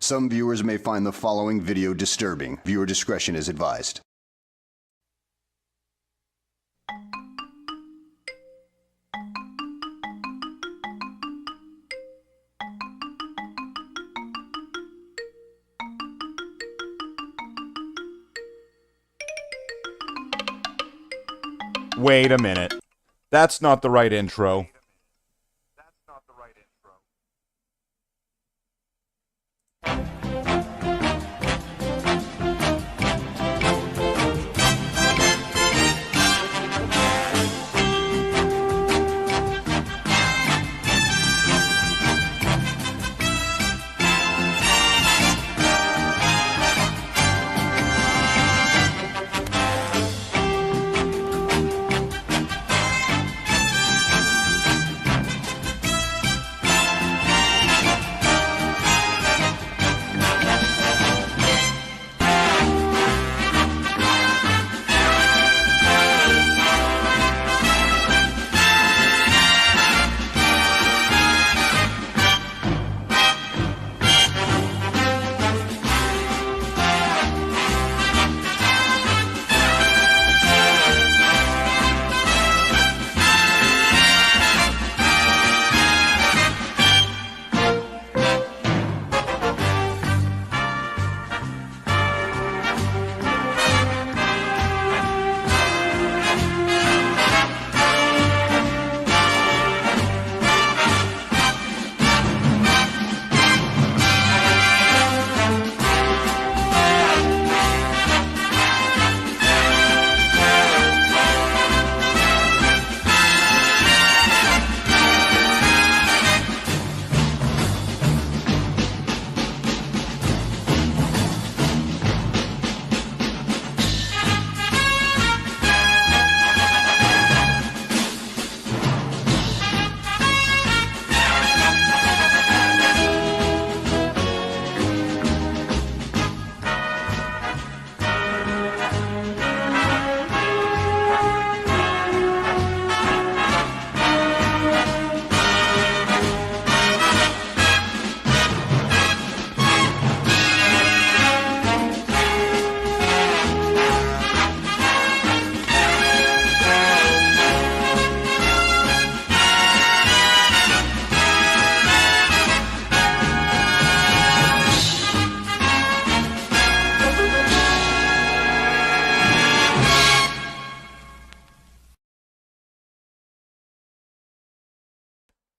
Some viewers may find the following video disturbing. Viewer discretion is advised. Wait a minute. That's not the right intro.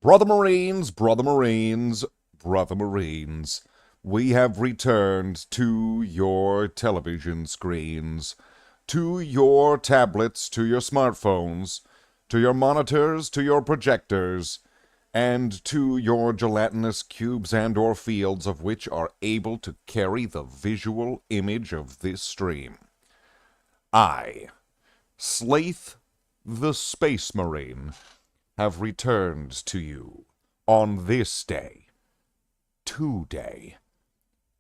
Brother Marines, Brother Marines, Brother Marines, we have returned to your television screens, to your tablets, to your smartphones, to your monitors, to your projectors, and to your gelatinous cubes and or fields of which are able to carry the visual image of this stream. I, Slaith the Space Marine, have returned to you on this day, today,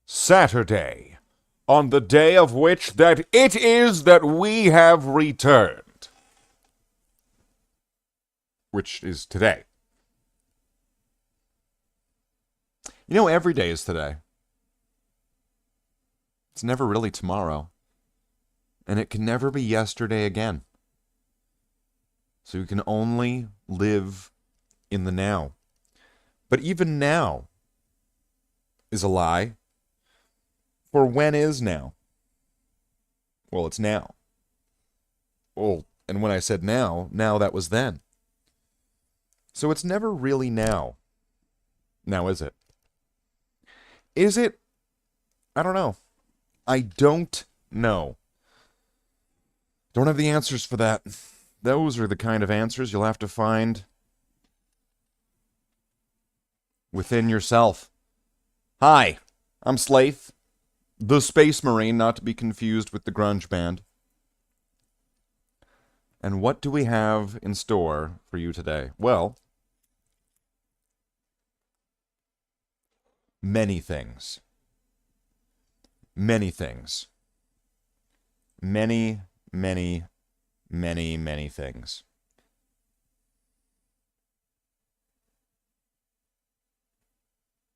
Saturday, on the day of which that it is that we have returned, which is today. You know, every day is today. It's never really tomorrow, and it can never be yesterday again. So you can only live in the now. But even now is a lie. For when is now? Well, it's now. Well, and when I said now that was then. So it's never really now. Now is it? Is it? I don't know. I don't know. Don't have the answers for that. Those are the kind of answers you'll have to find within yourself. Hi, I'm Slaith, the Space Marine, not to be confused with the grunge band. And what do we have in store for you today? Well, many things. Many things. Many things.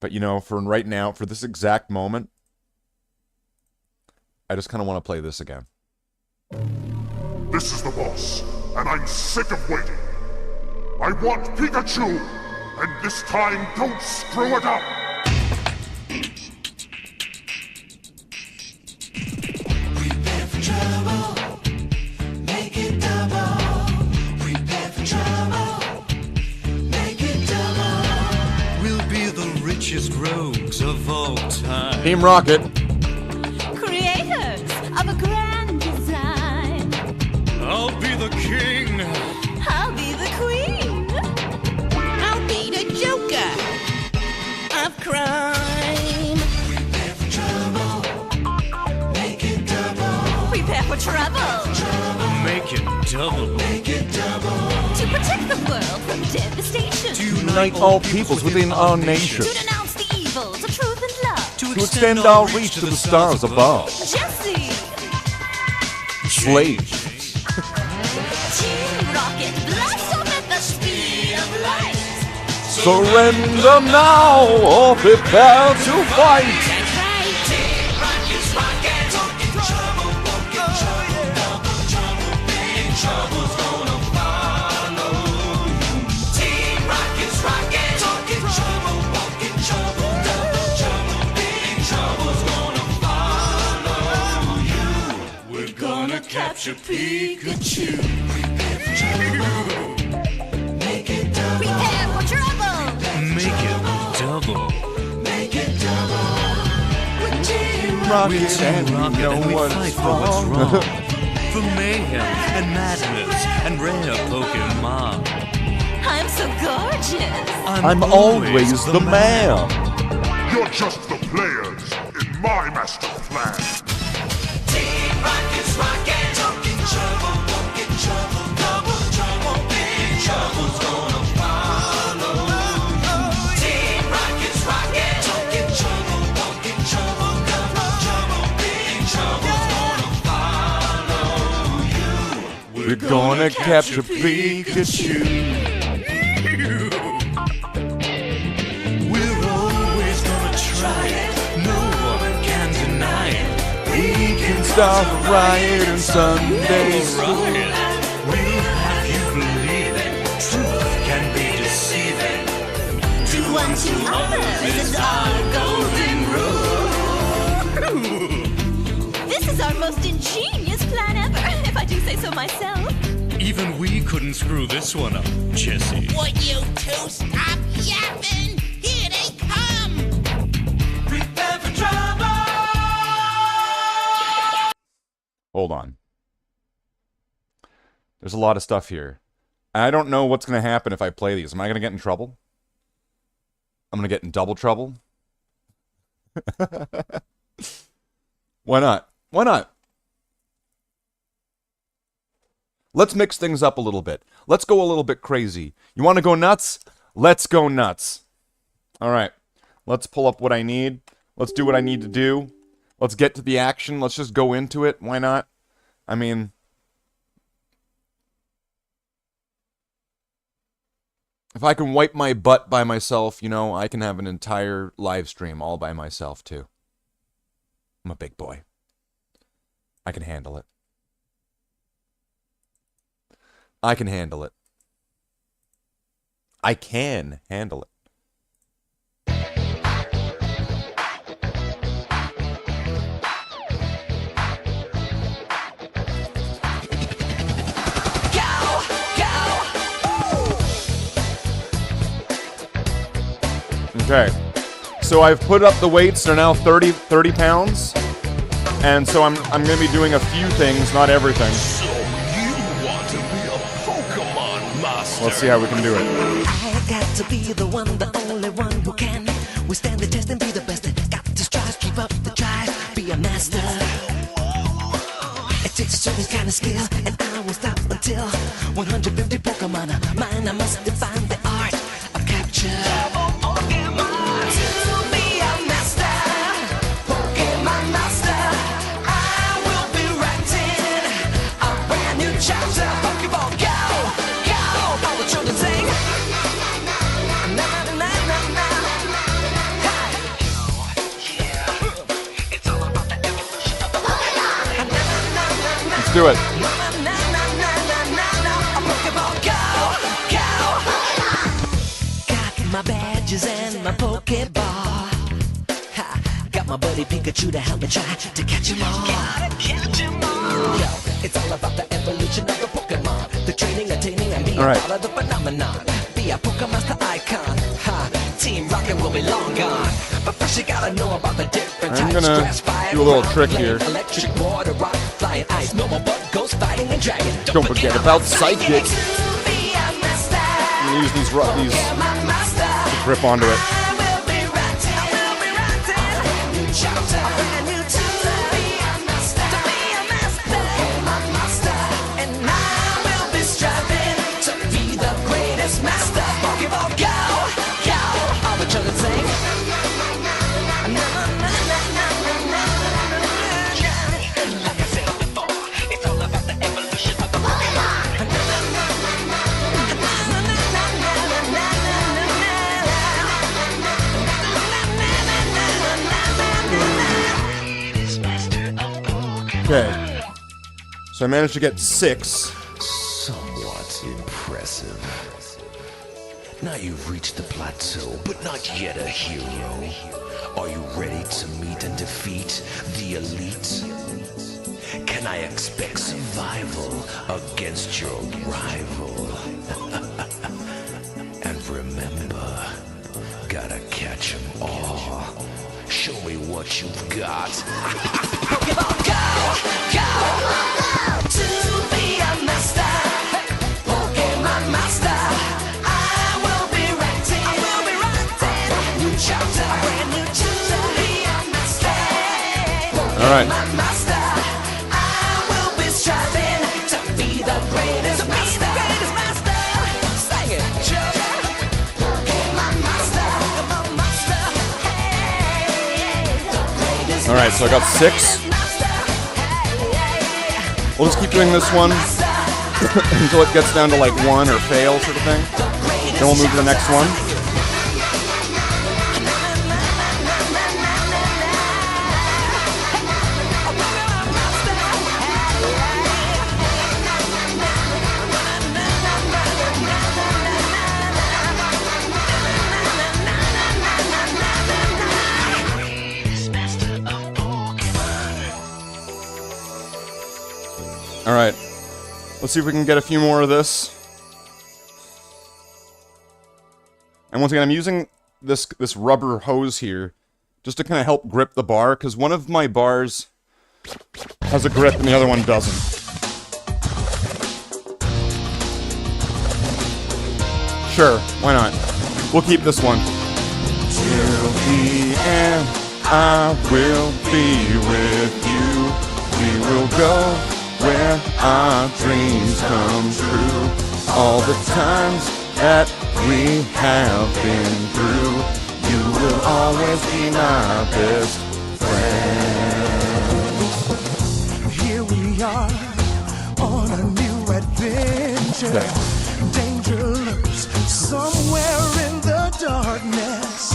But, you know, for right now, for this exact moment, I just kind of want to play this again. This is the boss, and I'm sick of waiting. I want Pikachu, and this time don't screw it up! Prepare for trouble, make it double. Prepare for trouble, make it double. We'll be the richest rogues of all time. Team Rocket. Creators of a grand design. I'll be the king. I'll be the queen. I'll be the Joker of crime. Prepare for trouble, make it double. Prepare for trouble. Make it double. Make it double. To protect the world from devastation. To Unite all peoples within our nation. To denounce the evils of truth and love. To To extend our reach to the stars above. Jesse. Slave. Team Rocket, blast off at the speed of light. Surrender now or prepare to fight. That's right. Team Rocket's rocket. Talking trouble, walking trouble, double trouble, big trouble's gonna follow you. Team Rocket's rocket. Talking trouble, walking trouble, double trouble, big trouble's gonna follow you. We're gonna capture Pikachu. Prepare for trouble, make it double. Prepare for trouble. Make it double. Make it double. With Team Rocket We're Team and Rocket know and we what's fight for what's wrong. wrong. For mayhem and madness and rare Pokemon. I'm so gorgeous. I'm always the man. You're just the players in my master plan. Team Rocket's rocket. Talking trouble, walking trouble, double trouble, big trouble's gonna follow you. Team Rocket's rocket. Talking trouble, walking trouble, double trouble, big trouble's gonna follow you. We're gonna capture Pikachu. We're always gonna try it. No one can deny it. We can start a riot in Sunday school. We'll have you believe it. Truth can be deceiving. Do unto others is our golden rule. This is our most ingenious plan ever, if I do say so myself. Even we couldn't screw this one up, Jesse. Would you two stop yapping? Here they come. Prepare for trouble. Hold on. There's a lot of stuff here. I don't know what's going to happen if I play these. Am I going to get in trouble? I'm going to get in double trouble? Why not? Why not? Let's mix things up a little bit. Let's go a little bit crazy. You want to go nuts? Let's go nuts. All right. Let's pull up what I need. Let's do what I need to do. Let's get to the action. Let's just go into it. Why not? I mean, if I can wipe my butt by myself, you know, I can have an entire live stream all by myself, too. I'm a big boy. I can handle it. I can handle it. I can handle it. Okay, so I've put up the weights. They're now 30 pounds. And so I'm going to be doing a few things, not everything. So you want to be a Pokemon master? Let's see how we can do it. I got to be the one, the only one who can withstand the test and be the best. Got to strive, keep up the drive, be a master. It takes a certain kind of skill, and I won't stop until 150 Pokemon are mine. I must define the art of capture. do it. Got my badges and my Pokeball. Ha, got my buddy Pikachu to help me try to catch 'em all. Yo, it's all about the evolution of the Pokemon. The training, attaining, and being All right. part of the phenomenon. Be a Pokemaster icon. Ha, Team Rocket will be long gone. But first you gotta know about the different I'm types. gonna Grass, fire, do a little ground, trick flame, here. Electric, water, rock, flying ice, normal bug, ghost fighting, and dragon. Don't forget about Psychic. I'm gonna use these to grip onto it. Okay. So I managed to get 6. Somewhat impressive. Now you've reached the plateau, but not yet a hero. Are you ready to meet and defeat the elite? Can I expect survival against your rival? And remember, gotta catch 'em all. Show me what you've got. Pokemon Go, go, to be a master, Pokemon master. I will be writing, new chapter, brand new chapter. Be a master, All right. Pokemon master. I will be striving to be the greatest master. Sing it, children. Pokemon master, Pokemon master. Hey, the greatest. All right, so I got 6. We'll just keep doing this one until it gets down to like 1 or fail sort of thing. Then we'll move to the next one. All right, let's see if we can get a few more of this. And once again, I'm using this rubber hose here just to kind of help grip the bar, because one of my bars has a grip and the other one doesn't. Sure, why not? We'll keep this one. Till the end, I will be with you. We will go where our dreams come true. All the times that we have been through, you will always be my best friend. Here we are on a new adventure. Okay. Danger lurks somewhere in the darkness.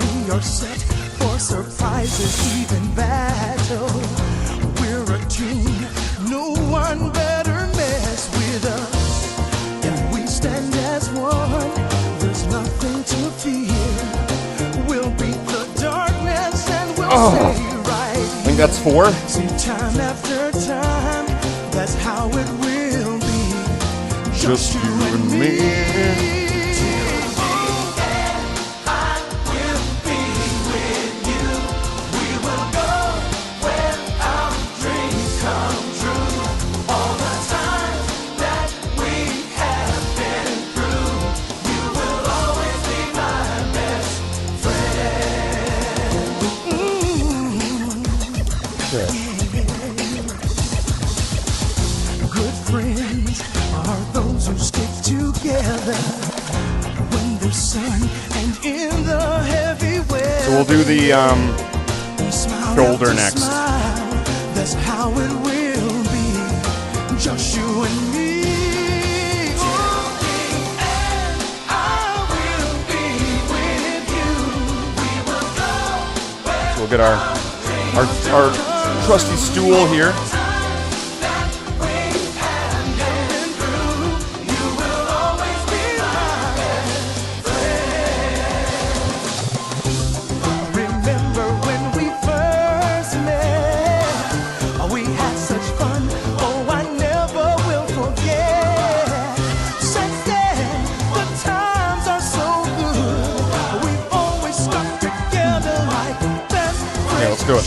We are set for surprises, even battle. We're a team, no one better mess with us. And we stand as one, there's nothing to fear. We'll beat the darkness and we'll stay right I think that's 4. See, time after time, that's how it will be. Just you and me. Good friends are those who stick together when there's sun and in the heavy weather. So we'll do the Smile shoulder after next. smile, that's how it will be. Just you and me. So we'll get our trusty stool here. do it.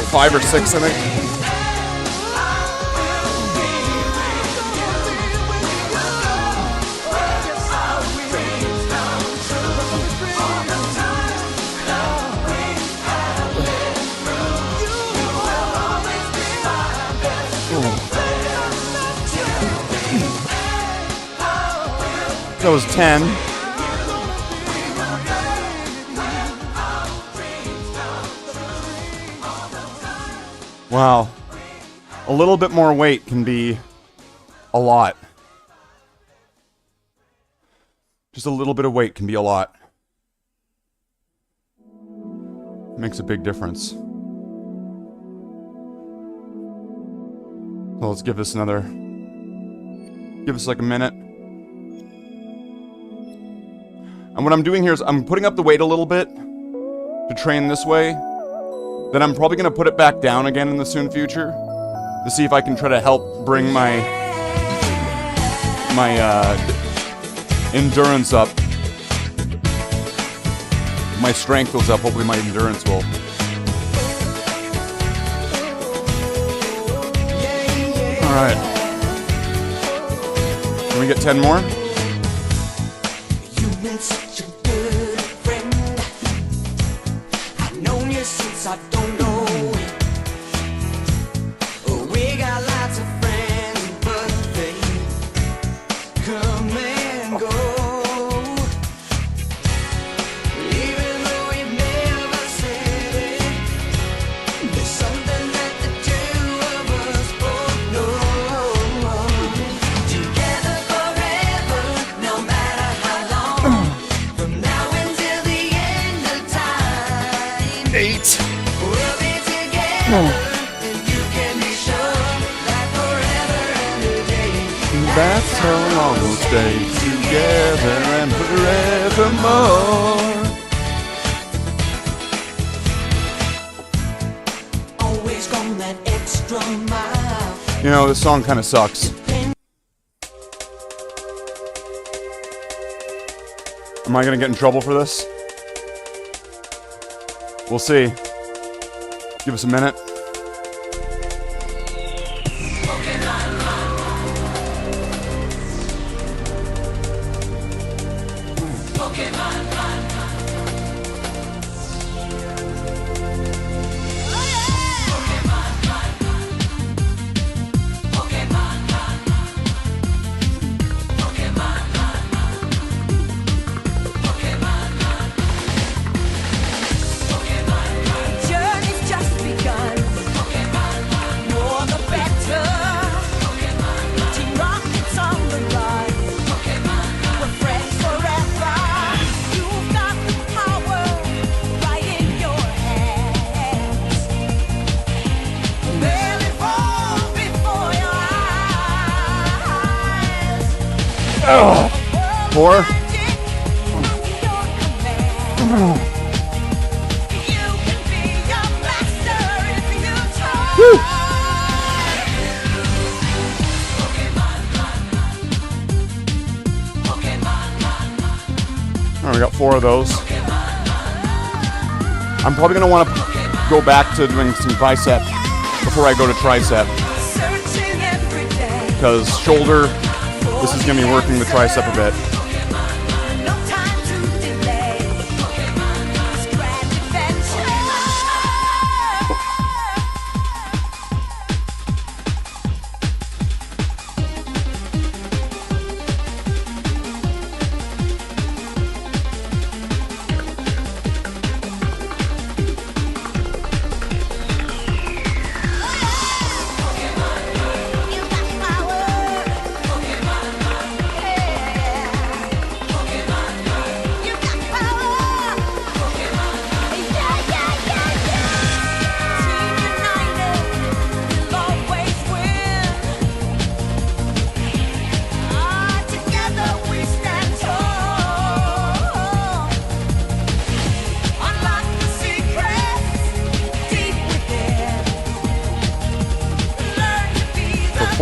Five or six, I think. That was 10. Wow. A little bit more weight can be a lot. Just a little bit of weight can be a lot. Makes a big difference. So let's give this another... Give us like a minute. And what I'm doing here is I'm putting up the weight a little bit to train this way. Then I'm probably going to put it back down again in the soon future to see if I can try to help bring my endurance up. My strength goes up, hopefully my endurance will. Alright. Can we get 10 more? You've been such a good friend. I've known you since I don't know it. We got lots of friends, but they come and go. Even though we've never said it, there's something that the two of us both know. Together forever, no matter how long. From now until the end of time. 8. We'll be together, and you can be sure that forever and a day. That's how long we'll stay together and forevermore. Always gone that extra mile. You know, this song kind of sucks. Am I gonna get in trouble for this? We'll see. Give us a minute. Journey's just begun. More the better. Team Rocket's on the run. We're friends forever. You've got the power right in your hands. Barely fall before your eyes. 4. Alright, we got 4 of those. I'm probably gonna want to go back to doing some bicep before I go to tricep. Because shoulder, this is gonna be working the tricep a bit.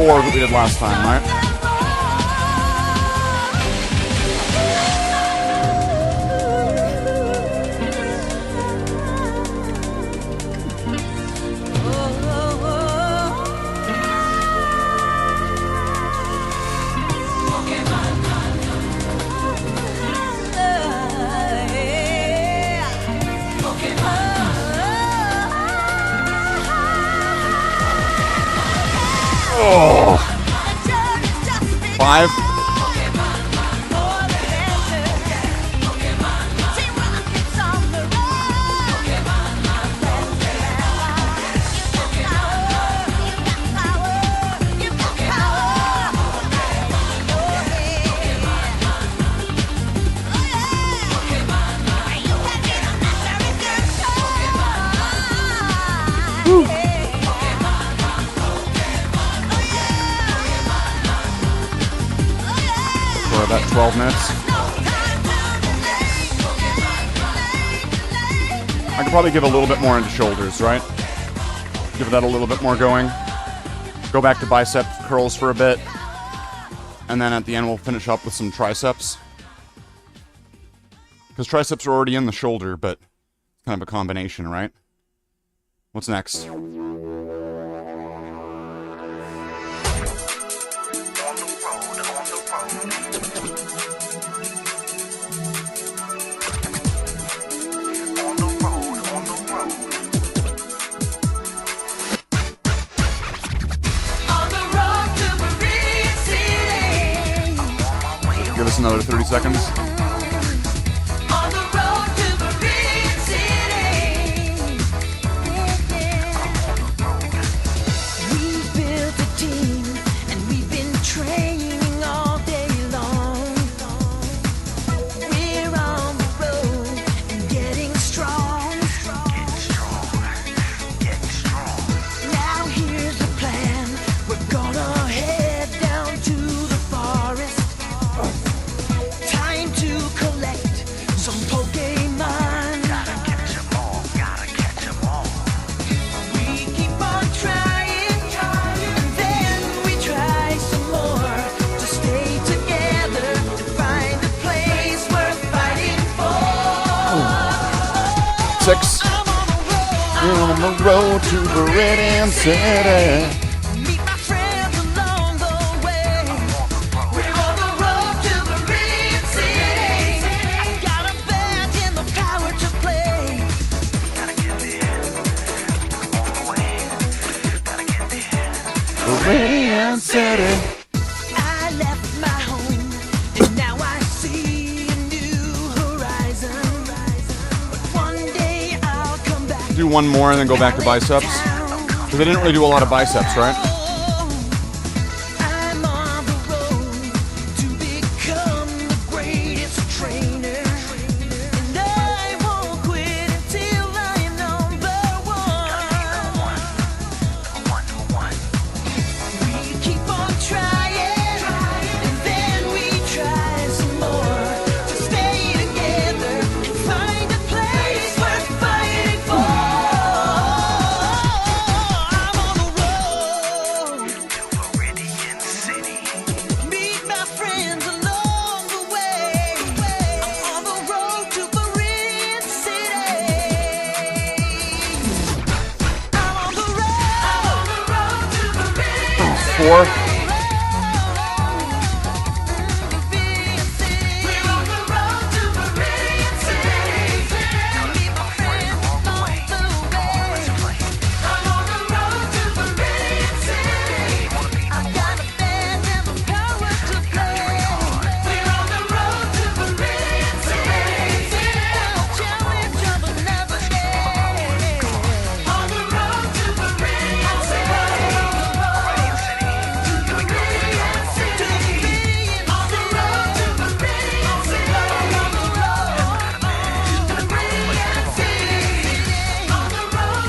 4 that we did last time, right? Oh. 5. For about 12 minutes. I could probably give a little bit more into shoulders, right? Give that a little bit more going. Go back to bicep curls for a bit. And then at the end we'll finish up with some triceps. Because triceps are already in the shoulder, but it's kind of a combination, right? What's next? Give us another 30 seconds. On the road to Bloodhound City. Meet my friends along the way. We're on the road to Bloodhound City. I got a badge and the power to play. Gotta get there. On the way. Gotta get there. Bloodhound City. I left my home and now I see a new horizon. But one day I'll come back. Do one more and then go back to biceps. Because I didn't really do a lot of biceps, right? I'm on the road to become the greatest trainer. And I won't quit until I'm number one. We keep on trying, and then we try some more to stay together and find a place worth fighting for. I'm on the road to Bloodhound City. Meet my friends along the way. I'm on the road to Bloodhound City. I'm on the road to Bloodhound City. 4. We're on the road to Bloodhound City. Meet my friends along the way. I'm on the road to Bloodhound City. I got a band and the power to play. We're on the road to Bloodhound City. Challenge of another day. On the road to Bloodhound City.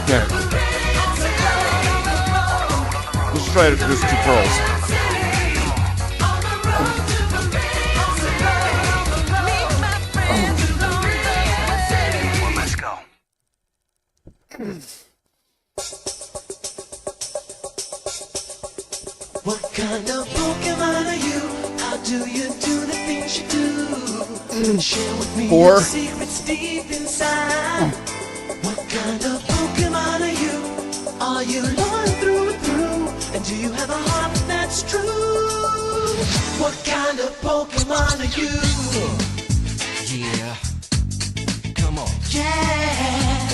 Okay. Let's try to do 2 curls. Let's go. What Pokemon are you? How do you do the things you do? Share with me 4. your secrets deep inside. What kind of Pokemon are you? Are you loyal through and through? And do you have a heart that's true? What kind of Pokemon are you? Yeah. Come on. Yeah.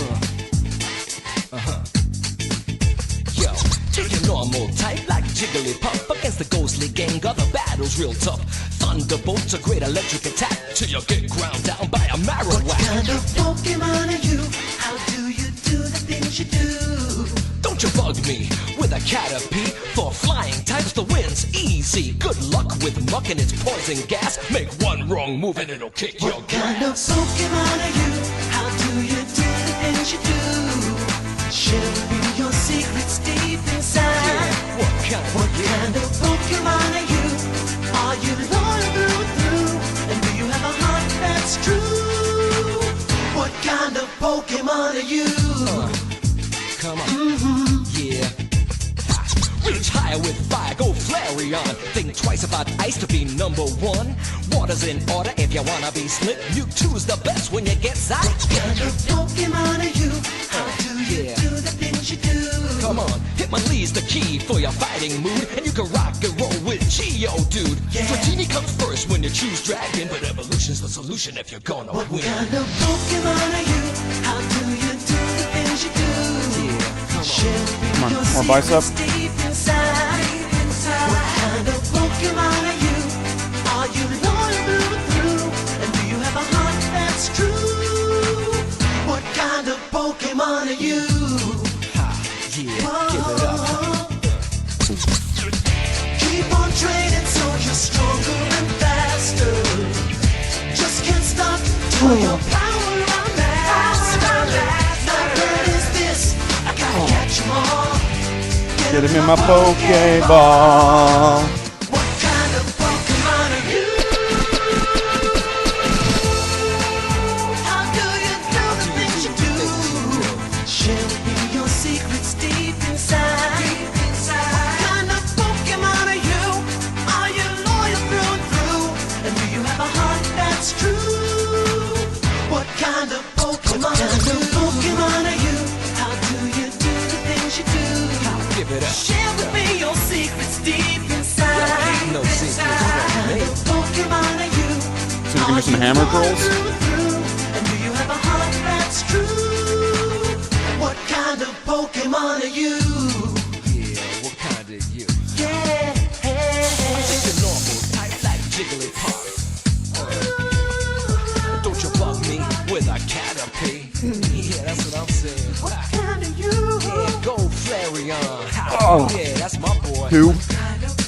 Yo, take your normal type like Jigglypuff against the ghostly gang. The battle's real tough. Thunderbolt's a great electric attack till you get ground down by a Marowak. What kind of Pokemon are you? How do you do the things you do? Don't you bug me with a Caterpie. For flying types, the win's easy. Good luck with muck and its poison gas. Make one wrong move and it'll kick your What kind of grass. Pokemon are you? How do you do the things you do? Share with me your secrets deep inside. What What kind of Pokemon are you? Are you loyal through and through? And do you have a heart that's true? What kind of Pokemon are you? Come on. Yeah. Ha. Reach higher with fire, go Flareon. Think twice about ice to be number 1. Water's in order if you wanna be slick. Mewtwo's the best when you get sight. What kind of Pokemon are you? How do you Yeah. do the things you do? Come on, Hitmonlee's the key for your fighting mood. And you can rock and roll with Geo, dude. Yeah. Dratini comes first when you choose Dragon. But evolution's the solution if you're gonna What win. kind of Pokemon are you? How do you do the things you do? Yeah, come on. Share with me Come on, your more bicep. secrets deep inside. What kind of Pokemon are you? Are you loyal through and through? And do you have a heart that's true? What kind of Pokemon are you? Ha, yeah, give it up. Keep on training so you're stronger and faster. Just can't stop till your power unmasked. Now what is this? I gotta catch 'em all. Get him in my Pokeball. What kind of Pokemon are you? How do you do the things you do? Share with me your secrets deep inside. What kind of Pokemon are you? Are you loyal through and through? And do you have a heart that's true? What kind of Pokemon are you? How do you do the things you do? Give it up. Share with me your secrets deep inside. No secrets from me. Pokemon are you? So we can do some hammer curls? And do you have a heart that's true? What kind of Pokemon are you? Yeah, what kind are you? Yeah. Take the normal type like Jigglypuff. Don't you bug me with a Caterpie. Yeah, that's what I'm saying. What kind are you? Yeah, go Flareon. Ha, Oh. yeah, that's my boy. 2.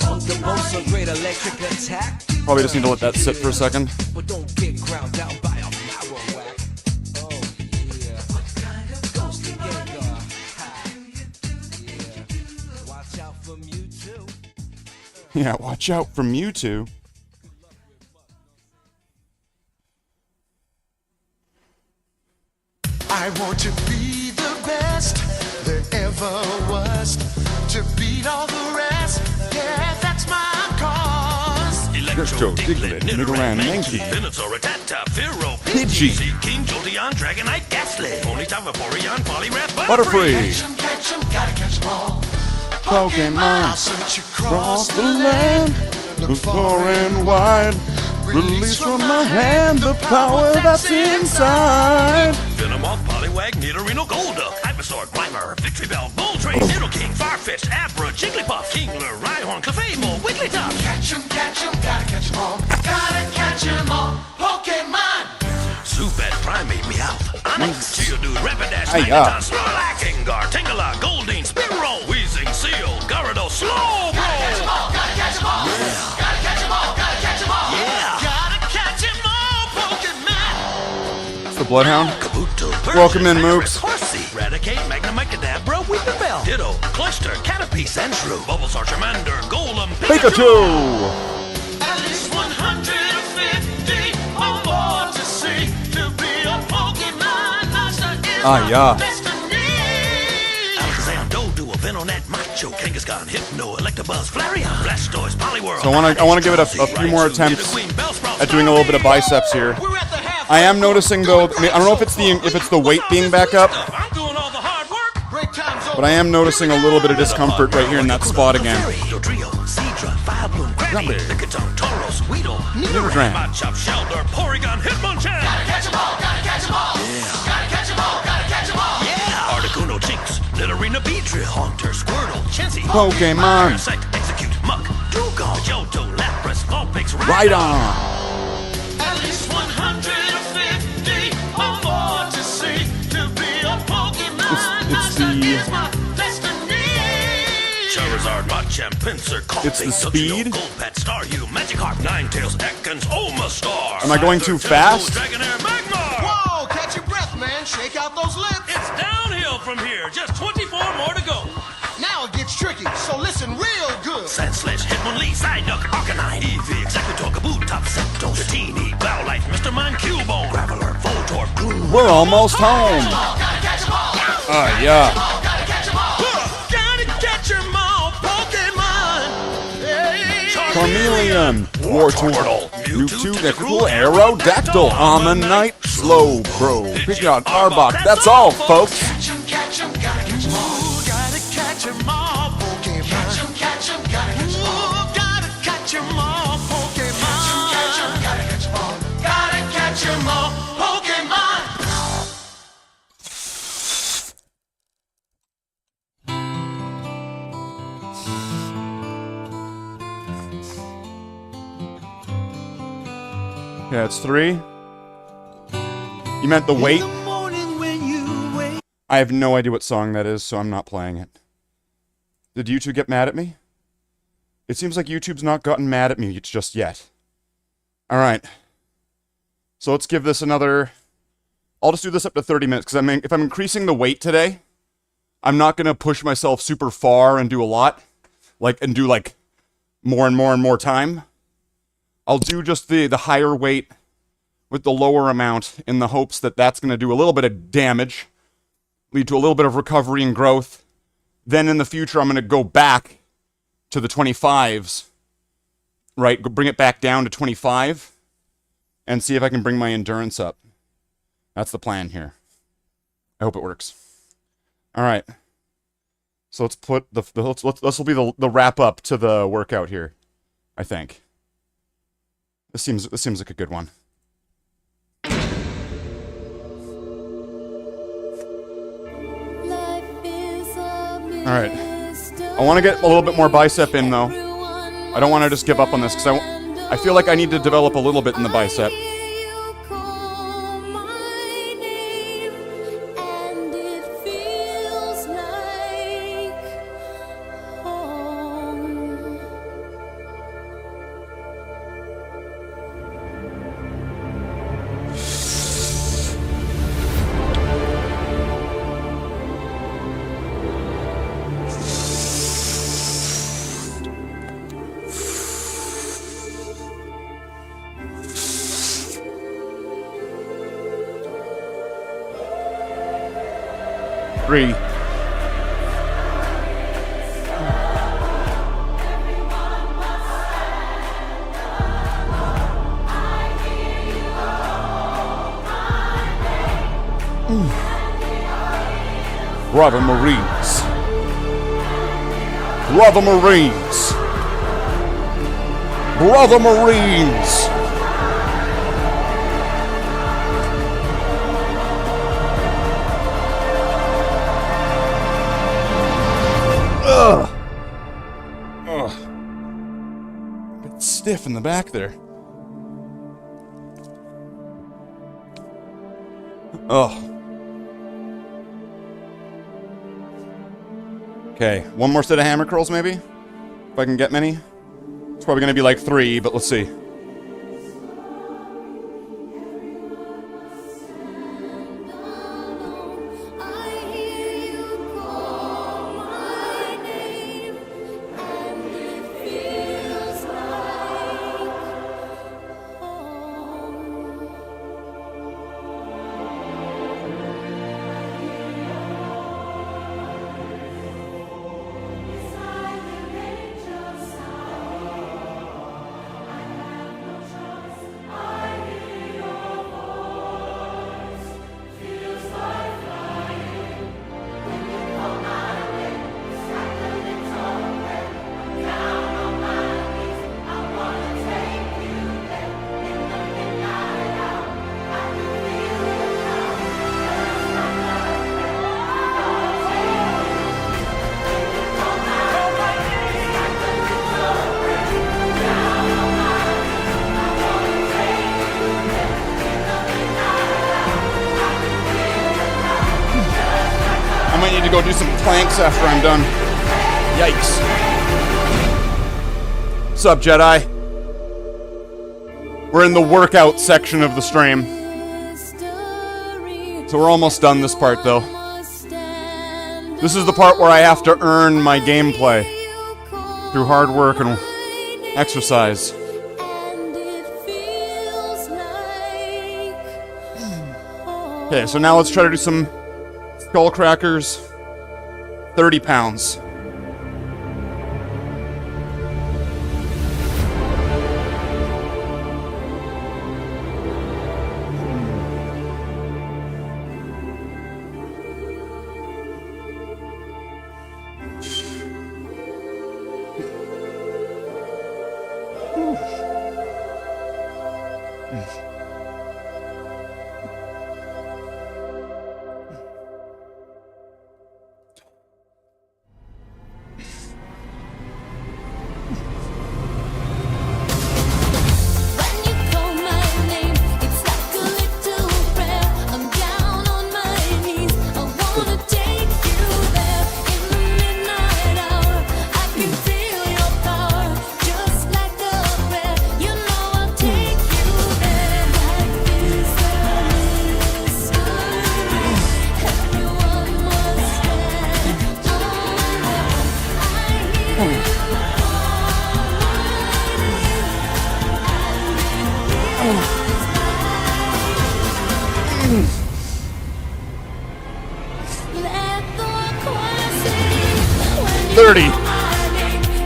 Thunderbolt's a great electric attack. Probably just need to let that sit for a second. But don't get ground down by a Marowak. Oh, yeah. Ghostly Gengar. Ha. Yeah. Watch out for Mewtwo. Yeah, watch out for Mewtwo. I want to be the best there ever was. To beat all the rest, yeah, that's my cause. Electro, Diglett, Nidoran, Mankey, Venusaur, Rattata, Fearow, Pidgey, King Jolteon, Dragonite, Ghastly, Ponyta, Vaporeon, Poliwrath, Butterfree, Catch 'em, gotta catch 'em all. Pokemon, Search across the land, look far and wide. Release from my hand the power that's inside. Venomoth, Poliwag, Nidorino, Golduck, Ivysaur, Grimer, Victreebel, Boltrain, Nidoking, Farfetch'd, Abra, Jigglypuff, Kingler, Rhyhorn, Clefable, Wigglytuff. Catch 'em, gotta catch 'em all. Gotta catch 'em all. Pokemon! Zubat, Primeape, Meowth, Onix, Geodude, Rapidash, Hi-ya. Magneton, Snorlax, Gengar, Tangela, Goldeen, Spearow, Weezing, Seal, Gyarados, Slowbro. Gotta catch 'em all. Gotta catch 'em all. Gotta catch 'em all. Gotta catch 'em all. Yeah. Gotta catch 'em all. Pokemon! It's the Bloodhound. Kabuto, Welcome in, Mooks. Horsey, Raticate, Magnemite, Kadabra, Weepinbell, Ditto, Cloyster, Caterpie, Sandshrew, Bulbasaur, Charmander, Golem, Pikachu! At least 150 or more to see. To be a Pokemon master is Ah, my yeah. destiny. Alakazam, Doduo, Venonat, Macho, King Kangaskhan, Hypno, Electabuzz, Flareon, Blastoise, Poliwhirl. So I want to give it a few more attempts at doing a little bit of biceps here. I am noticing though, I don't know if it's the weight being back up, but I am noticing a little bit of discomfort right here in that spot again. Pokemon! Right on! At least 150 or more to see to be a Pokemon. It's the Charizard, Machamp, Pinsir, It's the speed? Golbat, Staryu, Magikarp, Ninetales, Ekans, Omastar. Am I going too fast? Dragonair, Magmar. Whoa, catch your breath, man. Shake out those lips. It's downhill from here. Just 24 more to go. Now it gets tricky, so listen real good. Sandslash, Hitmonlee, Psyduck, Arcanine, Eevee, Executor, Kaboot, Top Septos, Dratini, Bowlife, Mr. Mime, Cubone, Graveler, Voltorb, Gloom. We're almost home! Yeah. Gotta catch 'em all, Pokemon. Charmeleon, Wartortle, Mewtwo, Necrozma, Aerodactyl, Ammonite, Slowbro, Pidgeot, Arbok. That's all, folks. Catch 'em, gotta catch 'em all. Gotta catch 'em all, Pokemon. Catch 'em, gotta catch 'em all. Gotta catch 'em all, Pokemon. Catch 'em, gotta catch 'em all. Gotta catch 'em all, Pokemon. Yeah, it's 3. You meant the weight? I have no idea what song that is, so I'm not playing it. Did YouTube get mad at me? It seems like YouTube's not gotten mad at me just yet. Alright. So let's give this another... I'll just do this up to 30 minutes, because if I'm increasing the weight today, I'm not going to push myself super far and do a lot. And do more and more and more time. I'll do just the higher weight with the lower amount in the hopes that that's going to do a little bit of damage, lead to a little bit of recovery and growth. Then in the future, I'm going to go back to the 25s, right? Bring it back down to 25 and see if I can bring my endurance up. That's the plan here. I hope it works. All right. So let's put this will be the wrap up to the workout here, I think. This seems like a good one. Alright. I want to get a little bit more bicep in, though. I don't want to just give up on this, because I feel like I need to develop a little bit in the bicep. Three. Brother Marines. Brother Marines. Brother Marines. Ugh. Ugh. A bit stiff in the back there. Ugh. Okay, one more set of hammer curls maybe? If I can get many. It's probably gonna be like 3, but let's see. go do some planks after I'm done. Yikes. Sup, Jedi? We're in the workout section of the stream. So we're almost done this part, though. This is the part where I have to earn my gameplay through hard work and exercise. Okay, so now let's try to do some skull crackers. 30 pounds.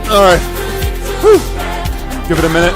Alright. Give it a minute.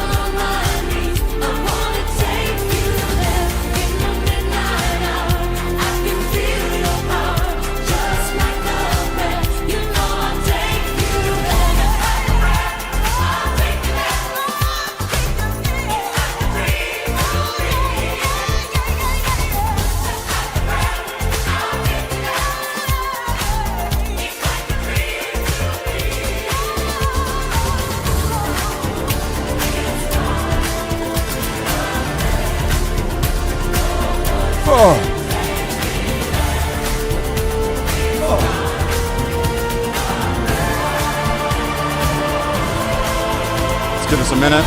Give us a minute.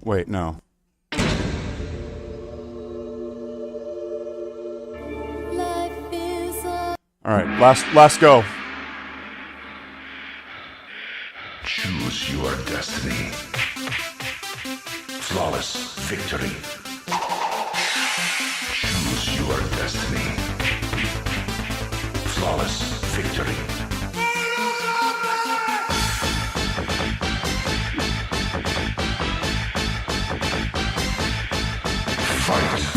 Wait, no. All right, last go. Choose your destiny. Flawless victory. Choose your destiny. Flawless victory. Fight.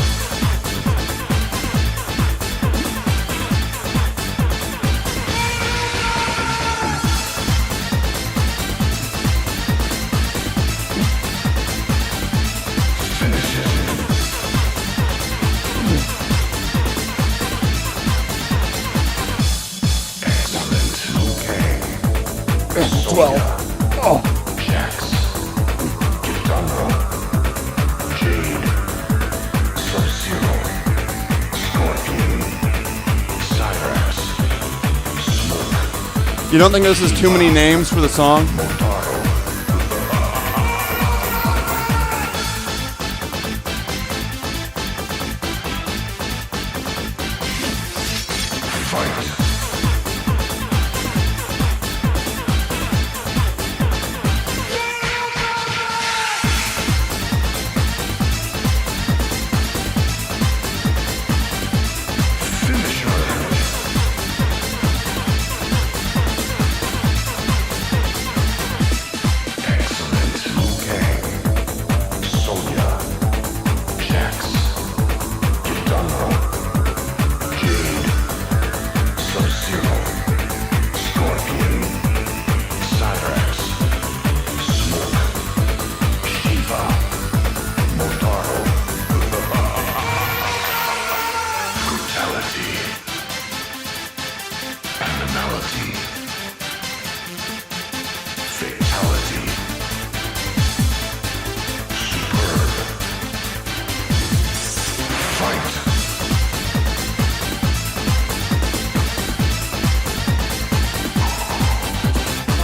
You don't think this is too many names for the song?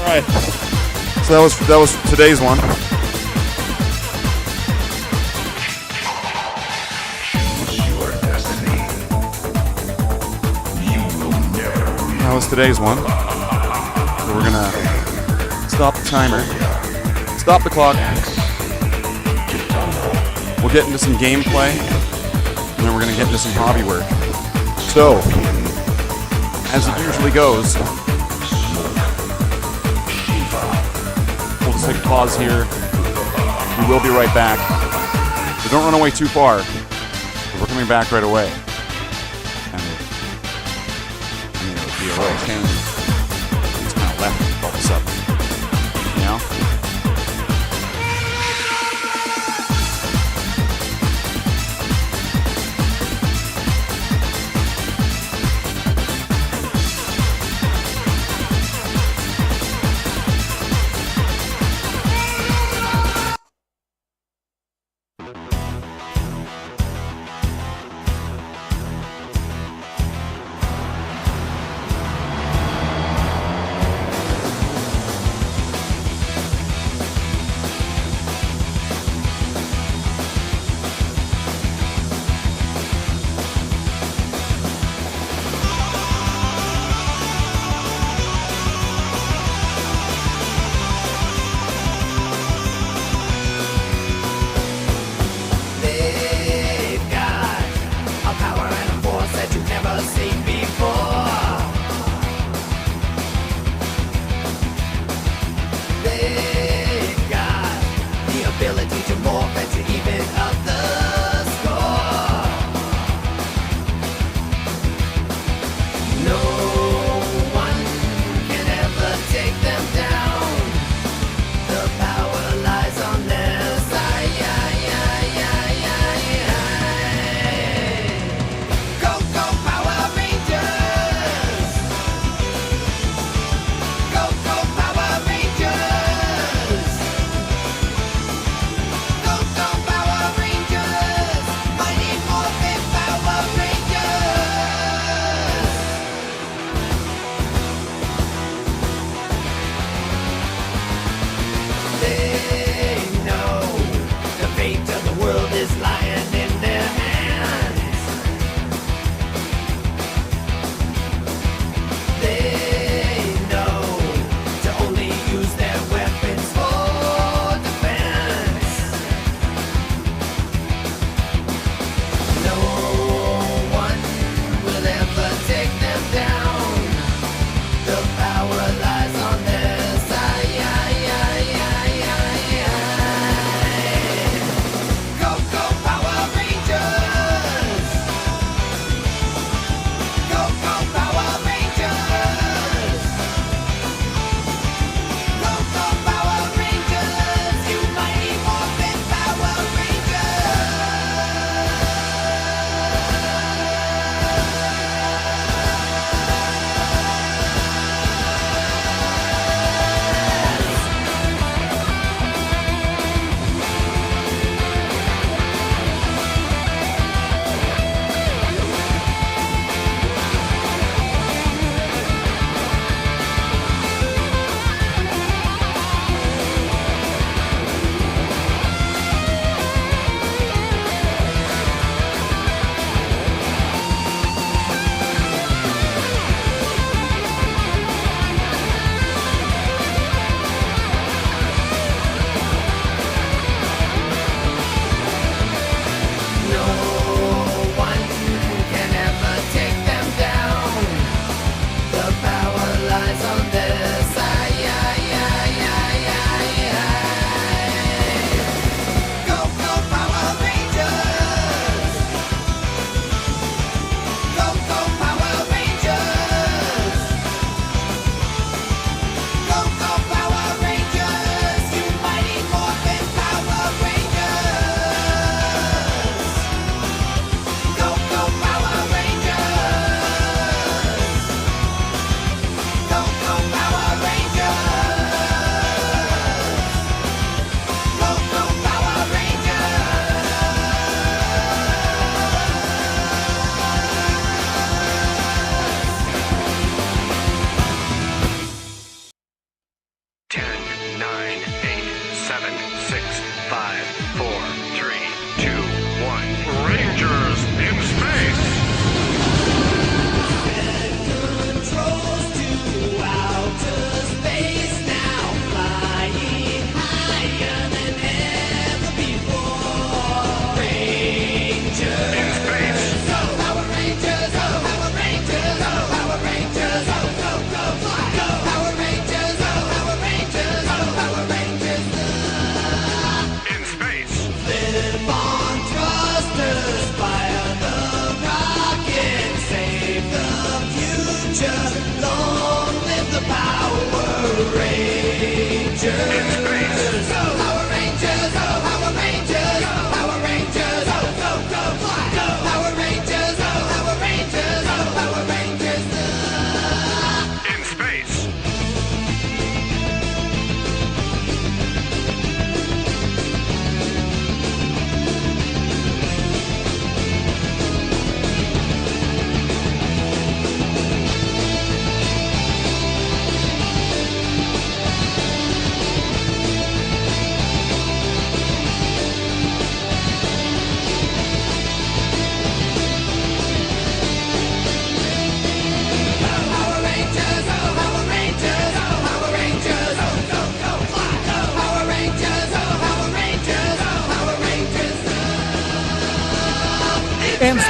Alright. So that was today's one. That was today's one. So we're gonna stop the timer. Stop the clock. We'll get into some gameplay. And then we're gonna get into some hobby work. So, as it usually goes, we'll just take a pause here. We will be right back. So don't run away too far. We're coming back right away. And it would be a real change. It's kind of left all of a sudden. You know?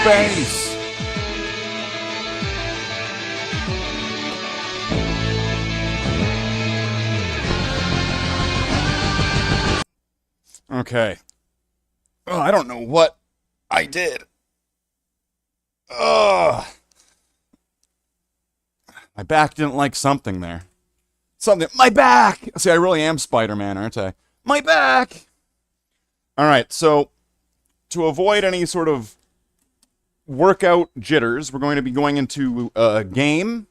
space! Okay. Oh, I don't know what I did. Ugh. My back didn't like something there. Something. My back! See, I really am Spider-Man, aren't I? My back! Alright, so to avoid any sort of workout jitters, we're going to be going into a game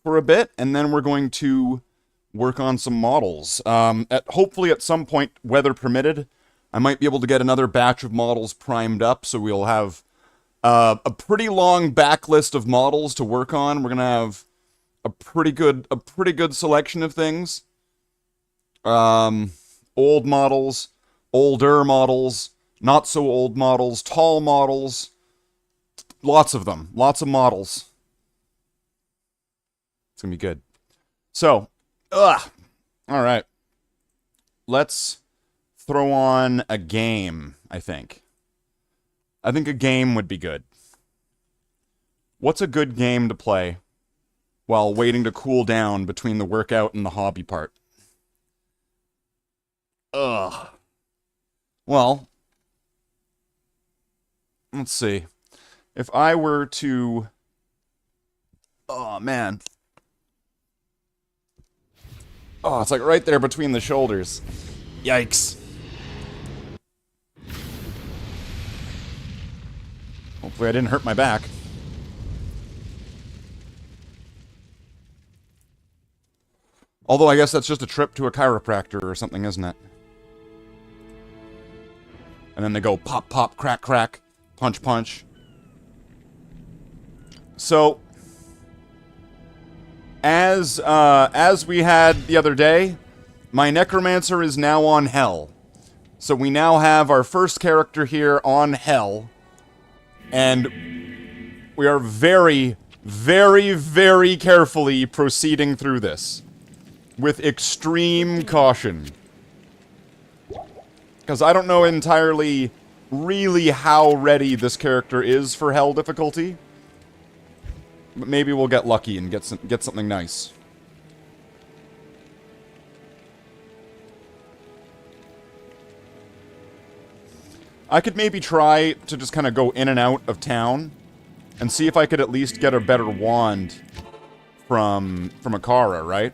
for a bit, and then we're going to work on some models. Hopefully at some point, weather permitted, I might be able to get another batch of models primed up, so we'll have a pretty long backlist of models to work on. We're gonna have a pretty good selection of things. Old models, older models, not so old models, tall models, lots of them, lots of models. It's gonna be good. So, all right, let's throw on a game, I think. I think a game would be good. What's a good game to play while waiting to cool down between the workout and the hobby part? Ugh. Well, let's see. If I were to... Oh, man. Oh, it's like right there between the shoulders. Yikes. Hopefully I didn't hurt my back. Although I guess that's just a trip to a chiropractor or something, isn't it? And then they go pop, pop, crack, crack, punch, punch. So, as we had the other day, my necromancer is now on hell. So we now have our first character here on hell. And we are very, very, very carefully proceeding through this. With extreme caution. Because I don't know entirely, really how ready this character is for hell difficulty. But maybe we'll get lucky and get something nice. I could maybe try to just kind of go in and out of town and see if I could at least get a better wand from Akara, right?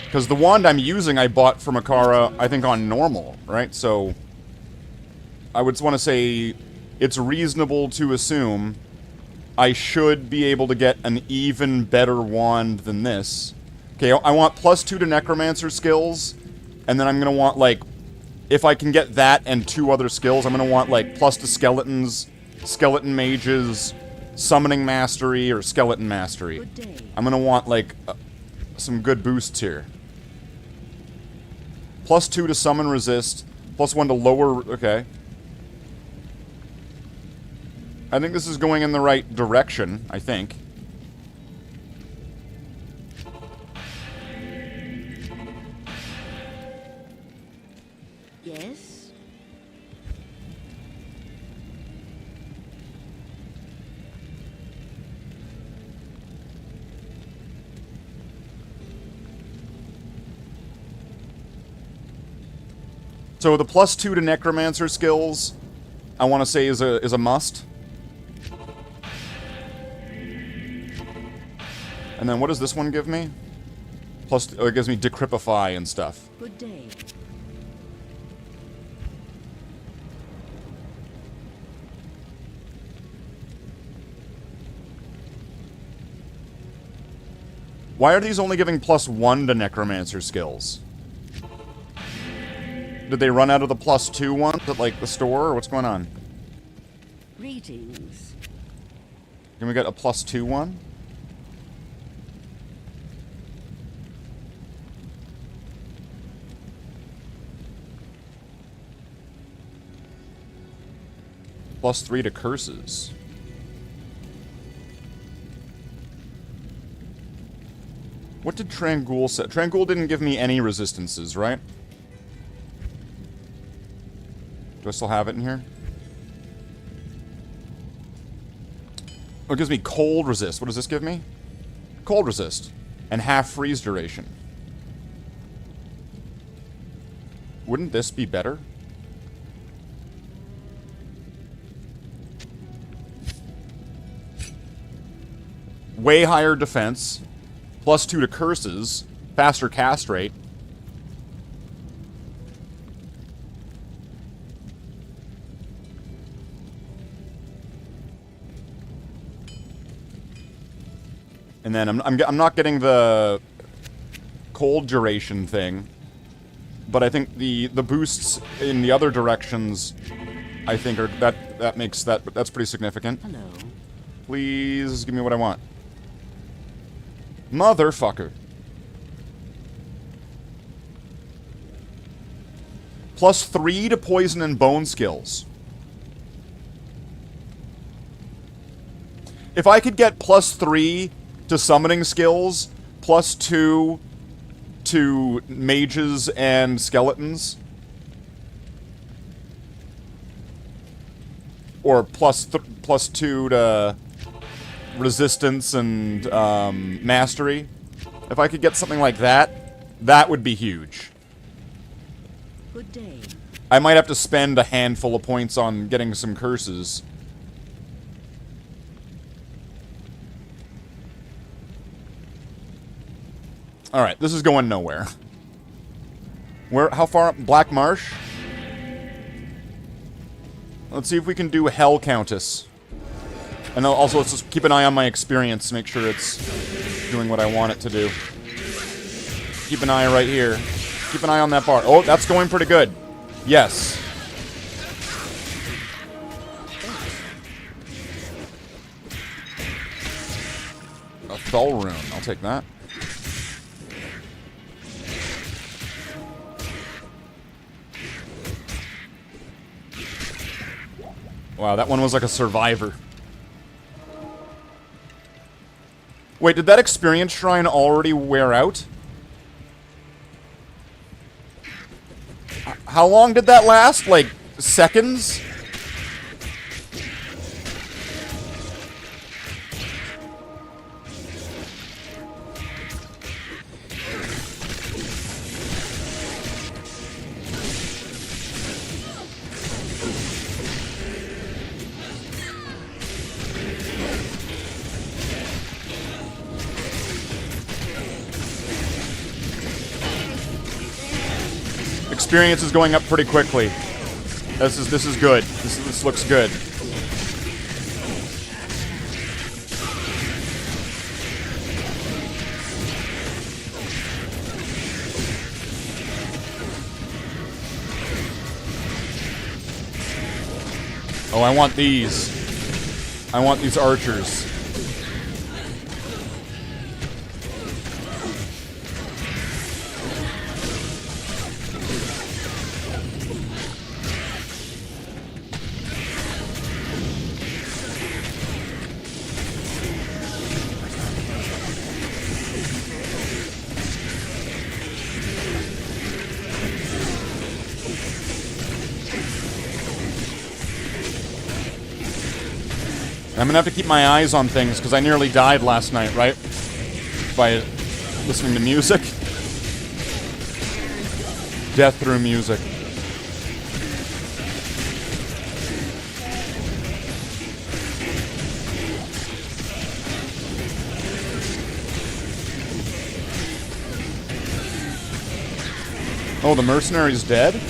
Because the wand I'm using I bought from Akara, I think, on normal, right? So, I would want to say it's reasonable to assume I should be able to get an even better wand than this. Okay, I want +2 to Necromancer skills, and then I'm going to want, like, if I can get that and 2 other skills, I'm going to want, like, +2 Skeletons, Skeleton Mages, Summoning Mastery, or Skeleton Mastery. I'm going to want, like, some good boosts here. +2 to Summon Resist, +1 to lower... Okay. I think this is going in the right direction, I think. Yes? So the +2 to Necromancer skills, I want to say is a must. And then what does this one give me? It gives me Decrypify and stuff. Good day. Why are these only giving +1 to Necromancer skills? Did they run out of the +2 ones at, like, the store, or what's going on? Greetings. Can we get a +2 one? +3 to curses. What did Trangul say? Trangul didn't give me any resistances, right? Do I still have it in here? Oh, it gives me cold resist. What does this give me? Cold resist. And half freeze duration. Wouldn't this be better? Way higher defense. +2 to curses. Faster cast rate. And then I'm not getting the cold duration thing, but I think the boosts in the other directions, I think are that's pretty significant. Hello. Please give me what I want. Motherfucker. +3 to poison and bone skills. If I could get +3 to summoning skills, +2 to mages and skeletons, or +2 to resistance and mastery. If I could get something like that, that would be huge. Good day. I might have to spend a handful of points on getting some curses. Alright, this is going nowhere. How far up? Black Marsh? Let's see if we can do Hell Countess. And also, let's just keep an eye on my experience to make sure it's doing what I want it to do. Keep an eye right here. Keep an eye on that bar. Oh, that's going pretty good. Yes. A Thull Rune. I'll take that. Wow, that one was like a survivor. Wait, did that experience shrine already wear out? How long did that last? Like, seconds? Experience is going up pretty quickly. This is good. This looks good. Oh, I want these. I want these archers. I'm gonna have to keep my eyes on things, because I nearly died last night, right? By listening to music. Death through music. Oh, the mercenary's dead?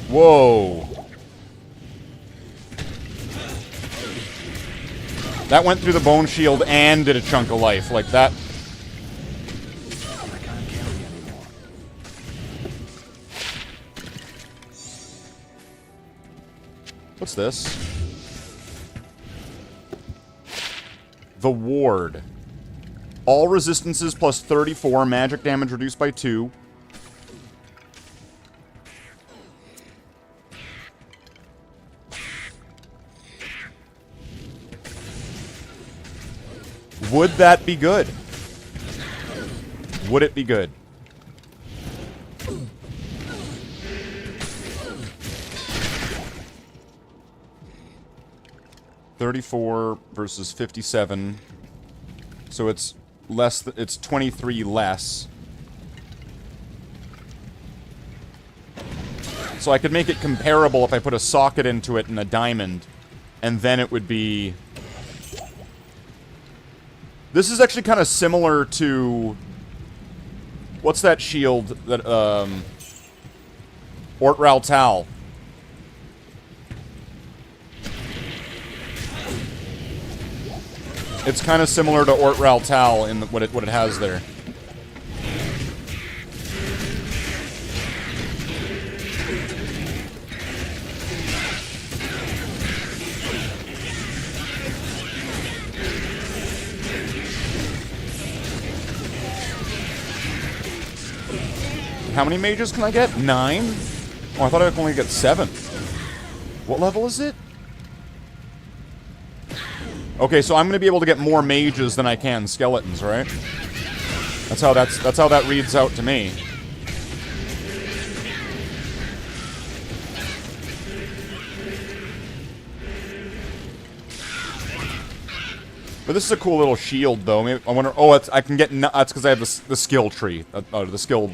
Whoa. That went through the bone shield and did a chunk of life. Like that. What's this? The Ward. All resistances plus 34, magic damage reduced by 2. Would that be good? Would it be good? $34 versus 57. So it's less. It's 23 less. So I could make it comparable if I put a socket into it and a diamond, and then it would be... This is actually kind of similar to... What's that shield that, Ort Raltal. It's kind of similar to Ort Raltal in what it has there. How many mages can I get? 9? Oh, I thought I could only get 7. What level is it? Okay, so I'm gonna be able to get more mages than I can skeletons, right? That's how that reads out to me. But this is a cool little shield, though. Maybe, I wonder. Oh, I can get. That's because I have the skill tree, the skill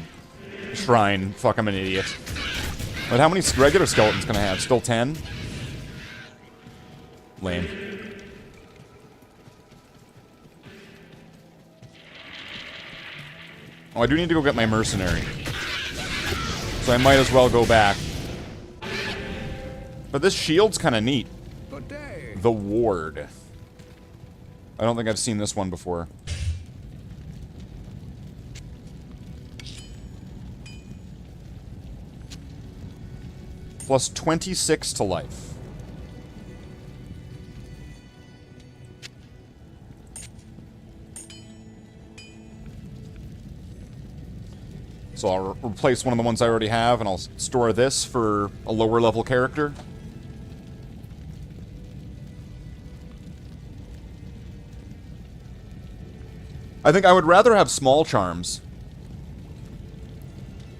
shrine. Fuck, I'm an idiot. But how many regular skeletons can I have? Still 10? Lame. Oh, I do need to go get my mercenary. So I might as well go back. But this shield's kind of neat. The Ward. I don't think I've seen this one before. Plus 26 to life. So I'll replace one of the ones I already have, and I'll store this for a lower level character. I think I would rather have small charms.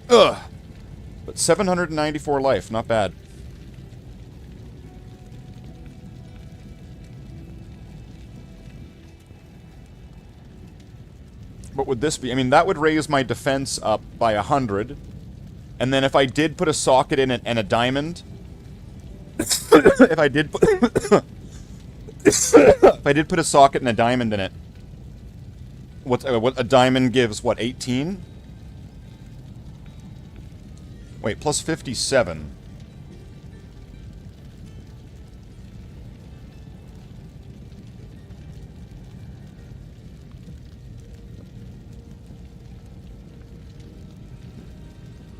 Ugh. But 794 life, not bad. What would this be? I mean, that would raise my defense up by 100. And then if I did put a socket in it and a diamond... if I did put... if I did put a socket and a diamond in it... What a diamond gives, what, 18? Wait, plus 57.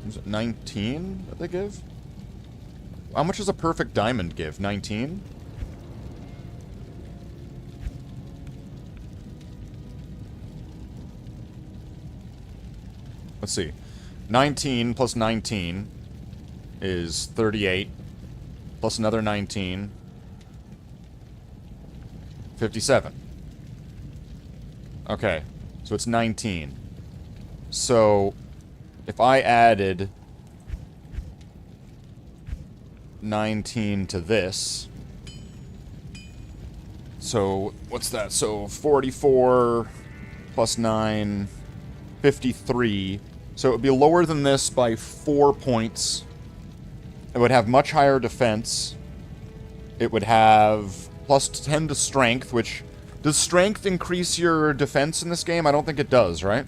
Is it 19 that they give? How much does a perfect diamond give? 19? Let's see. 19 plus 19 is 38. Plus another 19. 57. Okay. So it's 19. So if I added 19 to this... So, what's that? So 44 plus 9... 53... So it would be lower than this by 4 points. It would have much higher defense. It would have plus 10 to strength, which... Does strength increase your defense in this game? I don't think it does, right?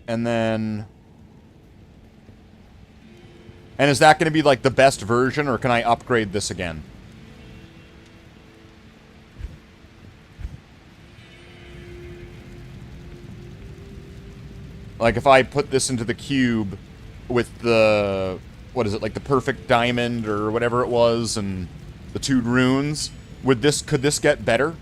And then... And is that going to be, like, the best version, or can I upgrade this again? Like, if I put this into the cube with the... What is it, like, the perfect diamond, or whatever it was, and the 2 runes, could this get better?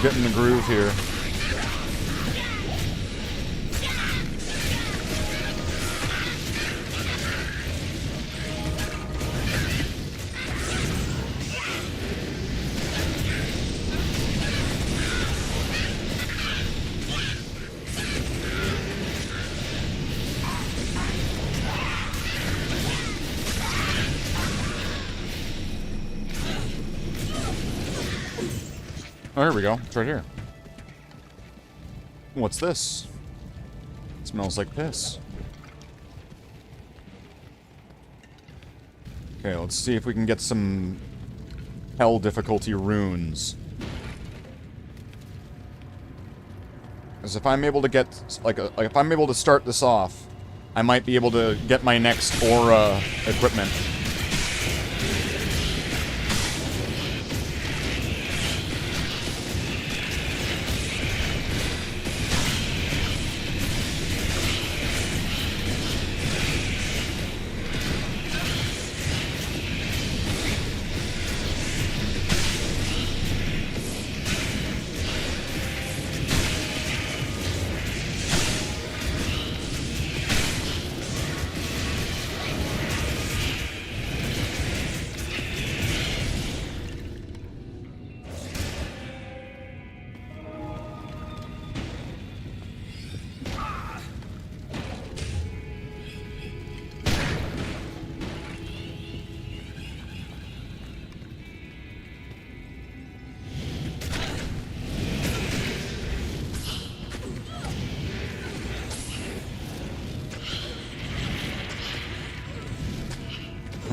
get in the groove here. Oh, here we go. It's right here. What's this? It smells like piss. Okay, let's see if we can get some hell difficulty runes. Because if I'm able to get, like if I'm able to start this off, I might be able to get my next aura equipment.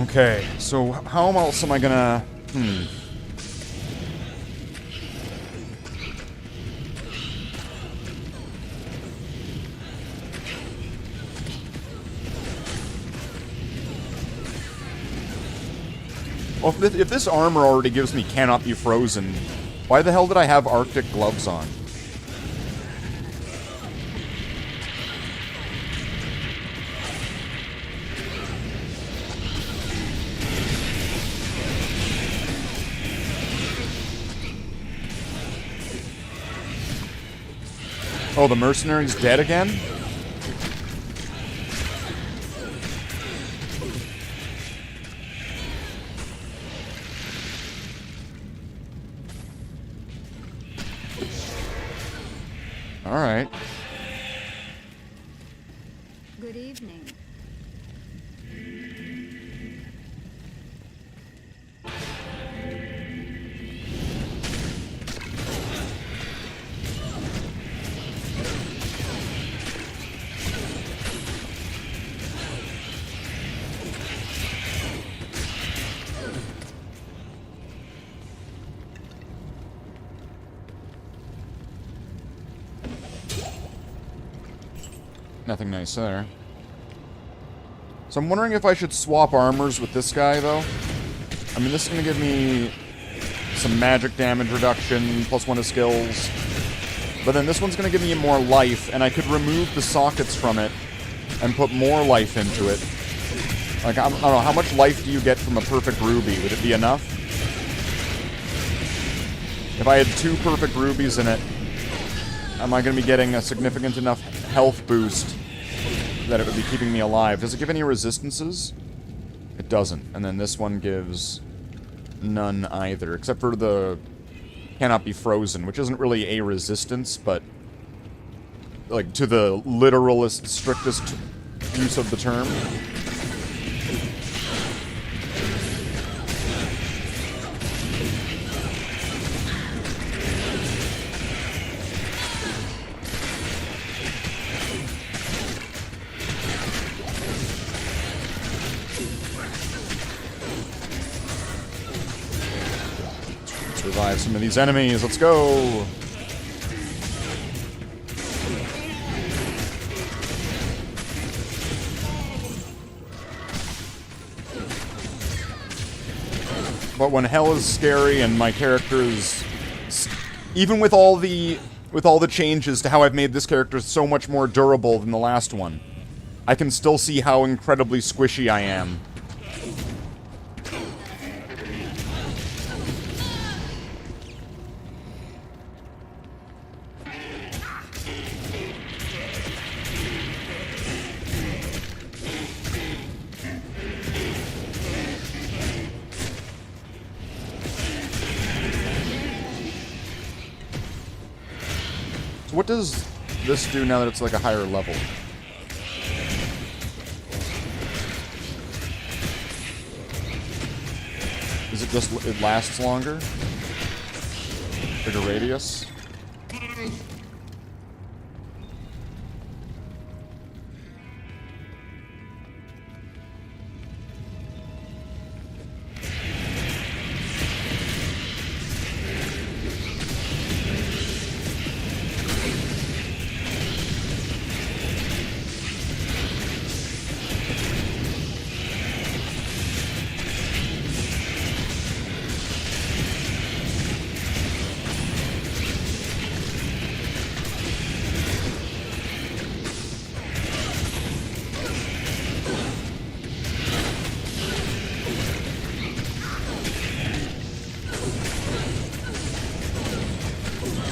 Okay, so how else am I gonna... Well, if this armor already gives me cannot be frozen, why the hell did I have Arctic gloves on? Oh, the mercenary's dead again? Alright. Good evening. Nothing nice there. So I'm wondering if I should swap armors with this guy, though. I mean, this is going to give me some magic damage reduction, +1 to skills. But then this one's going to give me more life, and I could remove the sockets from it and put more life into it. Like, I don't know, how much life do you get from a perfect ruby? Would it be enough? If I had 2 perfect rubies in it, am I going to be getting a significant enough health boost that it would be keeping me alive? Does it give any resistances? It doesn't. And then this one gives none either, except for the cannot be frozen, which isn't really a resistance, but like to the literalist, strictest use of the term. Revive some of these enemies. Let's go. But when hell is scary and my character is, even with all the changes to how I've made this character so much more durable than the last one, I can still see how incredibly squishy I am. what does this do now that it's like a higher level? Is it just, it lasts longer? Bigger radius?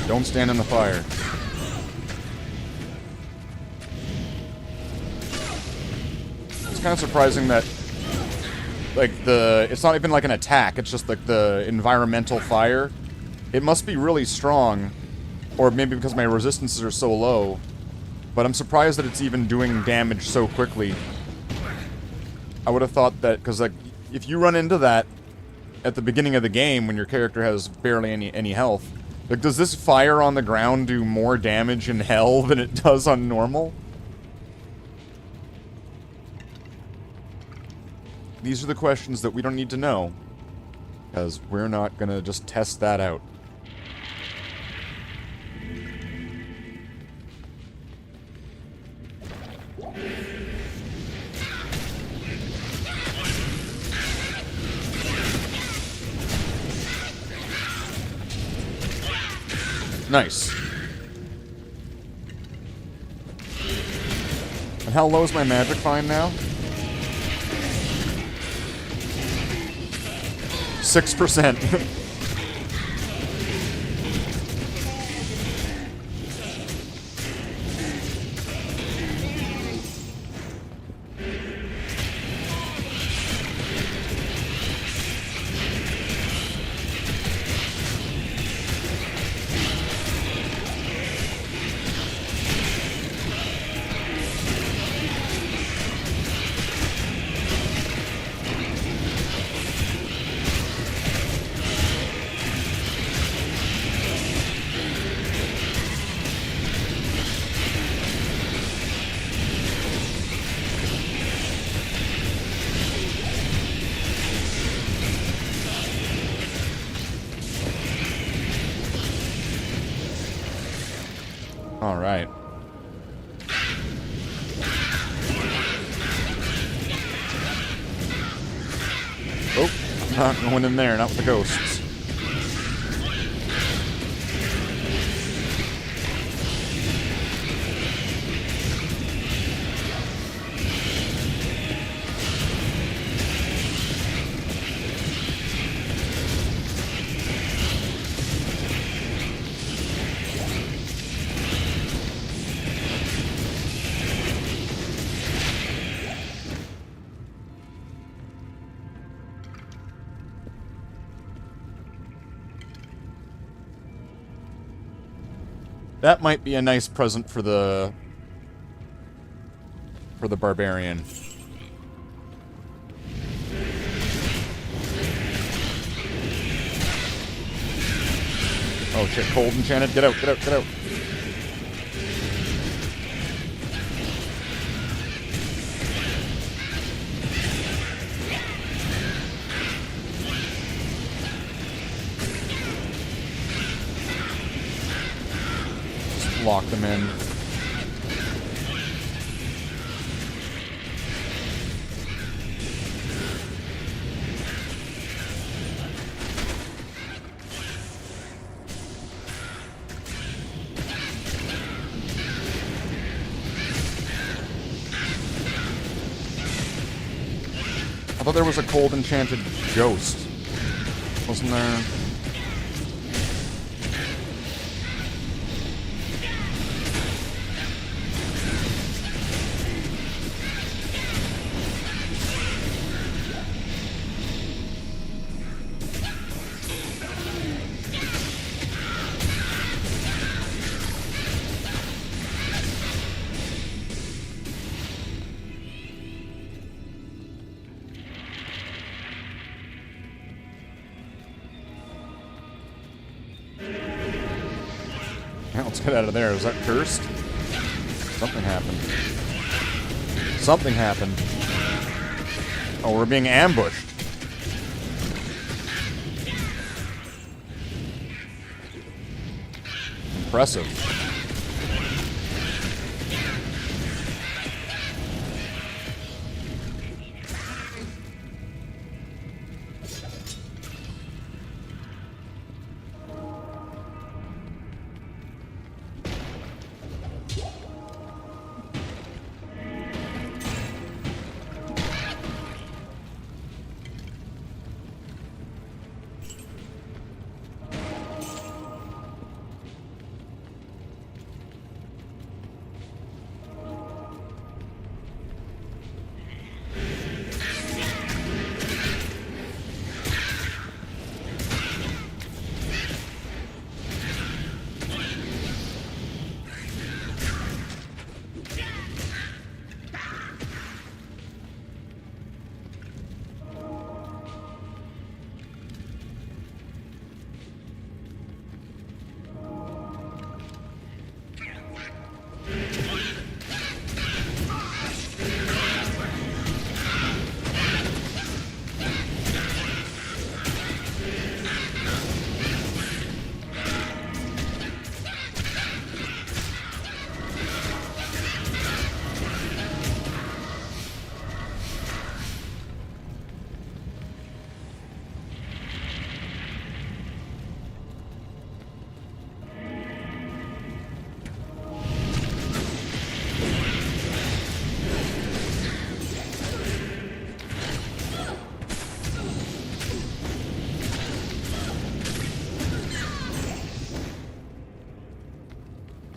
Don't stand in the fire. It's kind of surprising that, like, it's not even like an attack, it's just like the environmental fire. It must be really strong, or maybe because my resistances are so low, but I'm surprised that it's even doing damage so quickly. I would have thought that, because, like, if you run into that at the beginning of the game when your character has barely any health, like, does this fire on the ground do more damage in hell than it does on normal? These are the questions that we don't need to know, because we're not gonna just test that out. Nice. And how low is my magic find now? 6%. All right. Oh, I'm not going in there, not with the ghosts. That might be a nice present for the barbarian. Oh shit, cold enchanted. Get out, get out, get out. Lock them in. I thought there was a cold enchanted ghost. Wasn't there? Let's get out of there. Was that cursed? Something happened. Something happened. Oh, we're being ambushed. Impressive.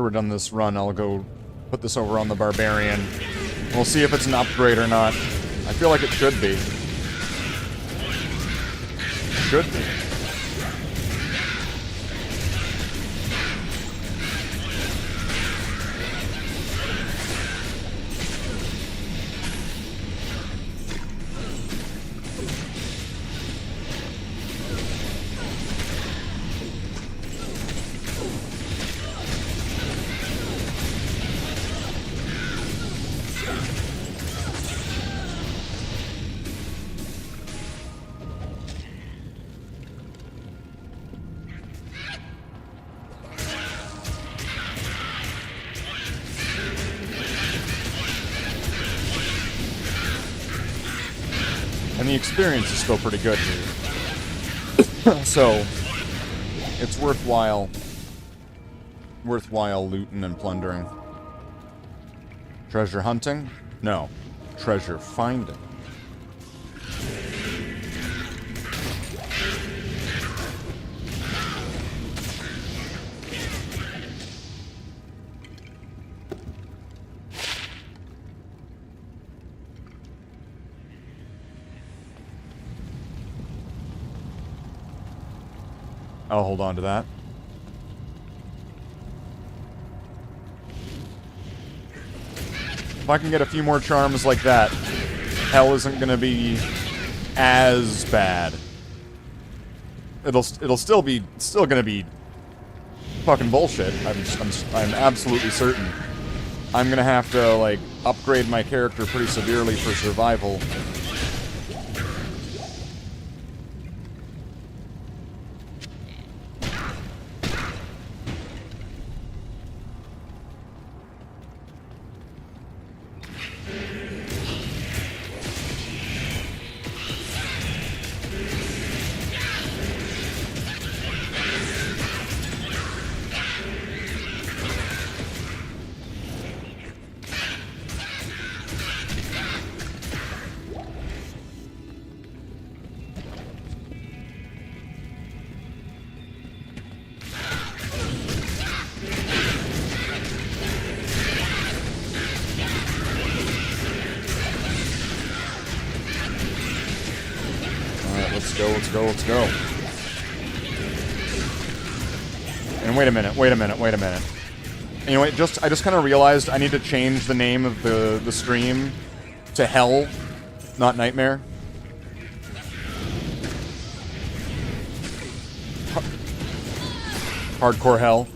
After we're done this run, I'll go put this over on the Barbarian. We'll see if it's an upgrade or not. I feel like it should be. Should be. And the experience is still pretty good here. So, it's worthwhile looting and plundering. Treasure hunting? No. Treasure finding. I'll hold on to that. If I can get a few more charms like that, hell isn't gonna be as bad. It'll still gonna be fucking bullshit. I'm absolutely certain. I'm gonna have to like upgrade my character pretty severely for survival. Let's go. And wait a minute. You know what, I just kind of realized I need to change the name of the stream to Hell, not Nightmare. Hardcore Hell.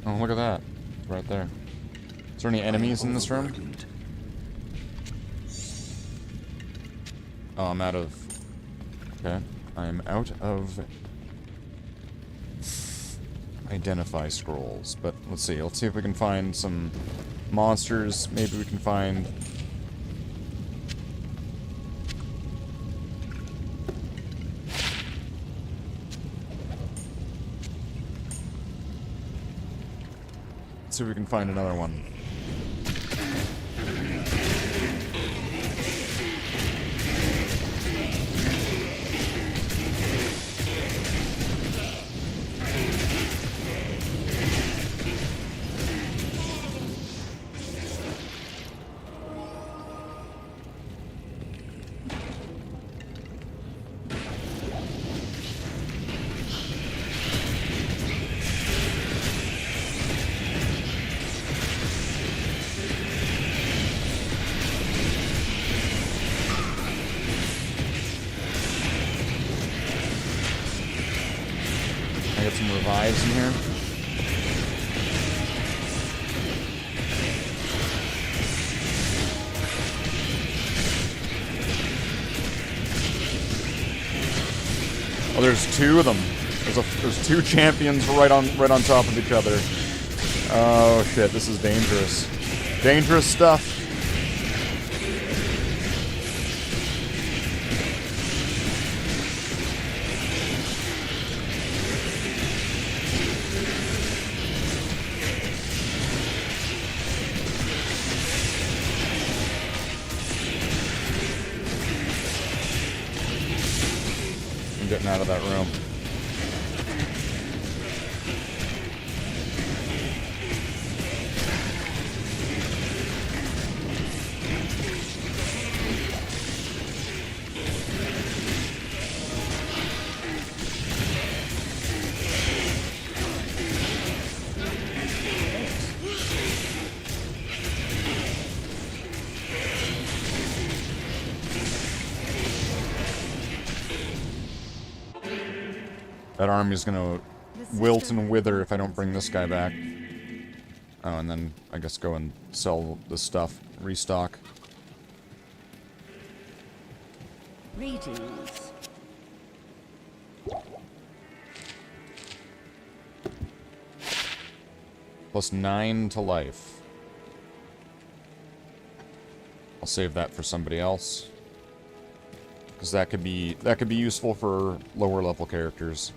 Oh, look at that. Right there. Is there any enemies in this room? Oh, I'm out of... Okay. I'm out of... identify scrolls. But let's see. Let's see if we can find some monsters. Maybe we can find... Let's see if we can find another one. I got some revives in here. Oh, there's two of them. There's two champions right on top of each other. Oh shit, this is dangerous. Dangerous stuff. I'm getting out of that room. That army's gonna wilt and wither if I don't bring this guy back. Oh, and then I guess go and sell the stuff. Restock. Greetings. Plus 9 to life. I'll save that for somebody else. Because that could be useful for lower level characters.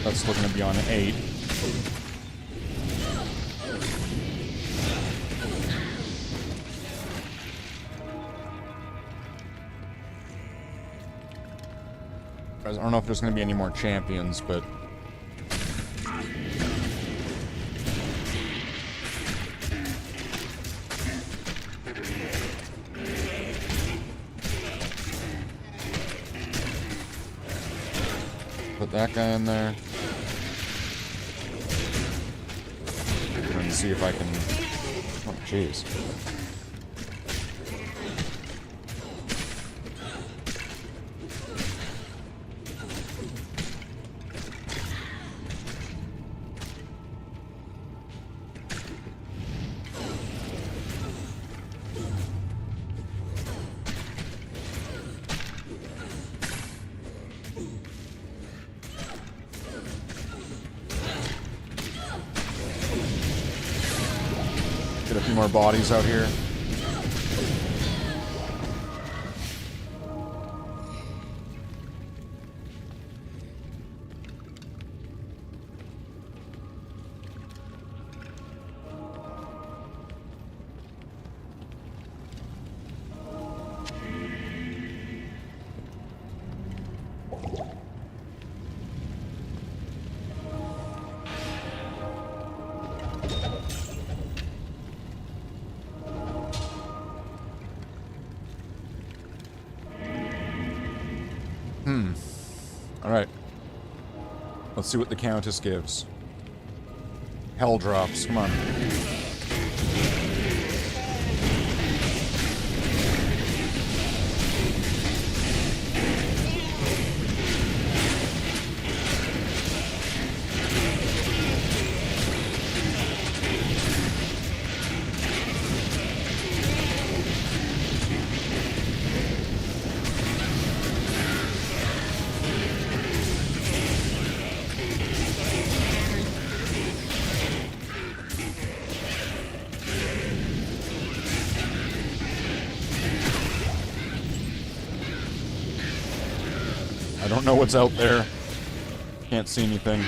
That's looking to be on 8. I don't know if there's going to be any more champions, but... Put that guy in there. And see if I can... Oh, jeez. few more bodies out here. Alright. Let's see what the Countess gives. Hell drops, come on. I don't know what's out there. Can't see anything.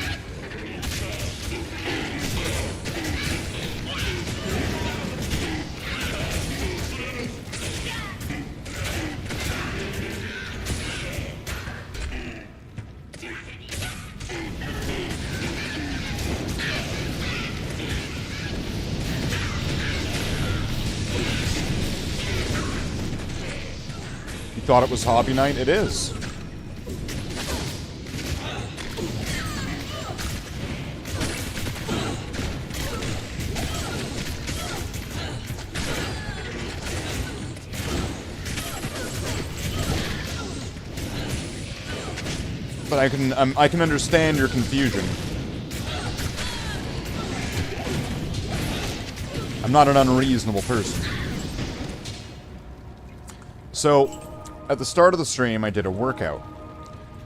You thought it was Hobby Night? It is. But I can understand your confusion. I'm not an unreasonable person. So, at the start of the stream, I did a workout.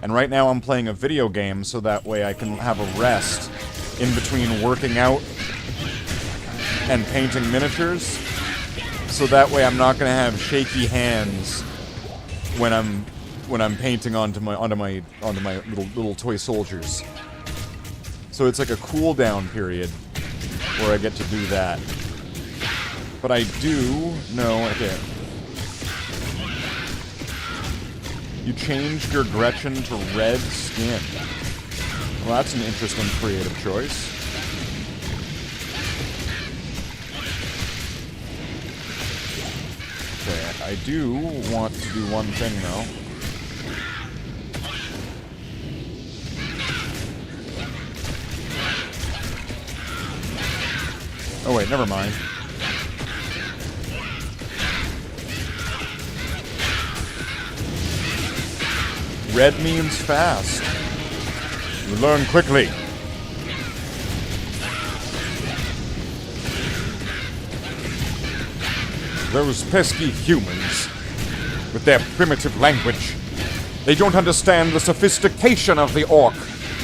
And right now I'm playing a video game so that way I can have a rest in between working out and painting miniatures. So that way I'm not going to have shaky hands when I'm painting onto my little toy soldiers. So it's like a cool down period where I get to do that. But I do know, okay. You changed your Gretchen to red skin. Well, that's an interesting creative choice. Okay, I do want to do one thing though. Oh wait, never mind. Red means fast. You learn quickly. Those pesky humans, with their primitive language, they don't understand the sophistication of the orc,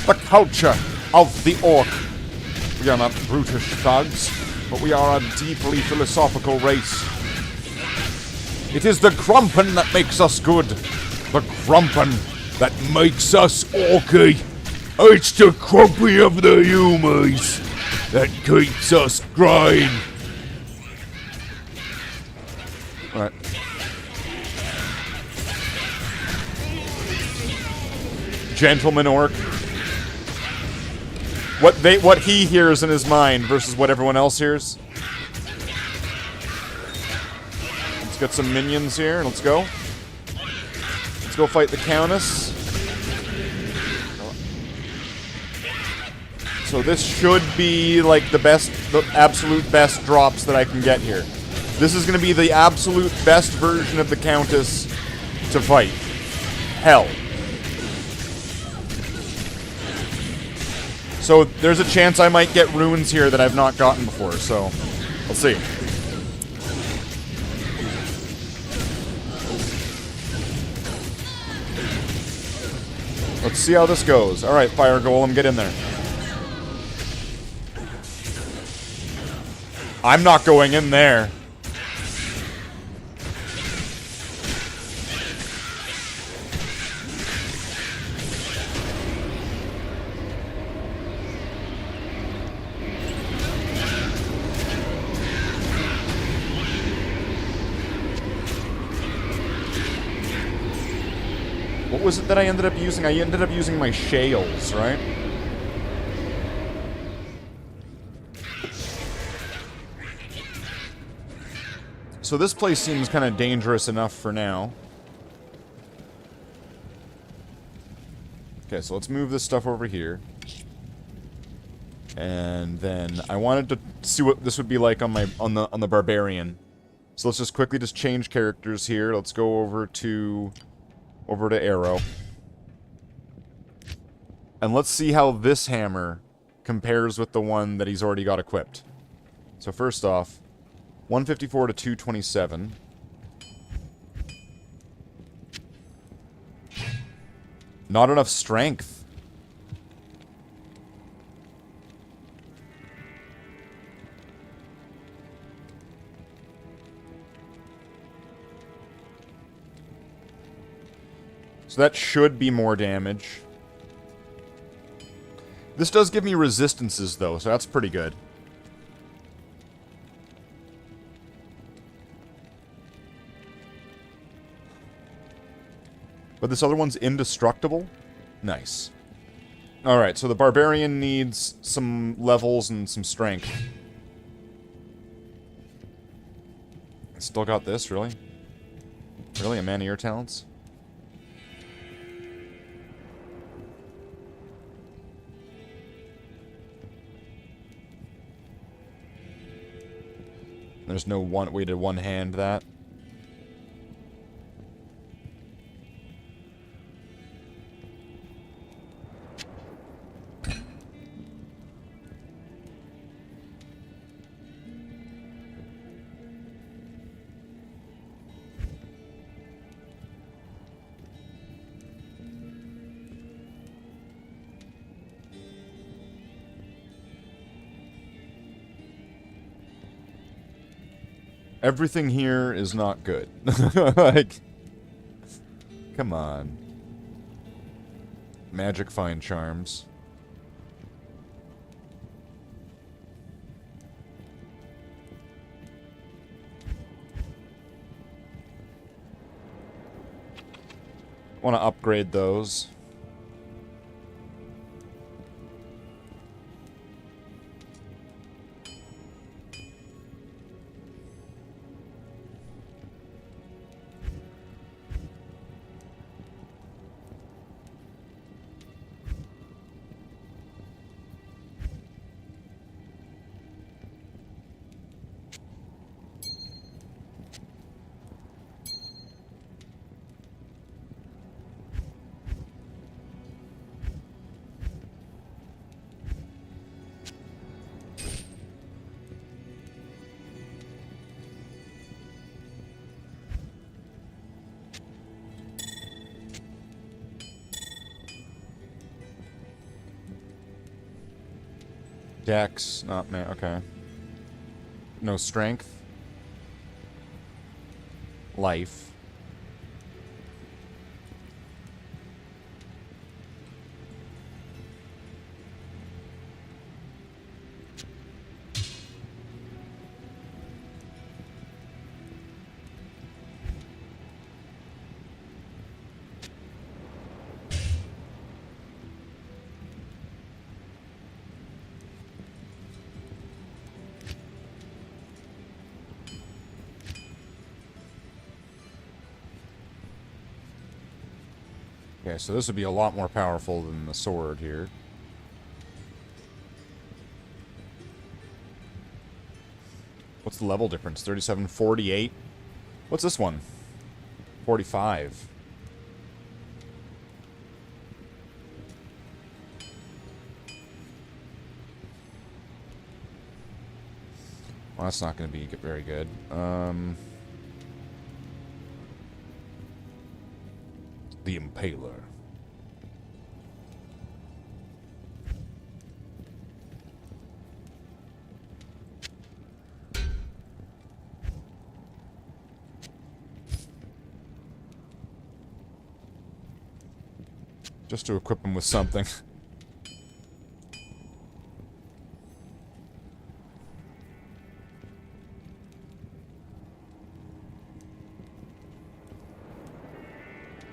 the culture of the orc. We are not brutish thugs, but we are a deeply philosophical race. It is the Grumpen that makes us good. The Grumpen that makes us orky. It's the grumpy of the humans that keeps us growing. Alright. Gentleman orc. What he hears in his mind versus what everyone else hears. Let's get some minions here. Let's go. Let's go fight the Countess. So this should be like the absolute best drops that I can get here. This is going to be the absolute best version of the Countess to fight. Hell. So there's a chance I might get runes here that I've not gotten before, so let's see. Let's see how this goes. Alright, Fire Golem, get in there. I'm not going in there. What was it that I ended up using? I ended up using my shales, right? So this place seems kind of dangerous enough for now. Okay, so let's move this stuff over here. And then I wanted to see what this would be like on the barbarian. So let's just quickly just change characters here. Let's go over to Arrow. And let's see how this hammer compares with the one that he's already got equipped. So first off, 154 to 227. Not enough strength. So that should be more damage. This does give me resistances, though, so that's pretty good. But this other one's indestructible? Nice. Alright, so the barbarian needs some levels and some strength. Still got this, really? Really? A man of your talents? There's no way to one-hand that. Everything here is not good. Like, come on. Magic Find Charms. Want to upgrade those. Dex, not man. Okay. No strength. Life. Okay, so this would be a lot more powerful than the sword here. What's the level difference? 37, 48? What's this one? 45. Well, that's not going to be very good. The Impaler. Just to equip him with something.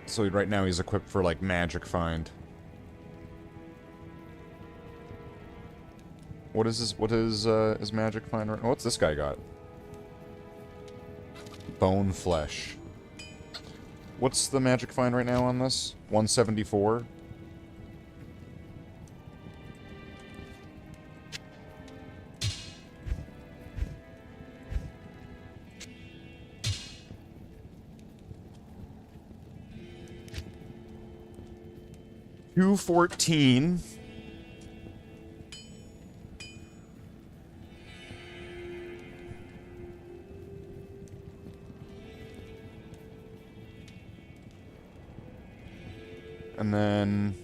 So right now he's equipped for, like, magic find. What is his magic find right now? What's this guy got? Bone flesh. What's the magic find right now on this? 174? $214. And then...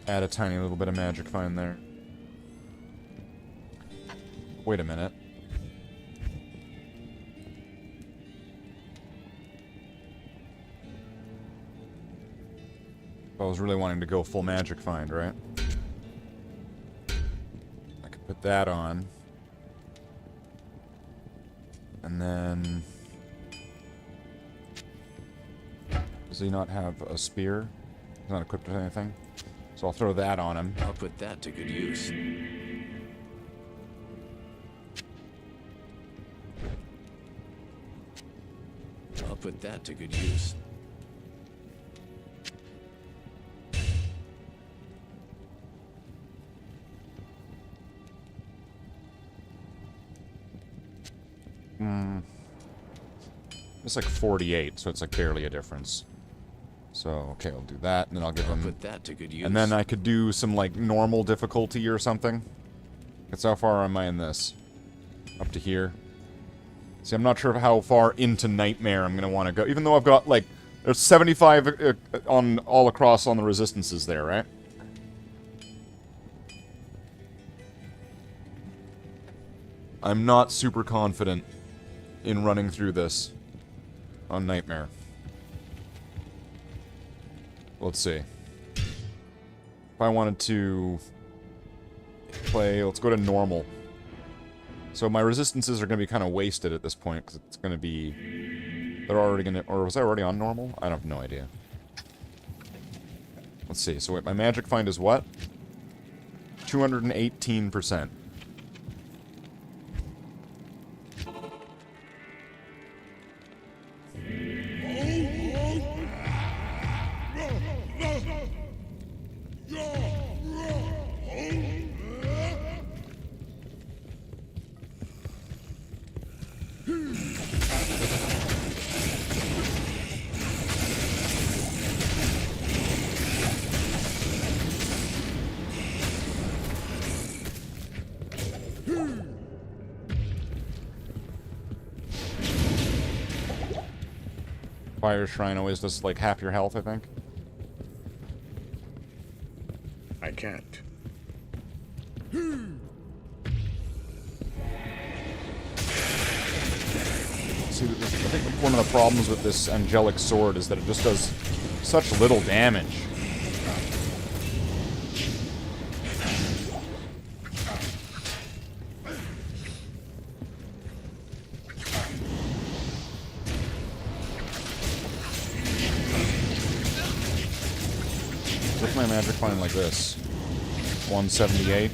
add a tiny little bit of magic find there. Wait a minute. I was really wanting to go full magic find, right? I could put that on. And then... Does he not have a spear? He's not equipped with anything. So I'll throw that on him. I'll put that to good use. I'll put that to good use. It's like 48, so it's like barely a difference. So, okay, I'll do that, and then I'll give him... Put that to good use. And then I could do some, like, normal difficulty or something. That's how far am I in this? Up to here. See, I'm not sure how far into Nightmare I'm going to want to go. Even though I've got, like, there's 75 on all across on the resistances there, right? I'm not super confident in running through this on Nightmare. Let's see. If I wanted to play, let's go to normal. So my resistances are going to be kind of wasted at this point, because it's going to be... They're already going to... Or was I already on normal? I have no idea. Let's see. So wait, my magic find is what? 218%. Fire Shrine always does, like, half your health, I think. I can't. See, I think one of the problems with this angelic sword is that it just does such little damage. What's my magic find like this? 178.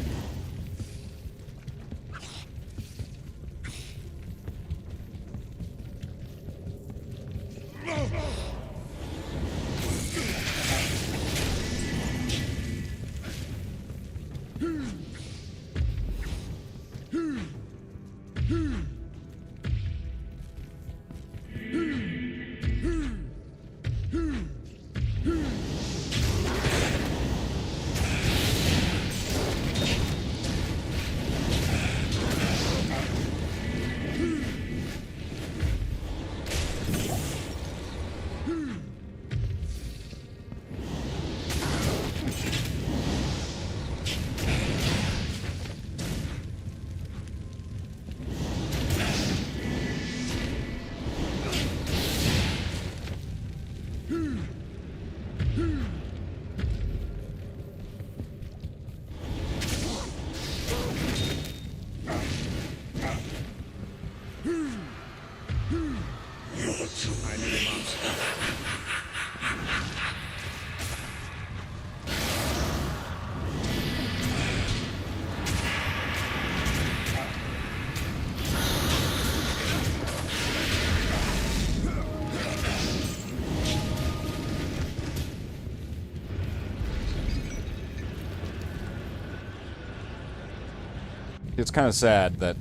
It's kind of sad that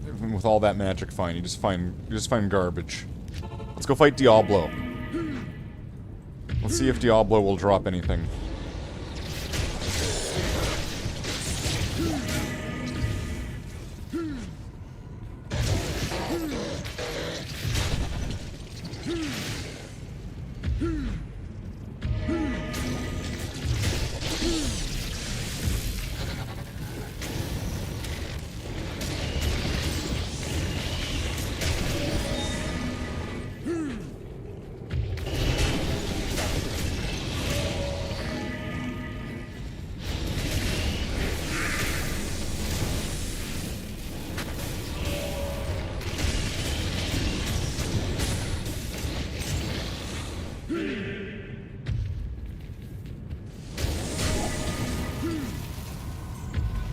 even with all that magic find, you just find garbage. Let's go fight Diablo. Let's see if Diablo will drop anything.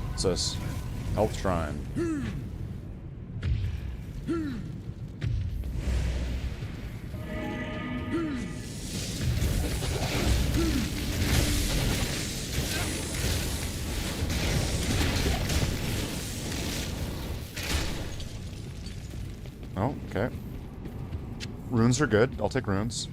What's this? Health Shrine. Oh, okay. Runes are good. I'll take runes.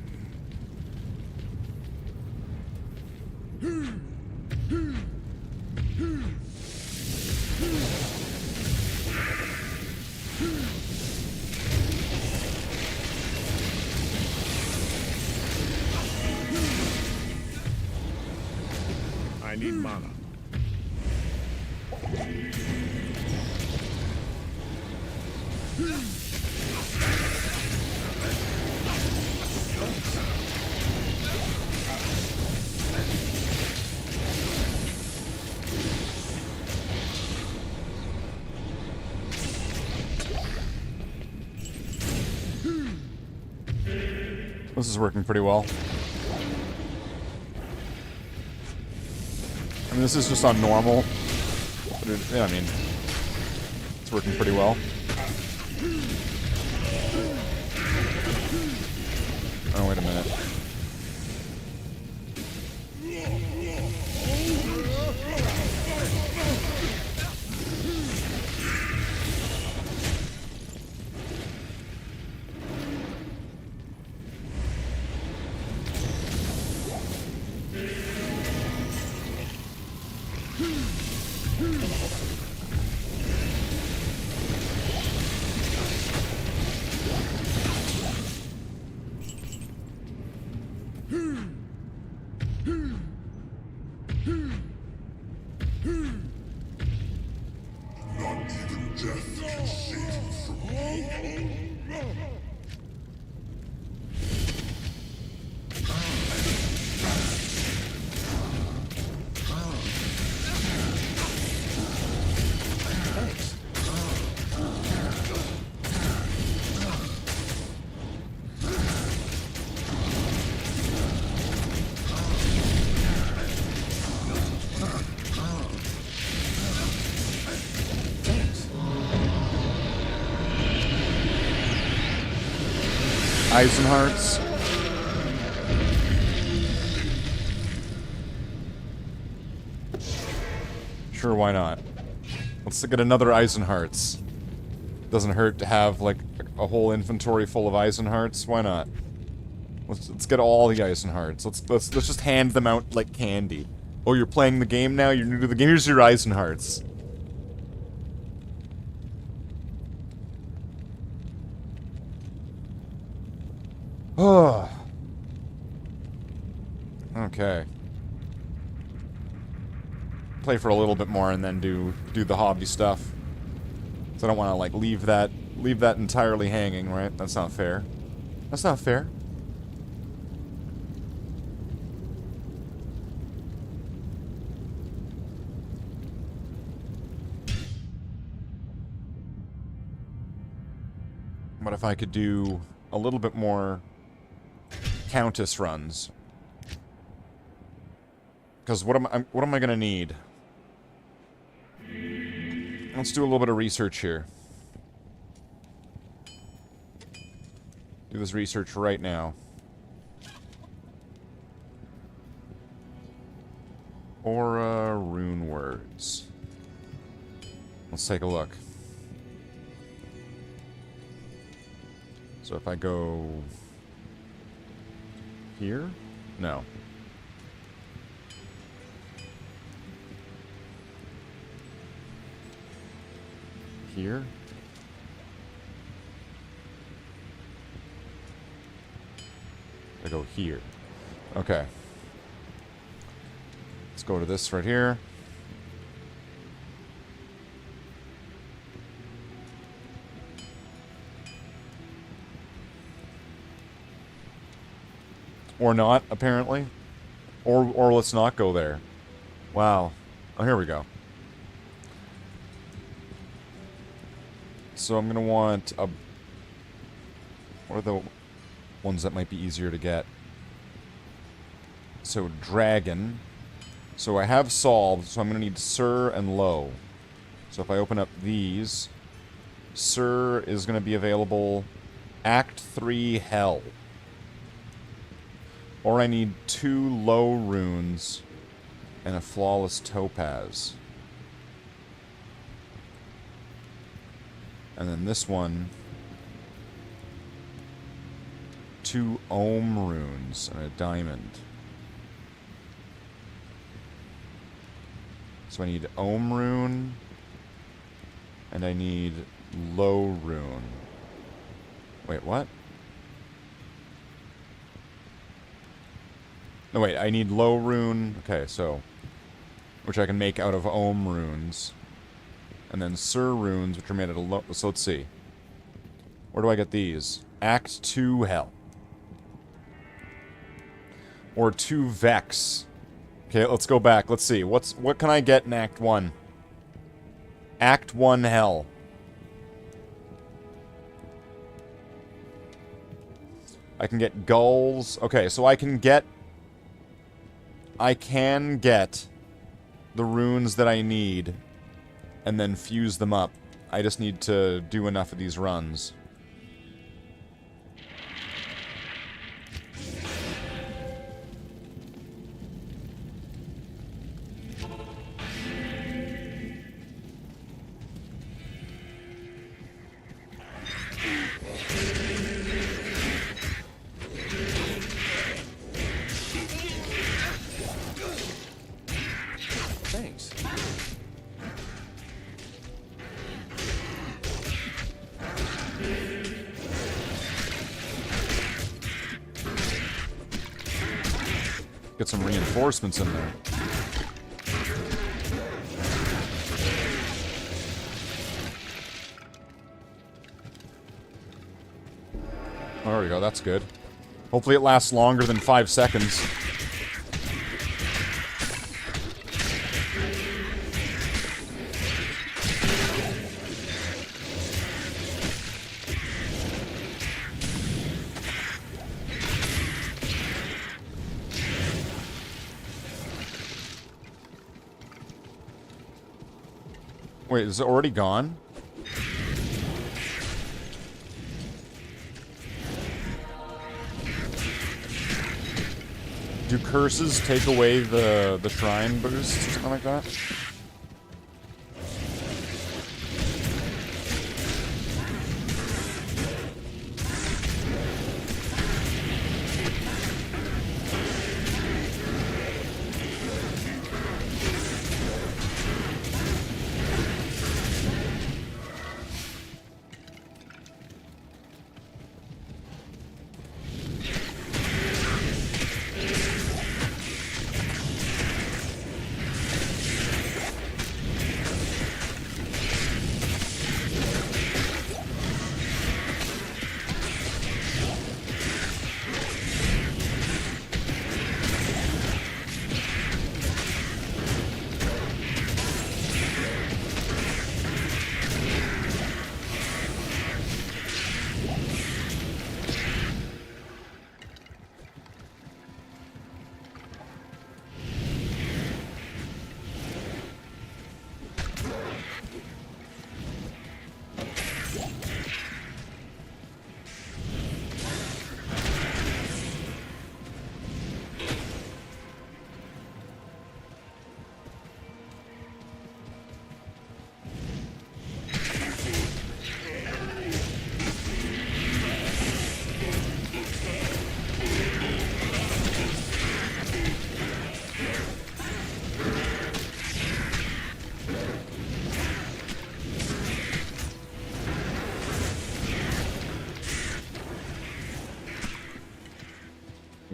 I need mana. This is working pretty well. I mean, this is just on normal. But yeah, I mean, it's working pretty well. Oh, wait a minute. Not even death can save you from me. Eisenhearts. Sure, why not? Let's get another Eisenhearts. Doesn't hurt to have, like, a whole inventory full of Eisenhearts. Why not? Let's get all the Eisenhearts. Let's just hand them out like candy. Oh, you're playing the game now? You're new to the game? Here's your Eisenhearts. Oh. Okay. Play for a little bit more and then do the hobby stuff. So I don't want to like leave that entirely hanging, right? That's not fair. That's not fair. What if I could do a little bit more Countess runs? Because what am I gonna need? Let's do a little bit of research here. Do this research right now. Aura are rune words? Let's take a look. So if I go here? No. Here? I go here. Okay. Let's go to this right here. Or not, apparently. Or let's not go there. Wow. Oh, here we go. So I'm going to want a... What are the ones that might be easier to get? So, dragon. So I have solved, so I'm going to need Sir and Low. So if I open up these, Sir is going to be available Act 3 Hell. Or I need 2 low runes and a flawless topaz. And then this one, 2 ohm runes and a diamond. So I need ohm rune and I need low rune. Wait, what? No, wait, I need low rune. Okay, so... Which I can make out of ohm runes. And then Sir runes, which are made out of low... So let's see. Where do I get these? Act 2 Hell. Or 2 Vex. Okay, let's go back. Let's see. What can I get in Act 1? Act 1 Hell. I can get gulls. Okay, so I can get the runes that I need and then fuse them up. I just need to do enough of these runs. Thanks. Get some reinforcements in there. Oh, there we go, that's good. Hopefully it lasts longer than 5 seconds. Wait, is it already gone? Do curses take away the shrine boost or something like that?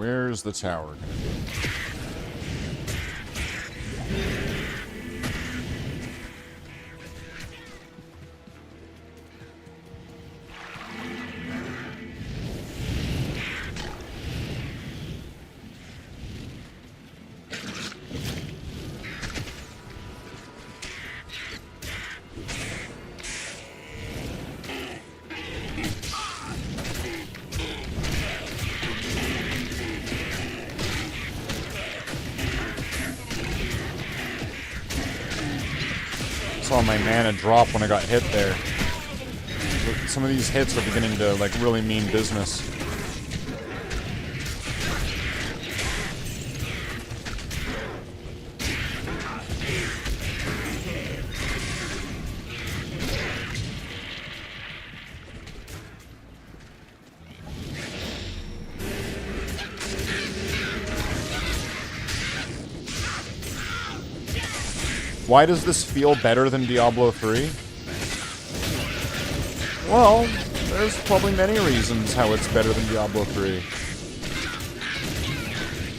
Where's the tower gonna be? Saw my mana drop when I got hit there. Some of these hits are beginning to, like, really mean business. Why does this feel better than Diablo 3? Well, there's probably many reasons how it's better than Diablo 3.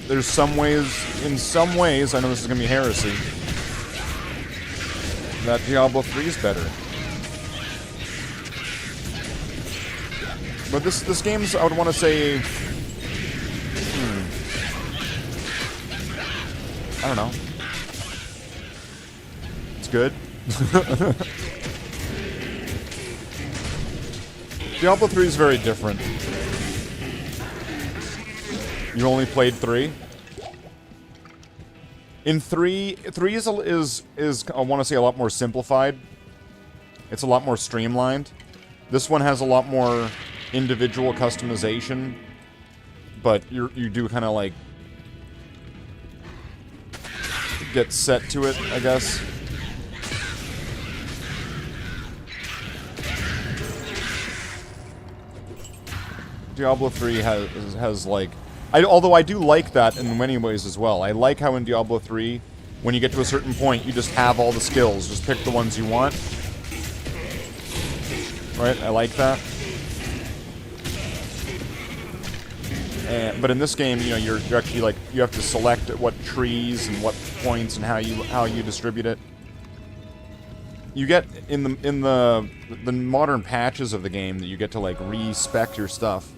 There's some ways, in some ways, I know this is gonna be heresy, that Diablo 3 is better. But this game's, I would want to say, I don't know. Good. Diablo 3 is very different. You only played 3? In 3 is I want to say a lot more simplified. It's a lot more streamlined. This one has a lot more individual customization, but you do kind of like get set to it, I guess. Diablo 3 has like... although I do like that in many ways as well. I like how in Diablo 3, when you get to a certain point, you just have all the skills. Just pick the ones you want. Right? I like that. But in this game, you know, you're actually like... You have to select what trees and what points and how you distribute it. You get, in the modern patches of the game, that you get to, like, respec your stuff.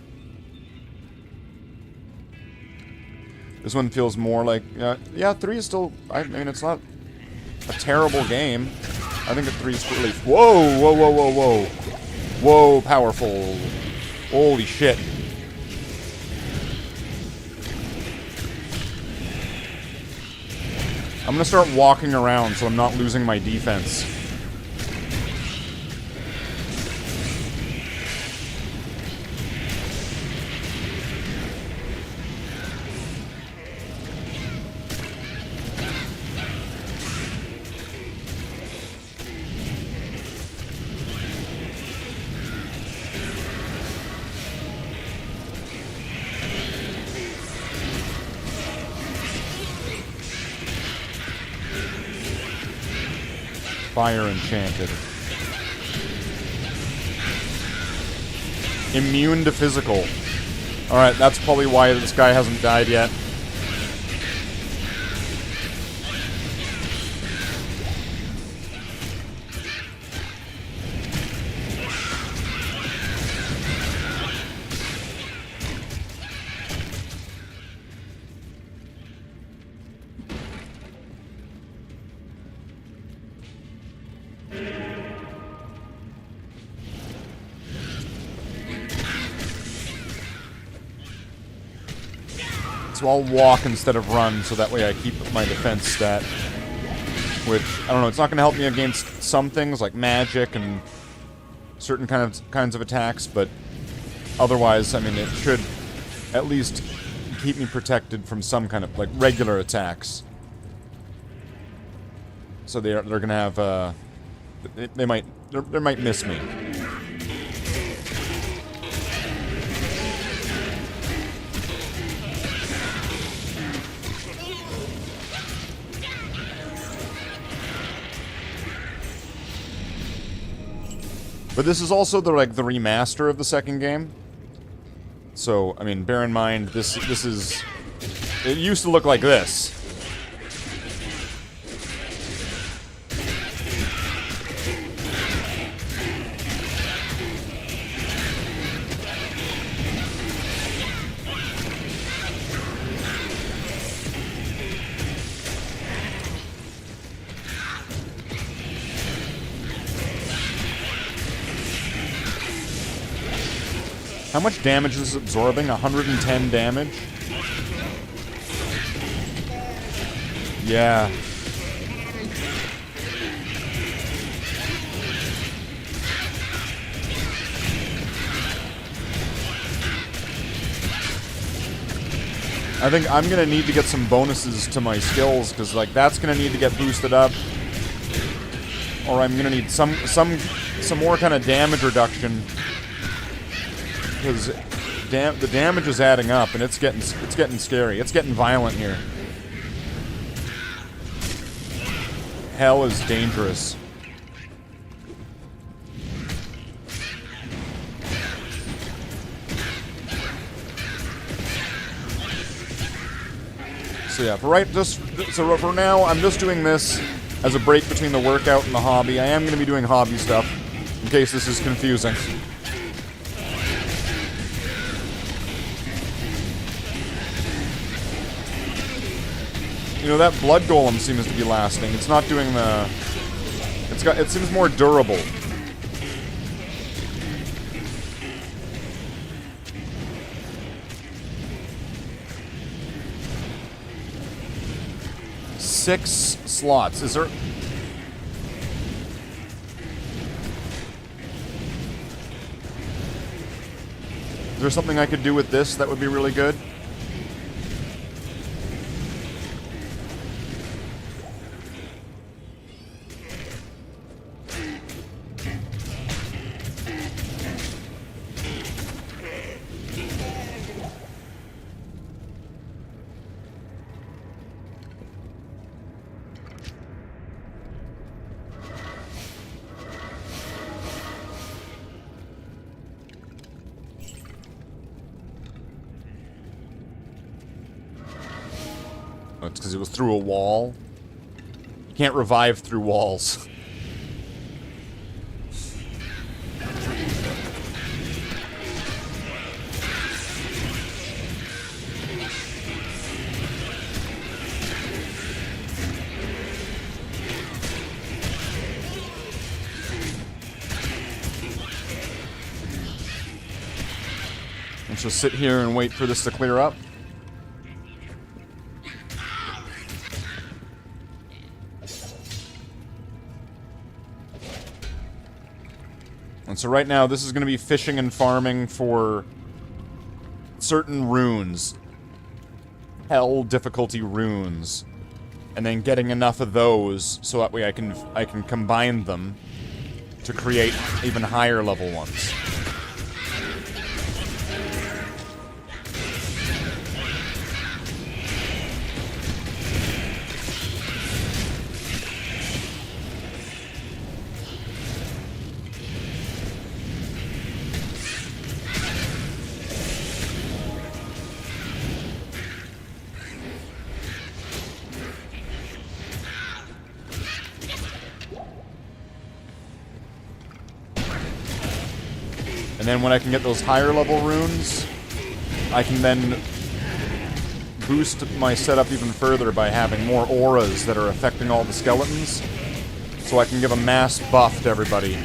This one feels more like... yeah, 3 is still... I mean, it's not a terrible game. I think that 3 is really... Whoa, whoa, whoa, whoa, whoa. Whoa, powerful. Holy shit. I'm gonna start walking around so I'm not losing my defense. Fire enchanted. Immune to physical. Alright, that's probably why this guy hasn't died yet. So I'll walk instead of run, so that way I keep my defense stat. Which, I don't know, it's not going to help me against some things, like magic and certain kinds of attacks, but otherwise, I mean, it should at least keep me protected from some kind of, like, regular attacks. So they're going to have, they might miss me. But this is also the remaster of the second game. So, I mean, bear in mind, this is... It used to look like this. How much damage is this absorbing? 110 damage? Yeah. I think I'm gonna need to get some bonuses to my skills, because, like, that's gonna need to get boosted up. Or I'm gonna need some more kind of damage reduction. Because the damage is adding up, and it's getting scary. It's getting violent here. Hell is dangerous. So yeah, for now, I'm just doing this as a break between the workout and the hobby. I am going to be doing hobby stuff, in case this is confusing. You know, that blood golem seems to be lasting. It's not doing the... It seems more durable. Six slots. Is there... Is there something I could do with this that would be really good? It's because it was through a wall. You can't revive through walls. Let's just sit here and wait for this to clear up. And so right now, this is going to be fishing and farming for certain runes. Hell difficulty runes. And then getting enough of those so that way I can combine them to create even higher level ones. And then when I can get those higher level runes, I can then boost my setup even further by having more auras that are affecting all the skeletons. So I can give a mass buff to everybody.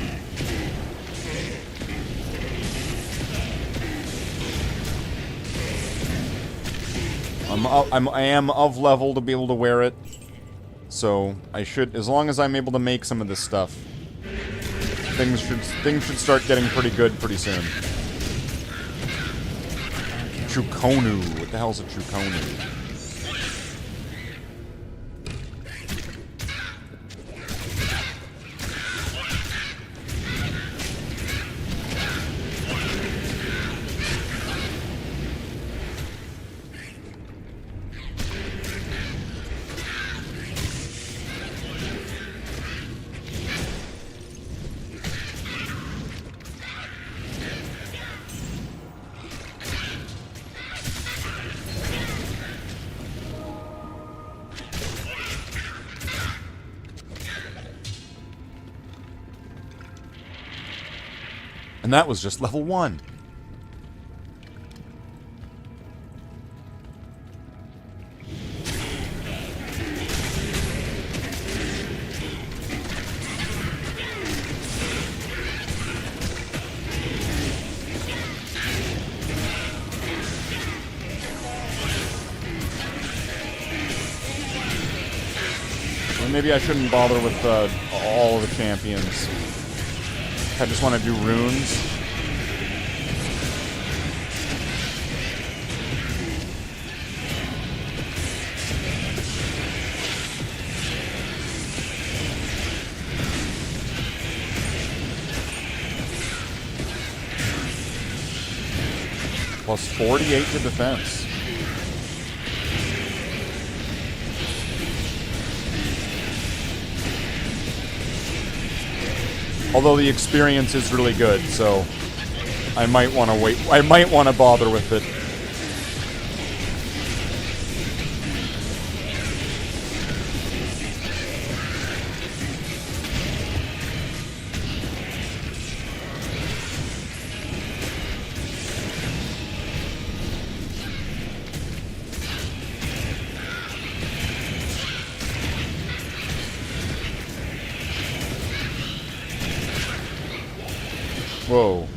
I am of level to be able to wear it. So I should, as long as I'm able to make some of this stuff, things should start getting pretty good pretty soon. Chukonu. What the hell's a Chukonu? And that was just level 1. Well, maybe I shouldn't bother with all of the champions. I just want to do runes. Plus 48 to defense. Although the experience is really good, so I might want to wait. I might want to bother with it. Whoa.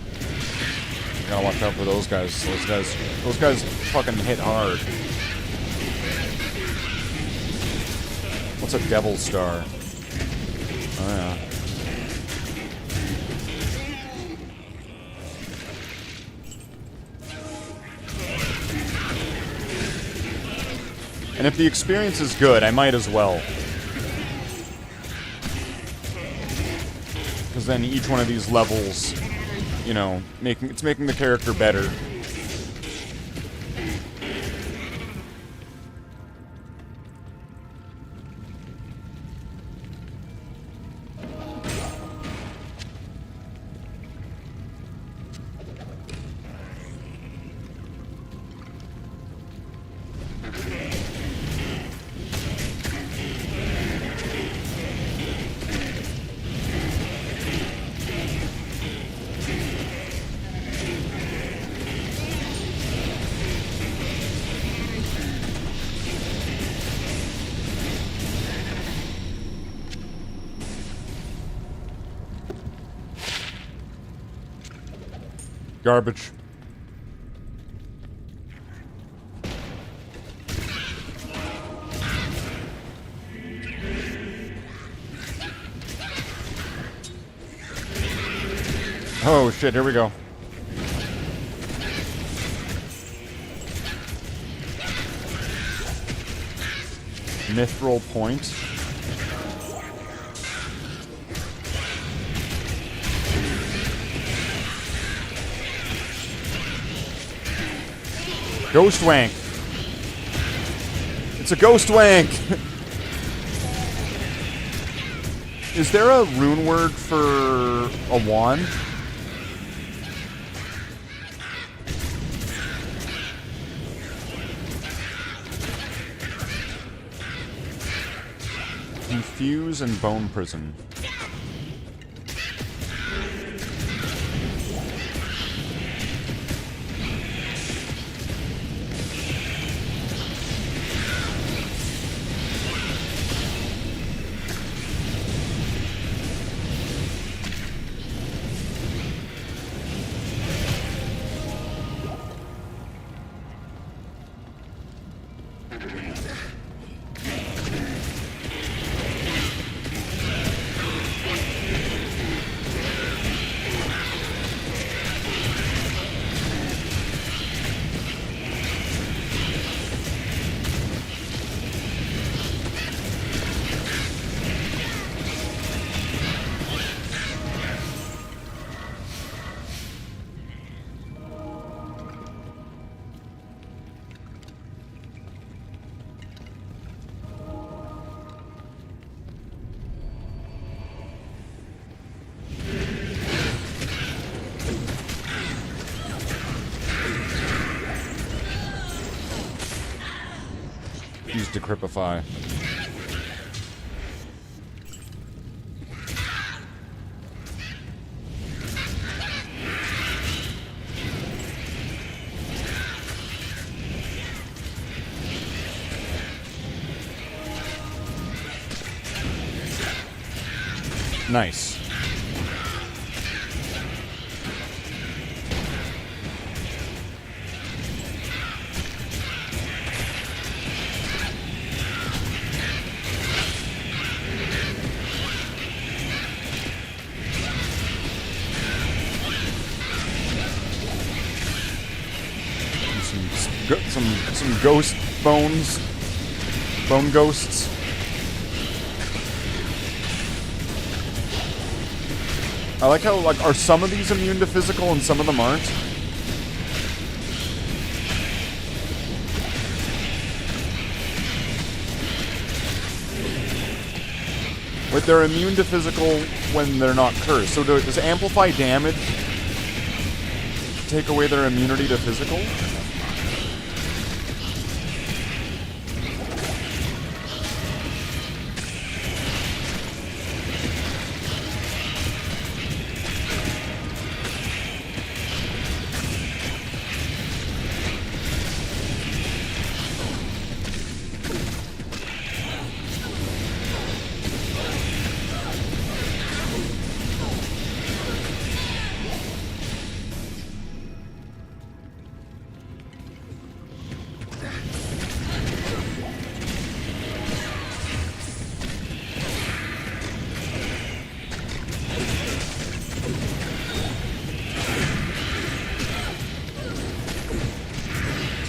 Gotta watch out for those guys. Those guys fucking hit hard. What's a devil star? Oh yeah. And if the experience is good, I might as well. Because then each one of these levels, you know, it's making the character better. Garbage. Oh shit, here we go. Mithril point. Ghost wank. It's a ghost wank. Is there a rune word for a wand? Confuse and bone prison. Use Decrypify. Nice. Some ghost bones. Bone ghosts. I like how, like, are some of these immune to physical and some of them aren't? Wait, they're immune to physical when they're not cursed. So does amplify damage take away their immunity to physical?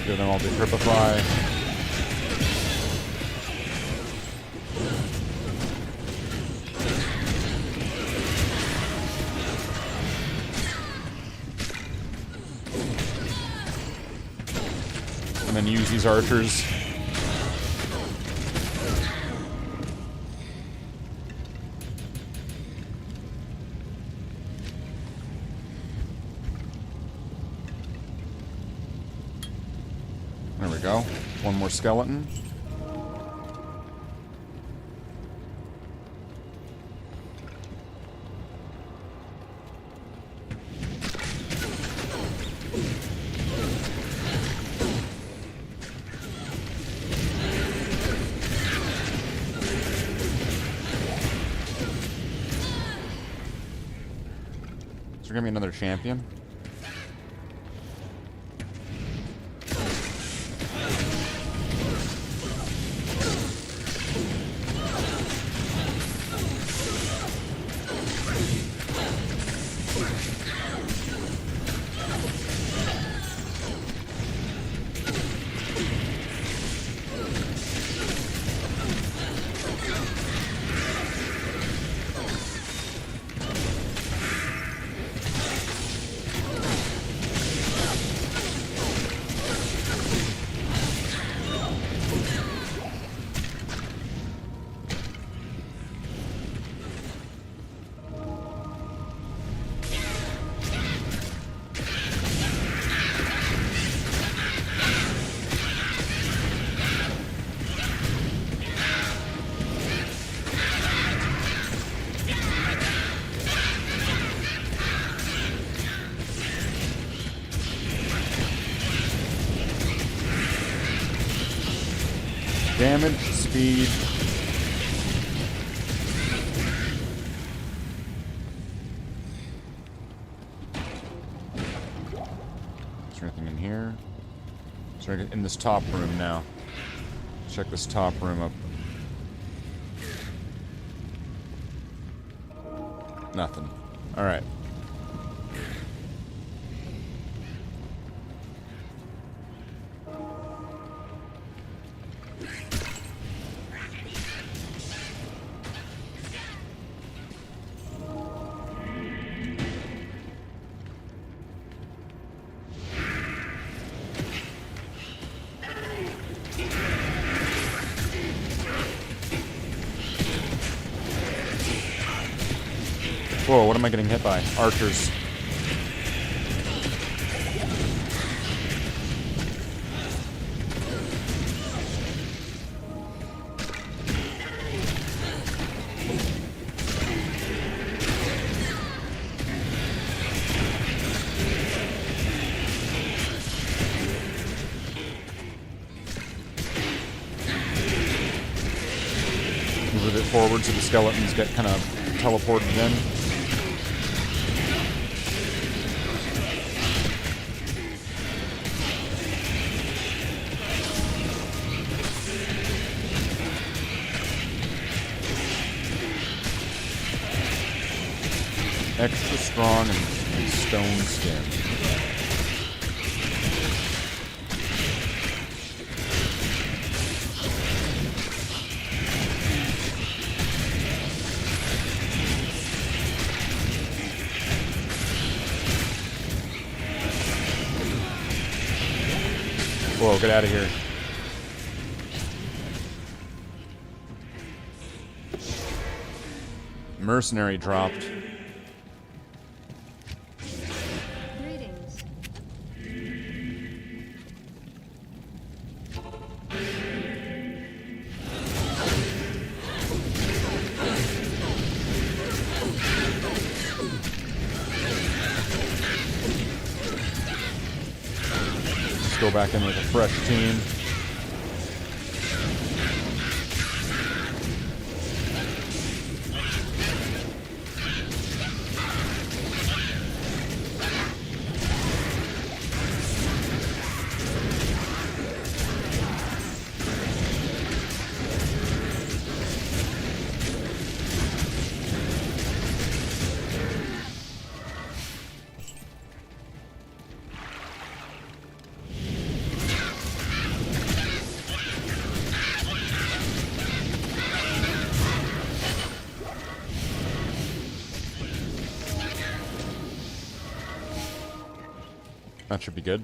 Then I'll decrypify. And then use these archers. There we go. One more skeleton. Is there gonna be another champion? Damage, speed. Is there anything in here? Is there in this top room now? Check this top room up. Nothing. Alright. Whoa, what am I getting hit by? Archers. Move it forward so the skeletons get kind of teleported in. Extra strong and stone skin. Whoa, get out of here. Mercenary dropped. Greetings. Let's go back in with a fresh team. That should be good.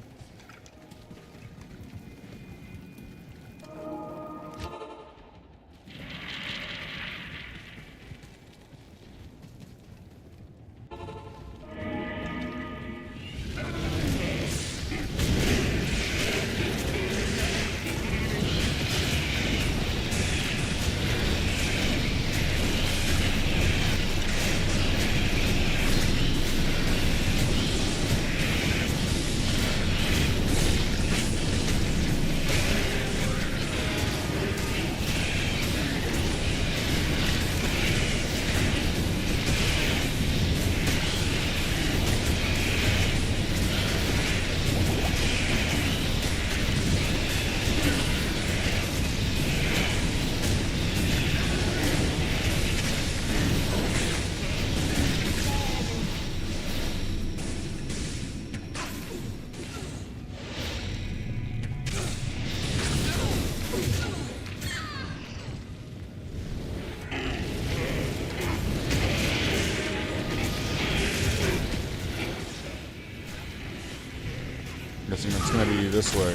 Guessing it's gonna be this way.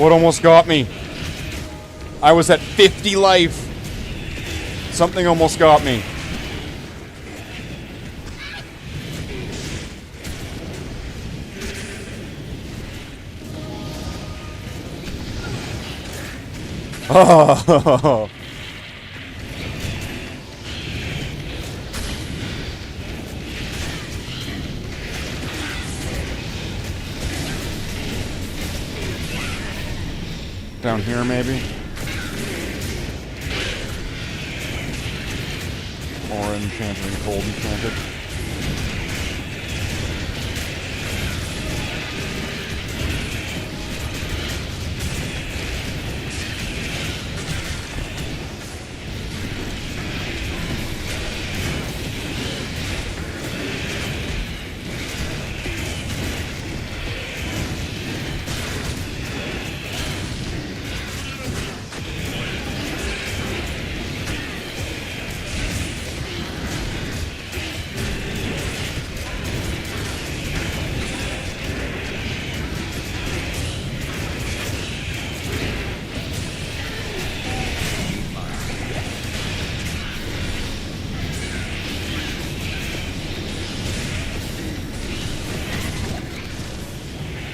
What almost got me? I was at 50 life. Something almost got me. Oh. Down here, maybe? Or enchanted and cold enchanted.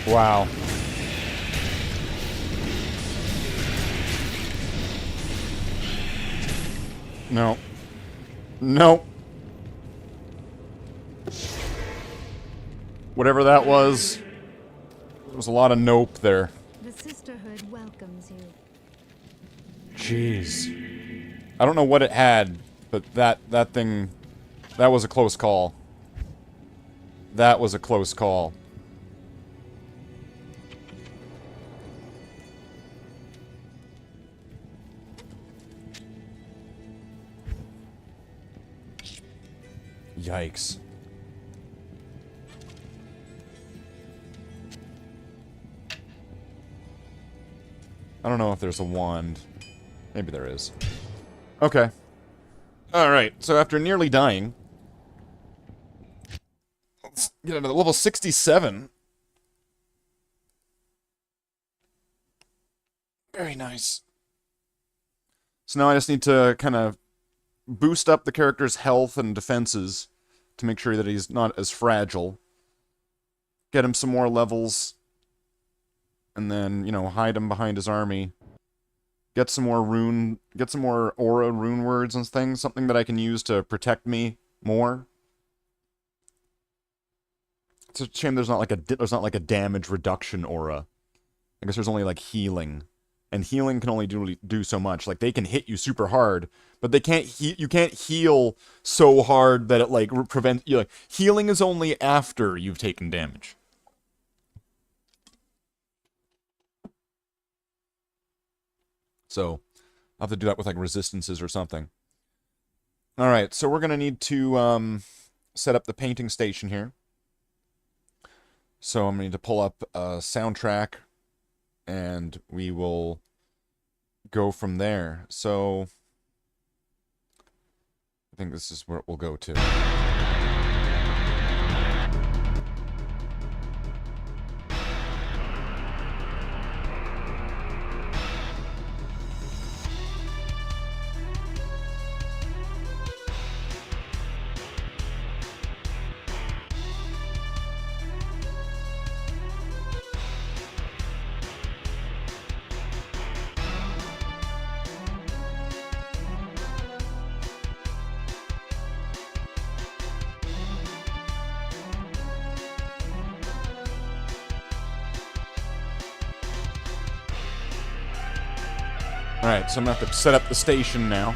Wow. No. No. Whatever that was There was a lot of nope there. The Sisterhood welcomes you. Jeez. I don't know what it had, but that thing... That was a close call. That was a close call. Yikes. I don't know if there's a wand. Maybe there is. Okay. Alright, so after nearly dying... Let's get into level 67. Very nice. So now I just need to kind of boost up the character's health and defenses to make sure that he's not as fragile. Get him some more levels. And then, you know, hide him behind his army. Get some more aura rune words and things. Something that I can use to protect me more. It's a shame there's not like a damage reduction aura. I guess there's only like healing. And healing can only do so much. Like, they can hit you super hard, but they can't you can't heal so hard that it, like, prevents you. Like, healing is only after you've taken damage. So, I'll have to do that with, like, resistances or something. Alright, so we're gonna need to, set up the painting station here. So I'm gonna need to pull up a soundtrack, and we will go from there. So I think this is where it will go to. Alright, so I'm gonna have to set up the station now.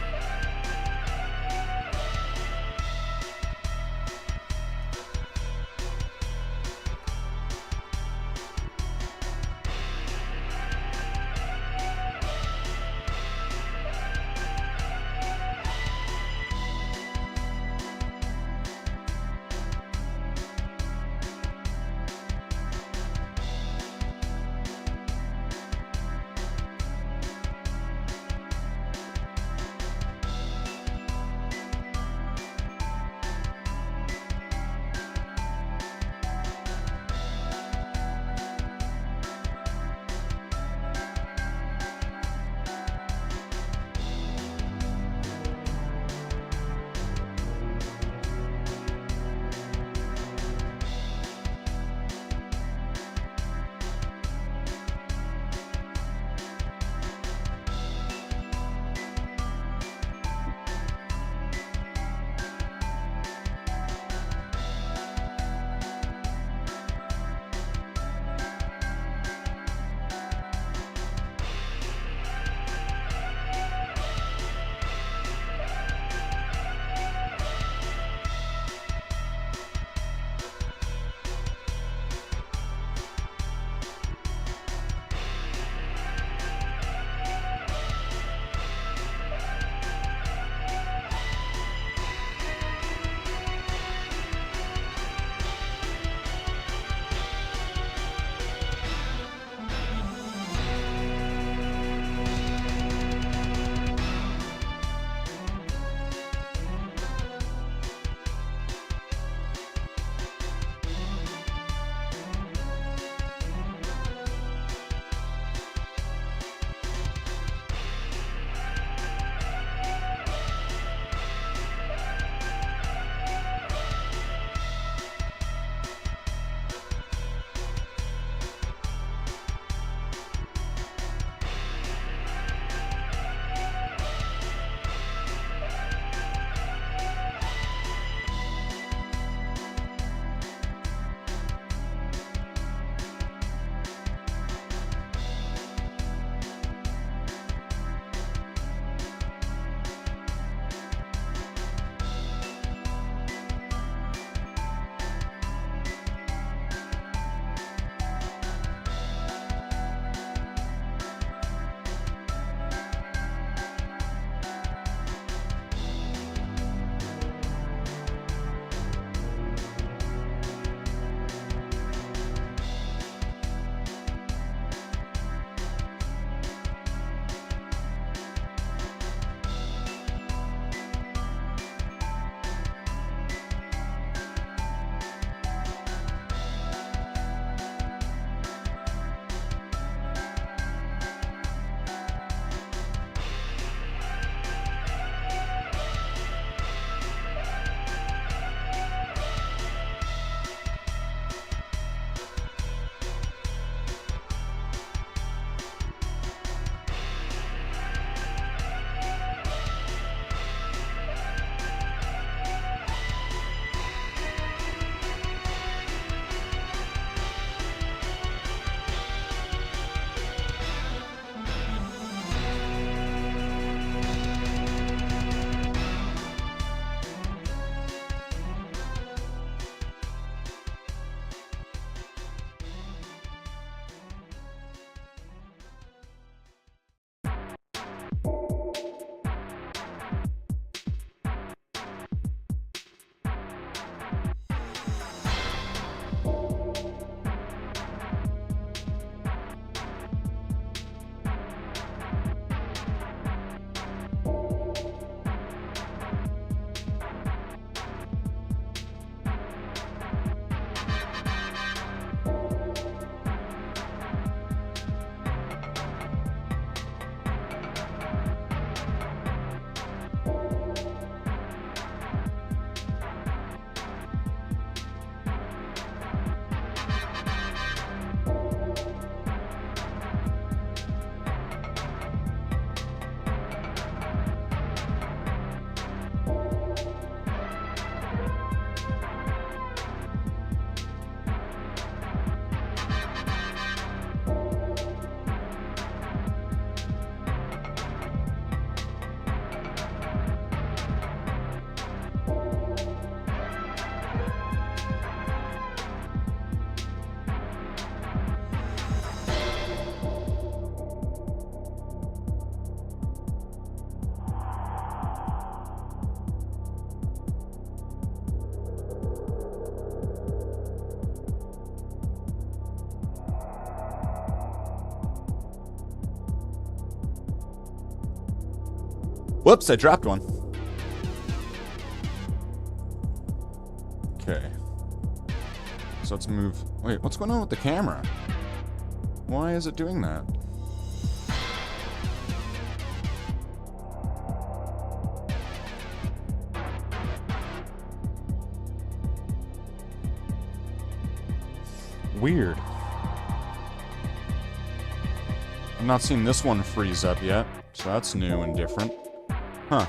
Whoops, I dropped one. Okay. So let's move... Wait, what's going on with the camera? Why is it doing that? Weird. I've not seen this one freeze up yet, so that's new and different. Huh.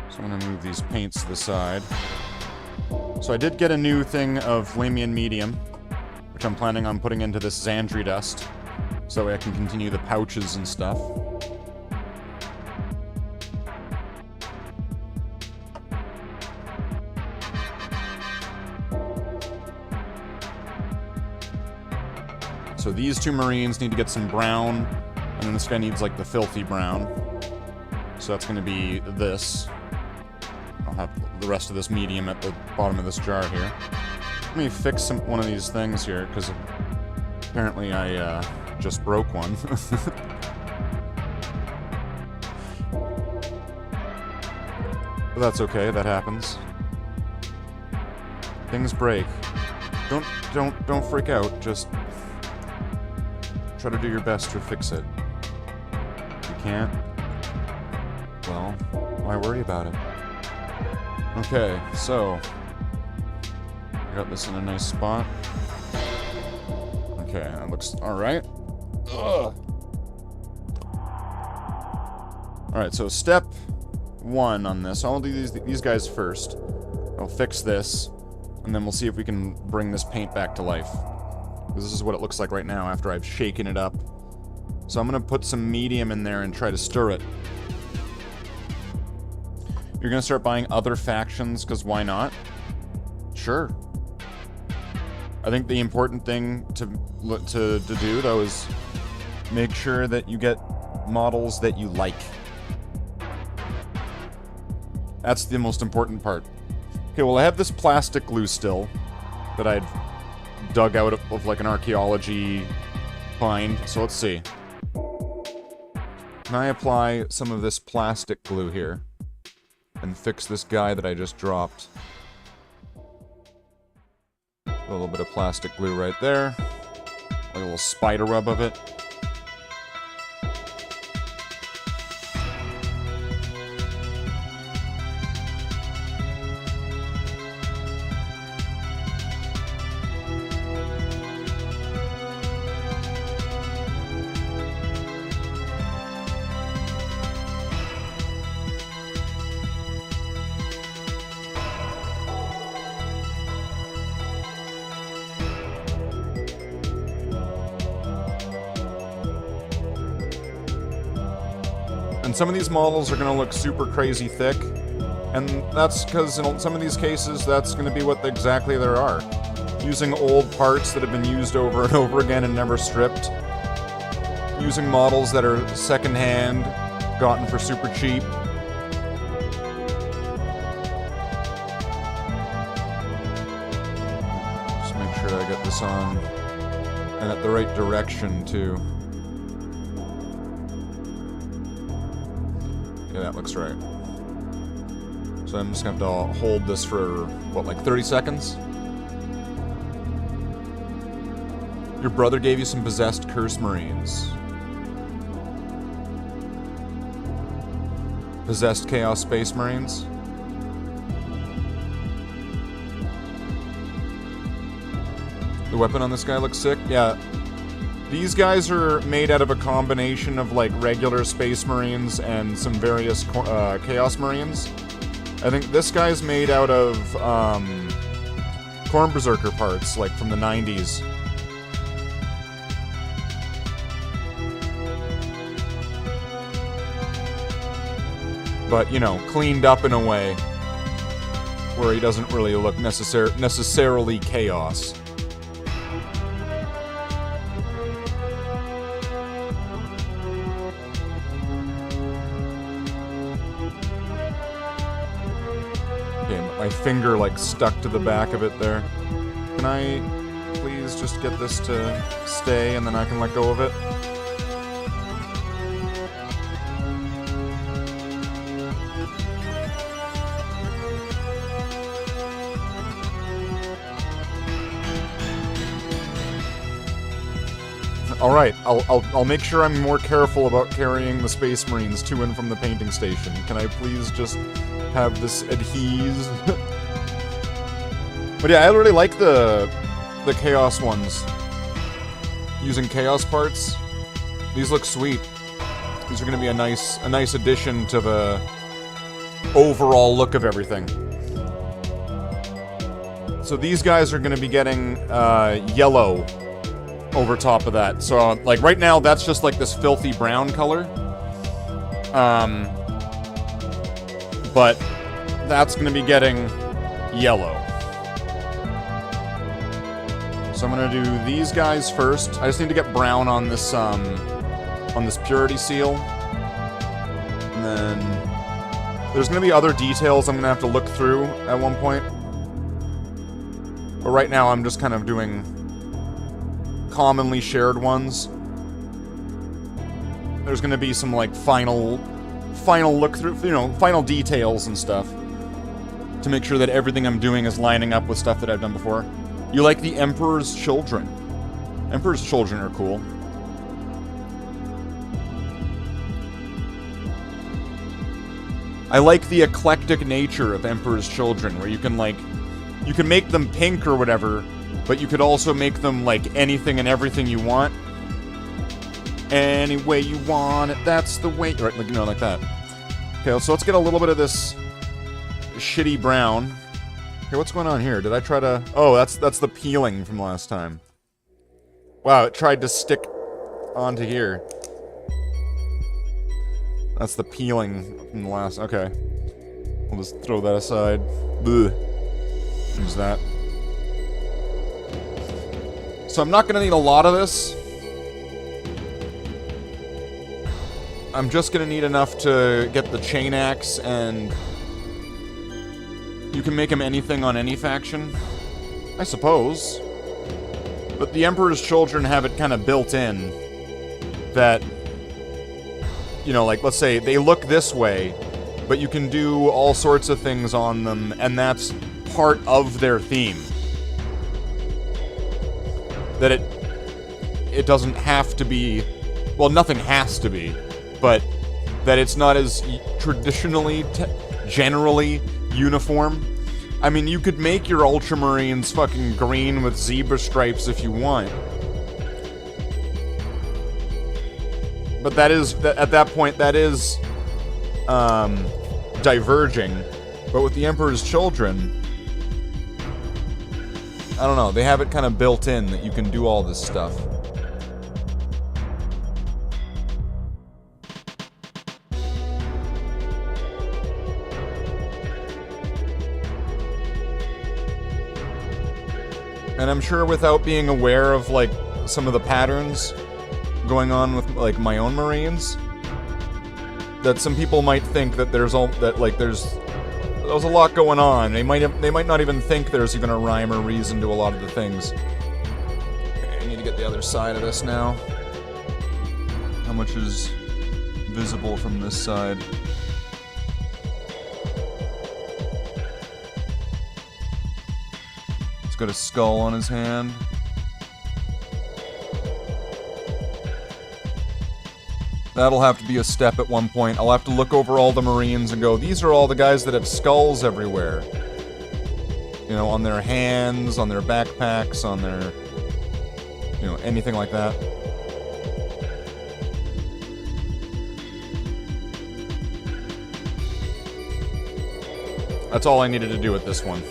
So I'm gonna move these paints to the side. So I did get a new thing of Lamian Medium, which I'm planning on putting into this Xandri dust, so that way I can continue the pouches and stuff. So these two Marines need to get some brown, and then this guy needs like the filthy brown. So that's gonna be this. I'll have the rest of this medium at the bottom of this jar here. Let me fix one of these things here, because apparently I just broke one. But that's okay, that happens. Things break. Don't freak out, just try to do your best to fix it. If you can't, well, why worry about it? Okay, so I got this in a nice spot. Okay, that looks alright. Alright, so step 1 on this. I'll do these guys first. I'll fix this, and then we'll see if we can bring this paint back to life. Because this is what it looks like right now after I've shaken it up. So I'm gonna put some medium in there and try to stir it. You're gonna start buying other factions, because why not? Sure. I think the important thing to do, though, is make sure that you get models that you like. That's the most important part. Okay, well, I have this plastic glue still that I'd dug out of like an archaeology find. So let's see. Can I apply some of this plastic glue here and fix this guy that I just dropped? A little bit of plastic glue right there. Like a little spider web of it. And some of these models are going to look super crazy thick, and that's because in some of these cases, that's going to be what exactly there are. Using old parts that have been used over and over again and never stripped. Using models that are secondhand, gotten for super cheap. Just make sure I get this on, and at the right direction, too. Yeah, that looks right. So I'm just gonna have to hold this for, what, like 30 seconds? Your brother gave you some possessed Curse Marines. Possessed Chaos Space Marines? The weapon on this guy looks sick? Yeah. These guys are made out of a combination of, like, regular Space Marines and some various Chaos Marines. I think this guy's made out of, Corn Berserker parts, like, from the 90s. But, you know, cleaned up in a way where he doesn't really look necessarily Chaos. My finger, like, stuck to the back of it there. Can I please just get this to stay and then I can let go of it? Alright, I'll make sure I'm more careful about carrying the Space Marines to and from the painting station. Can I please just have this adhese? But yeah, I really like the Chaos ones. Using Chaos parts. These look sweet. These are gonna be a nice addition to the overall look of everything. So these guys are gonna be getting yellow over top of that. So like right now that's just like this filthy brown color. But that's gonna be getting yellow. So I'm gonna do these guys first. I just need to get brown on this purity seal. And then there's gonna be other details I'm gonna have to look through at one point. But right now I'm just kind of doing commonly shared ones. There's gonna be some like final look through, you know, final details and stuff to make sure that everything I'm doing is lining up with stuff that I've done before. You like the Emperor's Children? Emperor's Children are cool. I like the eclectic nature of Emperor's Children, where you can make them pink or whatever, but you could also make them like anything and everything you want. Any way you want it, that's the way, right? Like, you know, like that. Okay, so let's get a little bit of this shitty brown. Okay, what's going on here? Did I try to... Oh, that's the peeling from last time. Wow, it tried to stick onto here. That's the peeling from the last... Okay. We'll just throw that aside. Blech. Use that. So I'm not gonna need a lot of this. I'm just gonna need enough to get the chain axe, and you can make him anything on any faction, I suppose. But the Emperor's Children have it kind of built in that, you know, like, let's say they look this way, but you can do all sorts of things on them, and that's part of their theme. That it doesn't have to be, well, nothing has to be, but that it's not as traditionally, generally uniform. I mean, you could make your Ultramarines fucking green with zebra stripes if you want. But that is, at that point, that is diverging. But with the Emperor's Children, I don't know, they have it kind of built in that you can do all this stuff. And I'm sure without being aware of, like, some of the patterns going on with, like, my own Marines, that some people might think that there's a lot going on. They might not even think there's even a rhyme or reason to a lot of the things. Okay, I need to get the other side of this now. How much is visible from this side? He's got a skull on his hand. That'll have to be a step at one point. I'll have to look over all the Marines and go, these are all the guys that have skulls everywhere. You know, on their hands, on their backpacks, on their... You know, anything like that. That's all I needed to do with this one.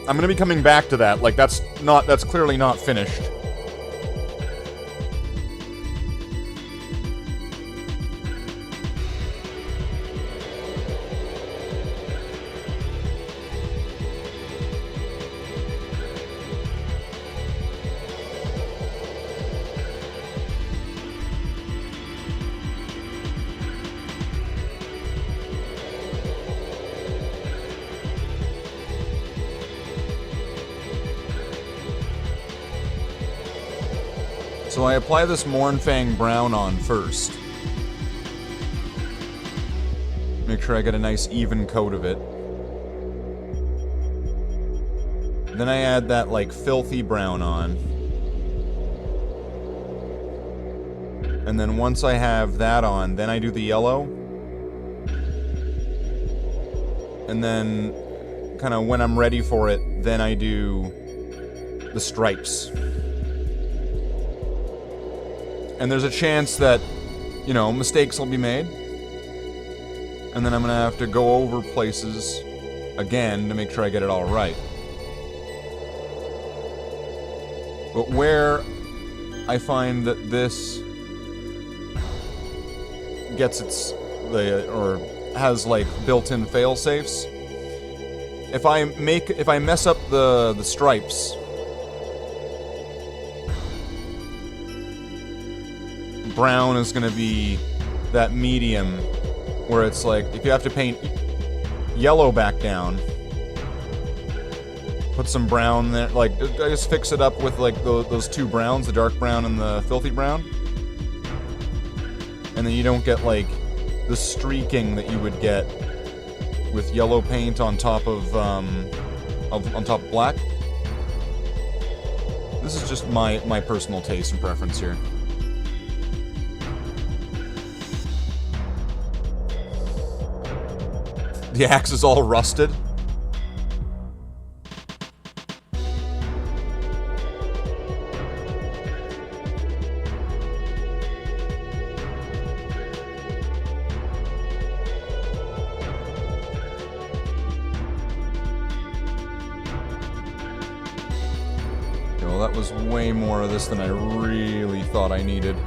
I'm gonna be coming back to that. Like, that's clearly not finished. So I apply this Mournfang Brown on first. Make sure I get a nice even coat of it. Then I add that, like, filthy brown on. And then once I have that on, then I do the yellow. And then, kind of when I'm ready for it, then I do the stripes. And there's a chance that, you know, mistakes will be made. And then I'm gonna have to go over places again to make sure I get it all right. But where I find that this gets its, or has like built-in fail-safes, if I mess up the stripes, brown is gonna be that medium where it's like, if you have to paint yellow back down, put some brown there, like, I just fix it up with, like, those two browns, the dark brown and the filthy brown. And then you don't get, like, the streaking that you would get with yellow paint on top of on top of black. This is just my personal taste and preference here. The axe is all rusted. Okay, well, that was way more of this than I really thought I needed.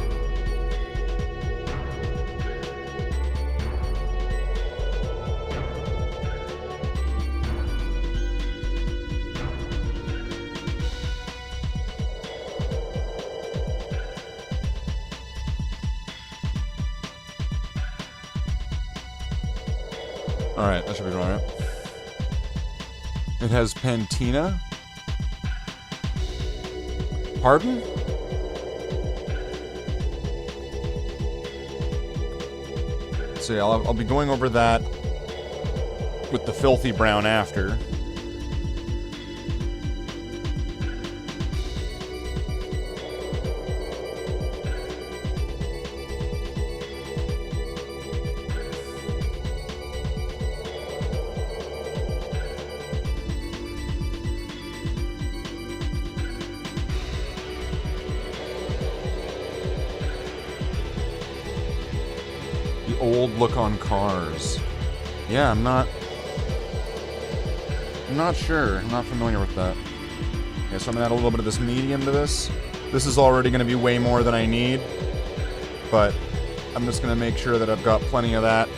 Alright, that should be alright. It has Pantina. Pardon? So yeah, I'll be going over that with the filthy brown after. Old look on cars. Yeah, I'm not sure. I'm not familiar with that. Okay, so I'm gonna add a little bit of this medium to this. This is already gonna be way more than I need, but I'm just gonna make sure that I've got plenty of that.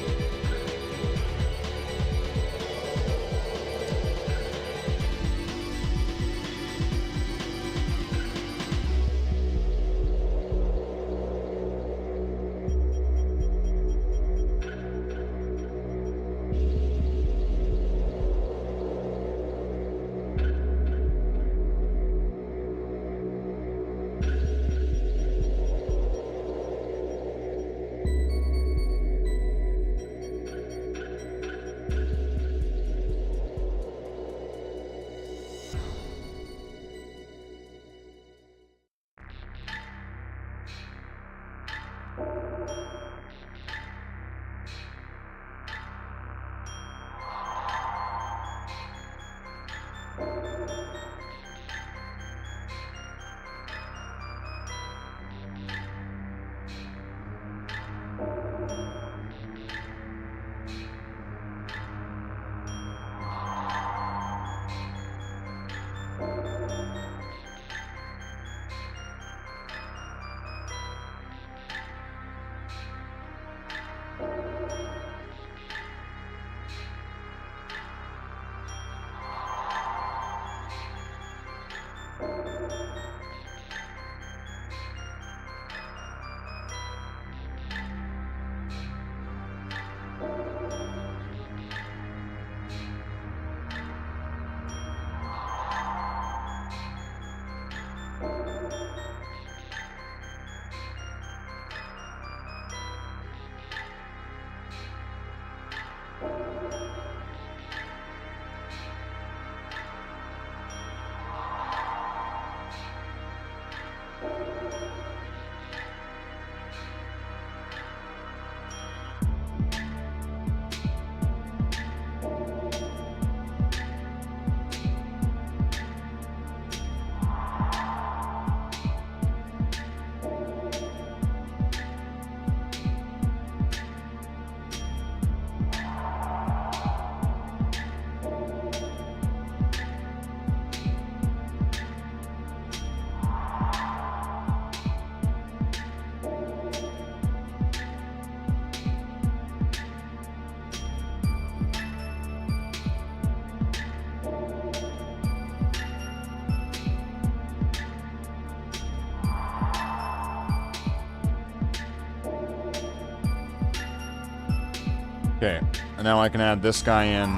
Okay, and now I can add this guy in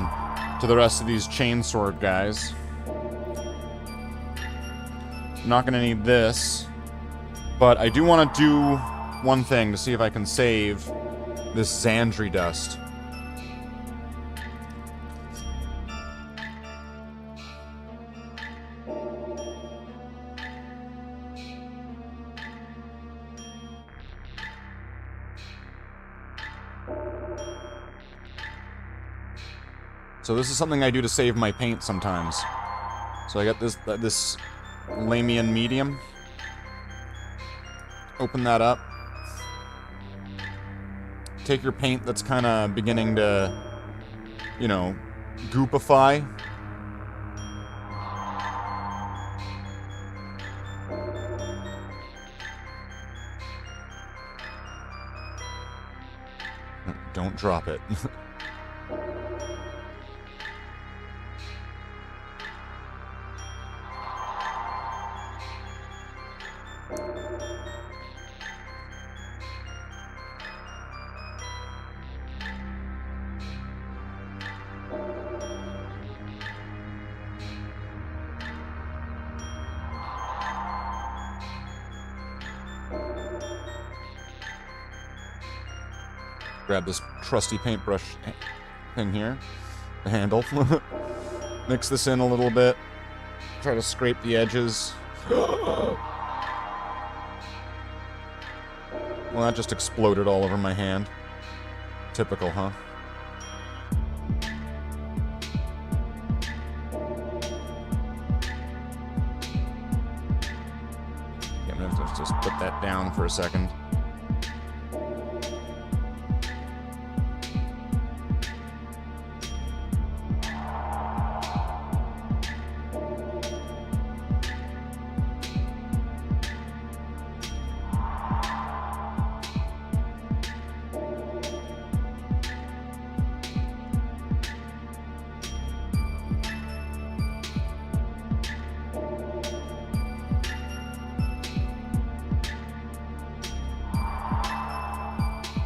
to the rest of these chainsword guys. Not gonna need this, but I do want to do one thing to see if I can save this Xandri dust. So this is something I do to save my paint sometimes. So I got this Lamian medium. Open that up. Take your paint that's kind of beginning to, you know, goopify. Don't drop it. Grab this trusty paintbrush thing here, the handle. Mix this in a little bit. Try to scrape the edges. Well, that just exploded all over my hand. Typical, huh? Yeah, I'm gonna have to just put that down for a second.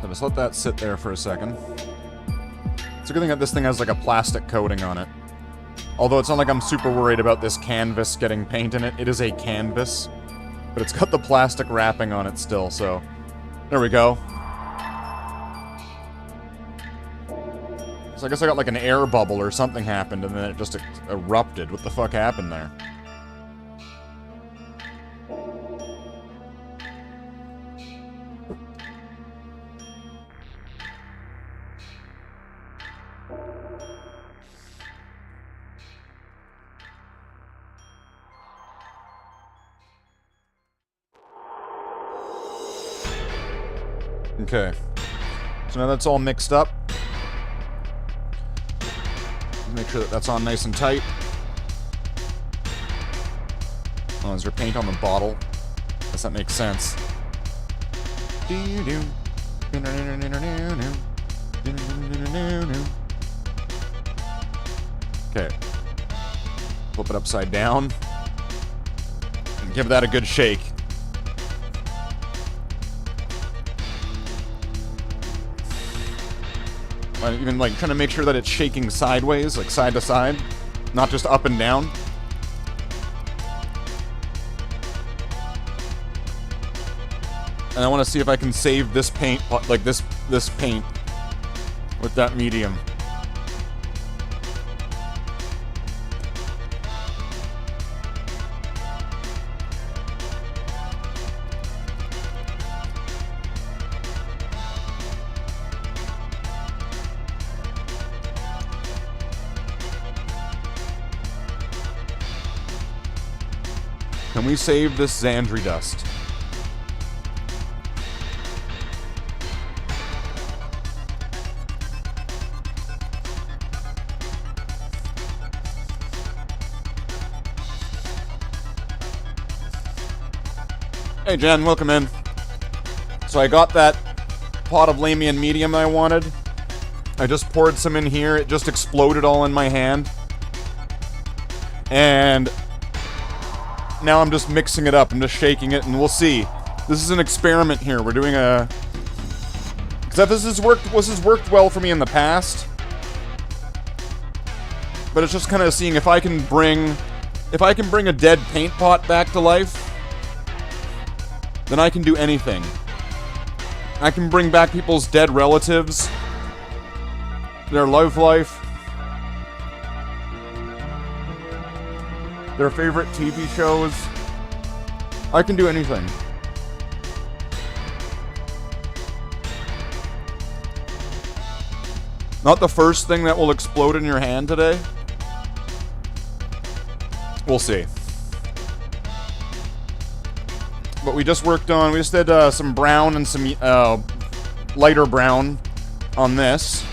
Just let that sit there for a second. It's a good thing that this thing has like a plastic coating on it. Although it's not like I'm super worried about this canvas getting paint in it. It is a canvas, but it's got the plastic wrapping on it still, so there we go. So I guess I got like an air bubble or something happened and then it just erupted. What the fuck happened there? Okay, so now that's all mixed up. Make sure that that's on nice and tight. Oh, is there paint on the bottle? Guess that makes sense. Okay. Flip it upside down. And give that a good shake. Even like trying to make sure that it's shaking sideways, like side to side, not just up and down. And I want to see if I can save this paint, like this paint, with that medium. Can we save this Xandri dust? Hey Jen, welcome in. So I got that pot of Lamian medium I wanted. I just poured some in here. It just exploded all in my hand. And now I'm just mixing it up. I'm just shaking it, and we'll see. This is an experiment here. We're doing a Because this has worked well for me in the past. But it's just kind of seeing if I can bring a dead paint pot back to life, then I can do anything. I can bring back people's dead relatives, their love life, their favorite TV shows. I can do anything. Not the first thing that will explode in your hand today. We'll see. But we just did some brown and some lighter brown on this.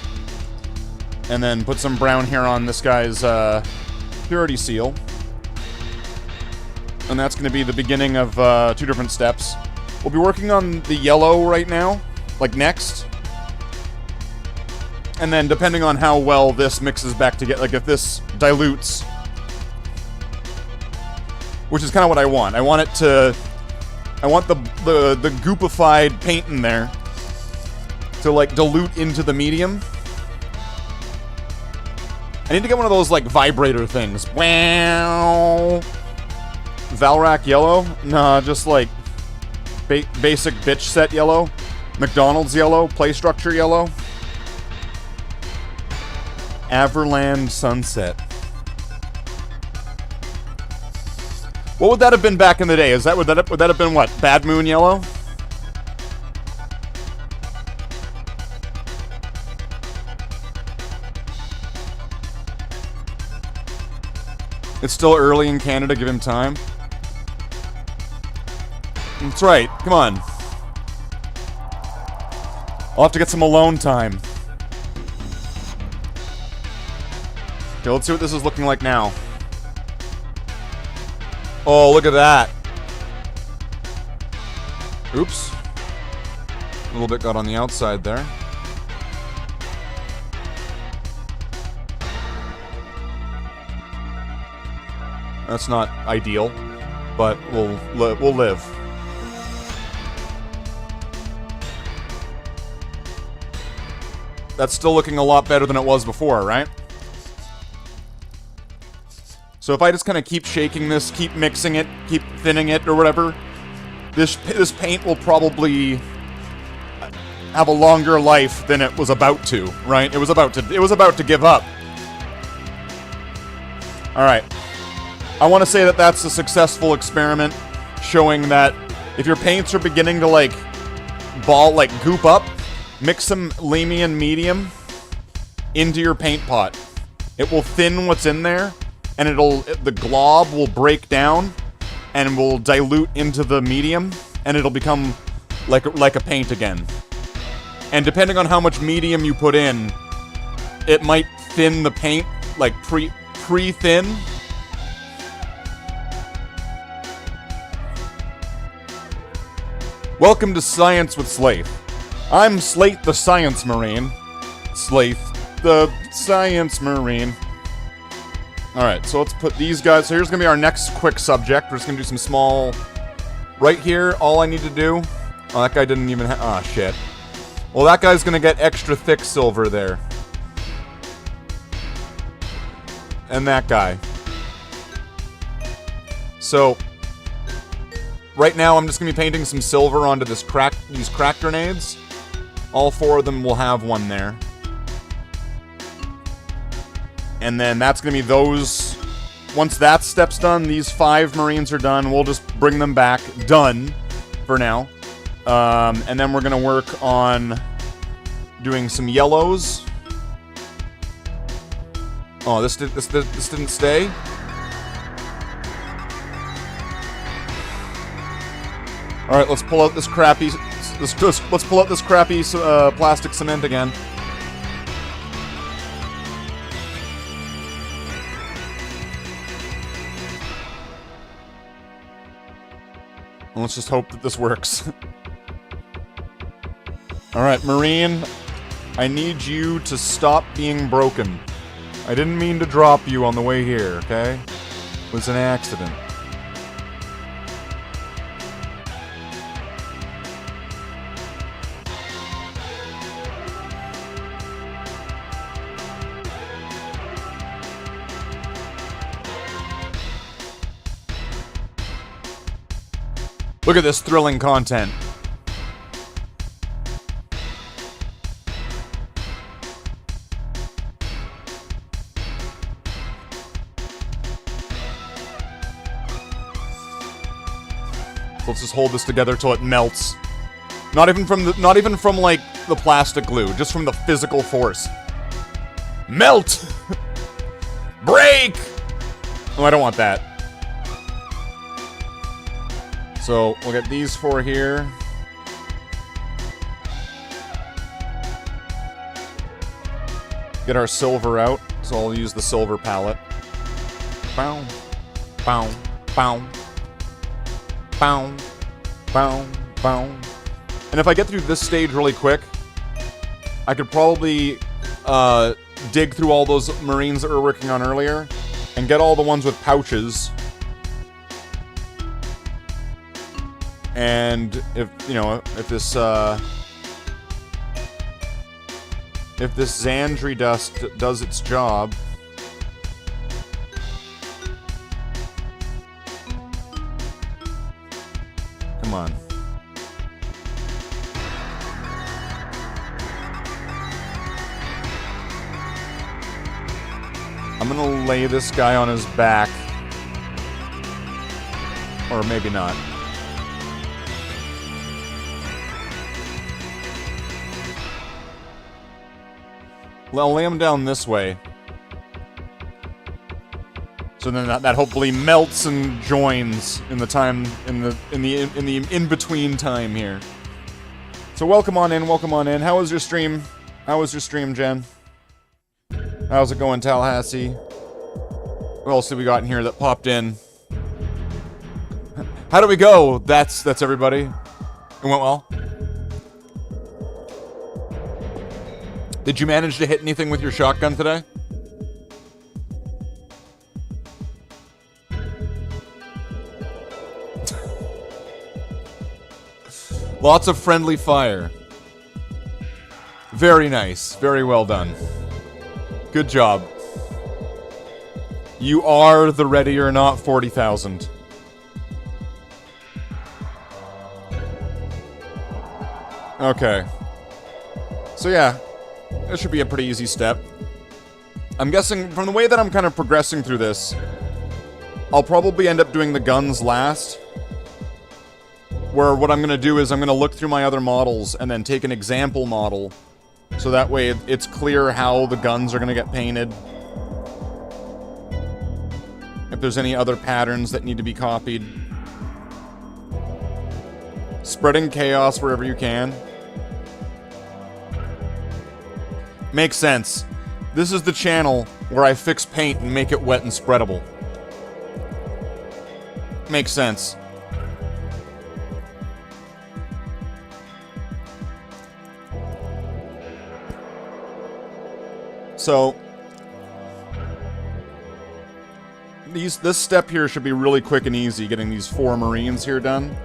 And then put some brown here on this guy's purity seal. And that's going to be the beginning of 2 different steps. We'll be working on the yellow right now, like next. And then depending on how well this mixes back together, like if this dilutes, which is kind of what I want. I want the goopified paint in there to like dilute into the medium. I need to get one of those like vibrator things. Wow. Valrak yellow? Nah, just like basic bitch set yellow. McDonald's yellow. Play structure yellow. Everland sunset. What would that have been back in the day? Would that have been what? Bad Moon Yellow? It's still early in Canada, give him time. That's right, come on. I'll have to get some alone time. Okay, let's see what this is looking like now. Oh, look at that. Oops. A little bit got on the outside there. That's not ideal, but we'll live. That's still looking a lot better than it was before, right? So if I just kind of keep shaking this, keep mixing it, keep thinning it, or whatever, this paint will probably have a longer life than it was about to, right? It was about to give up. All right. I want to say that that's a successful experiment, showing that if your paints are beginning to like goop up, mix some Lehmian medium into your paint pot. It will thin what's in there, and the glob will break down and will dilute into the medium, and it'll become like a paint again. And depending on how much medium you put in, it might thin the paint, like pre-thin. Welcome to Science with Slaith. I'm Slate the Science Marine. Slaith the Science Marine. Alright, so let's put these guys. So here's going to be our next quick subject. We're just going to do some small... Right here, all I need to do... Oh, that guy didn't even have... Oh, shit. Well, that guy's going to get extra thick silver there. And that guy. So... Right now, I'm just going to be painting some silver onto these crack grenades. All 4 of them will have one there. And then that's going to be those... Once that step's done, these 5 Marines are done. We'll just bring them back. Done. For now. And then we're going to work on doing some yellows. Oh, this didn't stay? All right, let's pull out this crappy. Let's pull out this crappy plastic cement again. And let's just hope that this works. All right, Marine, I need you to stop being broken. I didn't mean to drop you on the way here, okay? It was an accident. Look at this thrilling content. Let's just hold this together till it melts. Not even from like the plastic glue, just from the physical force. Melt! Break! Oh, I don't want that. So, we'll get these four here. Get our silver out, so I'll use the silver palette. Bow, bow, bow. Bow, bow, bow. And if I get through this stage really quick, I could probably dig through all those Marines that we were working on earlier and get all the ones with pouches. And if, you know, if this Xandri dust does its job, come on. I'm gonna lay this guy on his back. Or maybe not. I'll lay him down this way. So then that hopefully melts and joins in the time in the in-between time here. So welcome on in. How was your stream? How was your stream, Jen? How's it going, Tallahassee? What else did we got in here that popped in? How do we go? That's everybody. It went well. Did you manage to hit anything with your shotgun today? Lots of friendly fire. Very nice. Very well done. Good job. You are the ready or not 40,000. Okay. So yeah, that should be a pretty easy step. I'm guessing, from the way that I'm kind of progressing through this, I'll probably end up doing the guns last. Where what I'm going to do is I'm going to look through my other models and then take an example model. So that way it's clear how the guns are going to get painted. If there's any other patterns that need to be copied. Spreading chaos wherever you can. Makes sense. This is the channel where I fix paint and make it wet and spreadable. Makes sense. So, this step here should be really quick and easy, getting these 4 Marines here done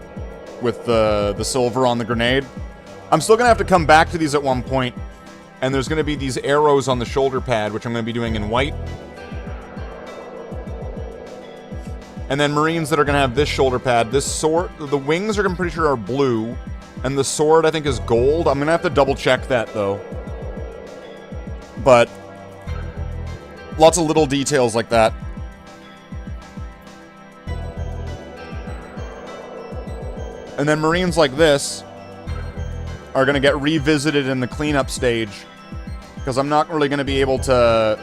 with the silver on the grenade. I'm still going to have to come back to these at one point, and there's going to be these arrows on the shoulder pad, which I'm going to be doing in white. And then Marines that are going to have this shoulder pad, this sword, the wings are, I'm pretty sure, are blue, and the sword, I think, is gold. I'm going to have to double check that, though. But lots of little details like that. And then Marines like this are going to get revisited in the cleanup stage, because I'm not really going to be able to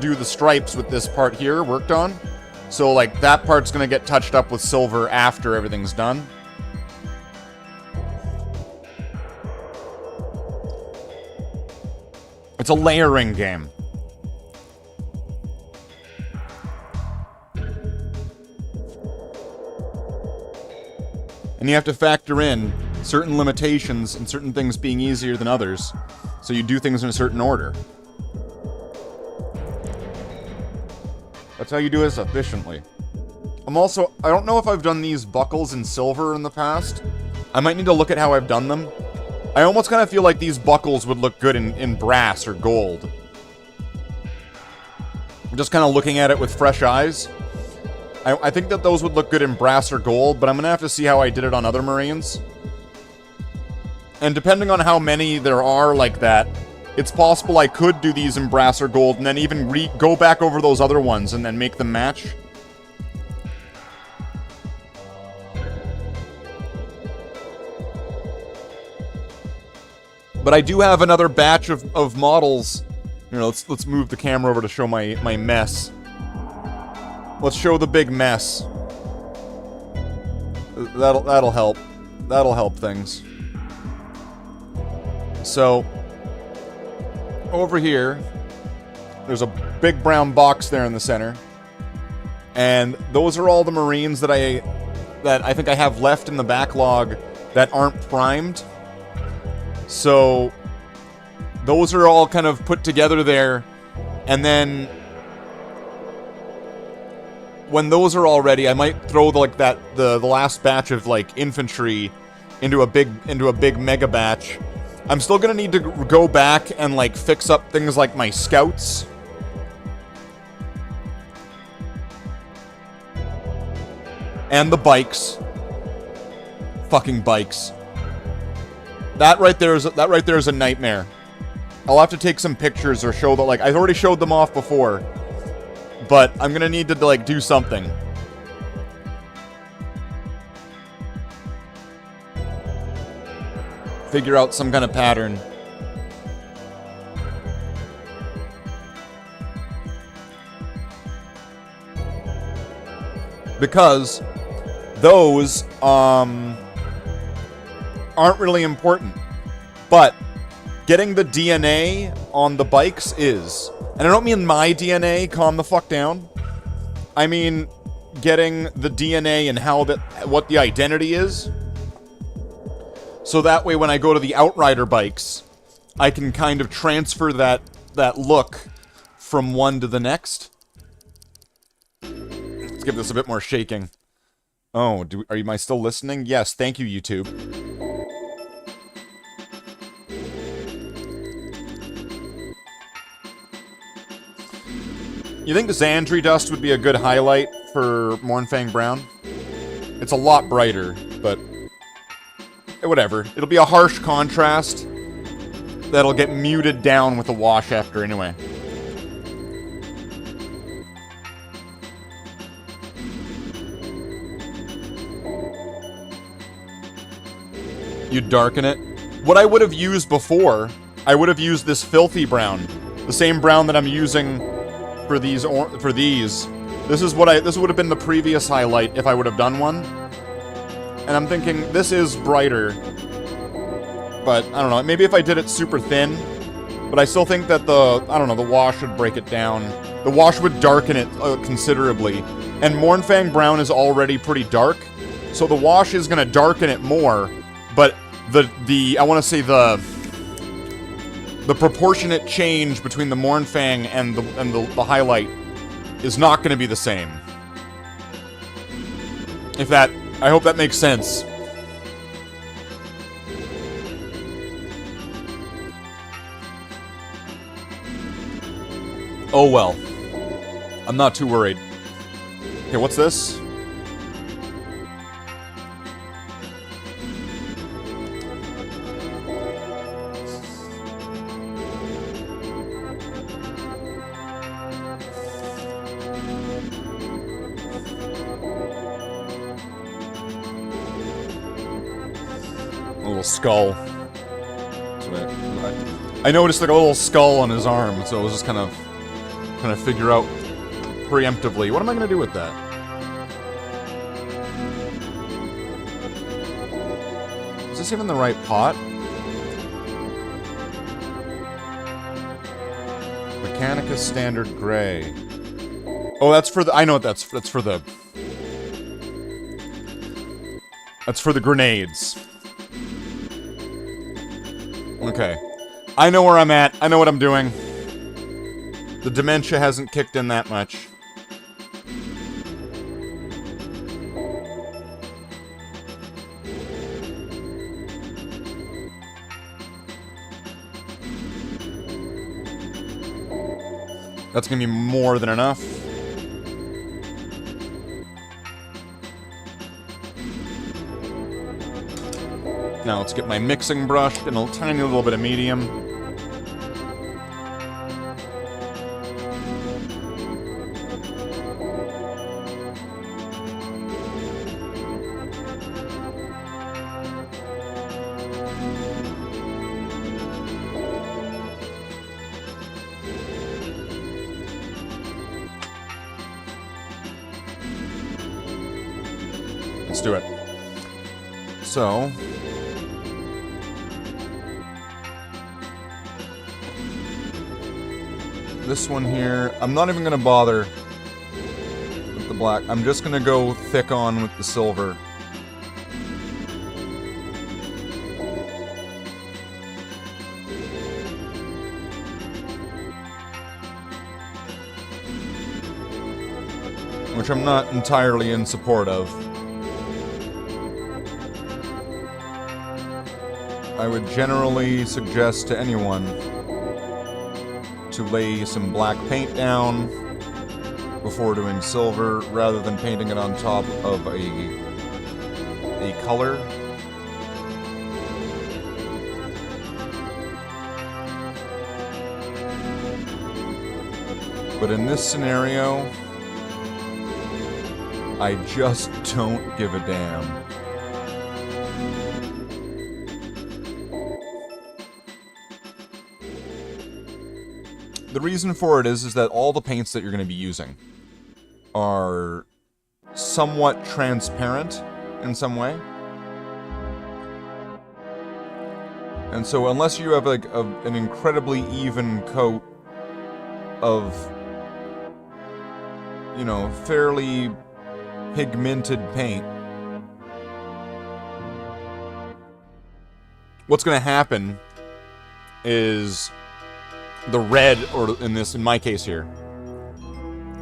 do the stripes with this part here worked on. So, like, that part's going to get touched up with silver after everything's done. It's a layering game. And you have to factor in certain limitations and certain things being easier than others, so you do things in a certain order. That's how you do this efficiently. I don't know if I've done these buckles in silver in the past. I might need to look at how I've done them. I almost kind of feel like these buckles would look good in brass or gold. I'm just kind of looking at it with fresh eyes. I think that those would look good in brass or gold, but I'm going to have to see how I did it on other Marines. And depending on how many there are like that, it's possible I could do these in brass or gold and then even go back over those other ones and then make them match. But I do have another batch of models. You know, let's move the camera over to show my mess. Let's show the big mess. That'll help. That'll help things. So over here, there's a big brown box there in the center, and those are all the Marines that I think I have left in the backlog that aren't primed. So those are all kind of put together there, and then when those are all ready, I might throw the last batch of like infantry into a big mega batch. I'm still gonna need to go back and like fix up things like my scouts. And the bikes. Fucking bikes. That right there is a nightmare. I'll have to take some pictures or show that, like, I've already showed them off before. But I'm gonna need to, like, do something. Figure out some kind of pattern. Because those aren't really important. But getting the DNA on the bikes is. And I don't mean my DNA, calm the fuck down. I mean getting the DNA and what the identity is. So that way when I go to the Outrider bikes, I can kind of transfer that look from one to the next. Let's give this a bit more shaking. Oh, are you still listening? Yes, thank you, YouTube. You think Xandri Dust would be a good highlight for Mournfang Brown? It's a lot brighter, but whatever. It'll be a harsh contrast that'll get muted down with a wash after anyway. You darken it. What I would have used before, I would have used this filthy brown, the same brown that I'm using for these. This would have been the previous highlight if I would have done one. And I'm thinking this is brighter, but I don't know. Maybe if I did it super thin, but I still think that the wash would break it down. The wash would darken it considerably, and Mournfang Brown is already pretty dark, so the wash is gonna darken it more. But I want to say the proportionate change between the Mournfang and the highlight is not going to be the same. I hope that makes sense. Oh well. I'm not too worried. Okay, what's this? Skull. I noticed like a little skull on his arm, so I was just kind of figure out preemptively, what am I gonna do with that? Is this even the right pot? Mechanicus Standard Gray. Oh, that's for the. I know what that's for the. That's for the grenades. Okay. I know where I'm at. I know what I'm doing. The dementia hasn't kicked in that much. That's gonna be more than enough. Now let's get my mixing brush and a tiny little bit of medium. Let's do it. So, this one here, I'm not even going to bother with the black. I'm just going to go thick on with the silver. Which I'm not entirely in support of. I would generally suggest to anyone to lay some black paint down before doing silver, rather than painting it on top of a color. But in this scenario, I just don't give a damn. The reason for it is that all the paints that you're going to be using are somewhat transparent in some way. And so unless you have like an incredibly even coat of, you know, fairly pigmented paint, what's going to happen is the red, or in my case here,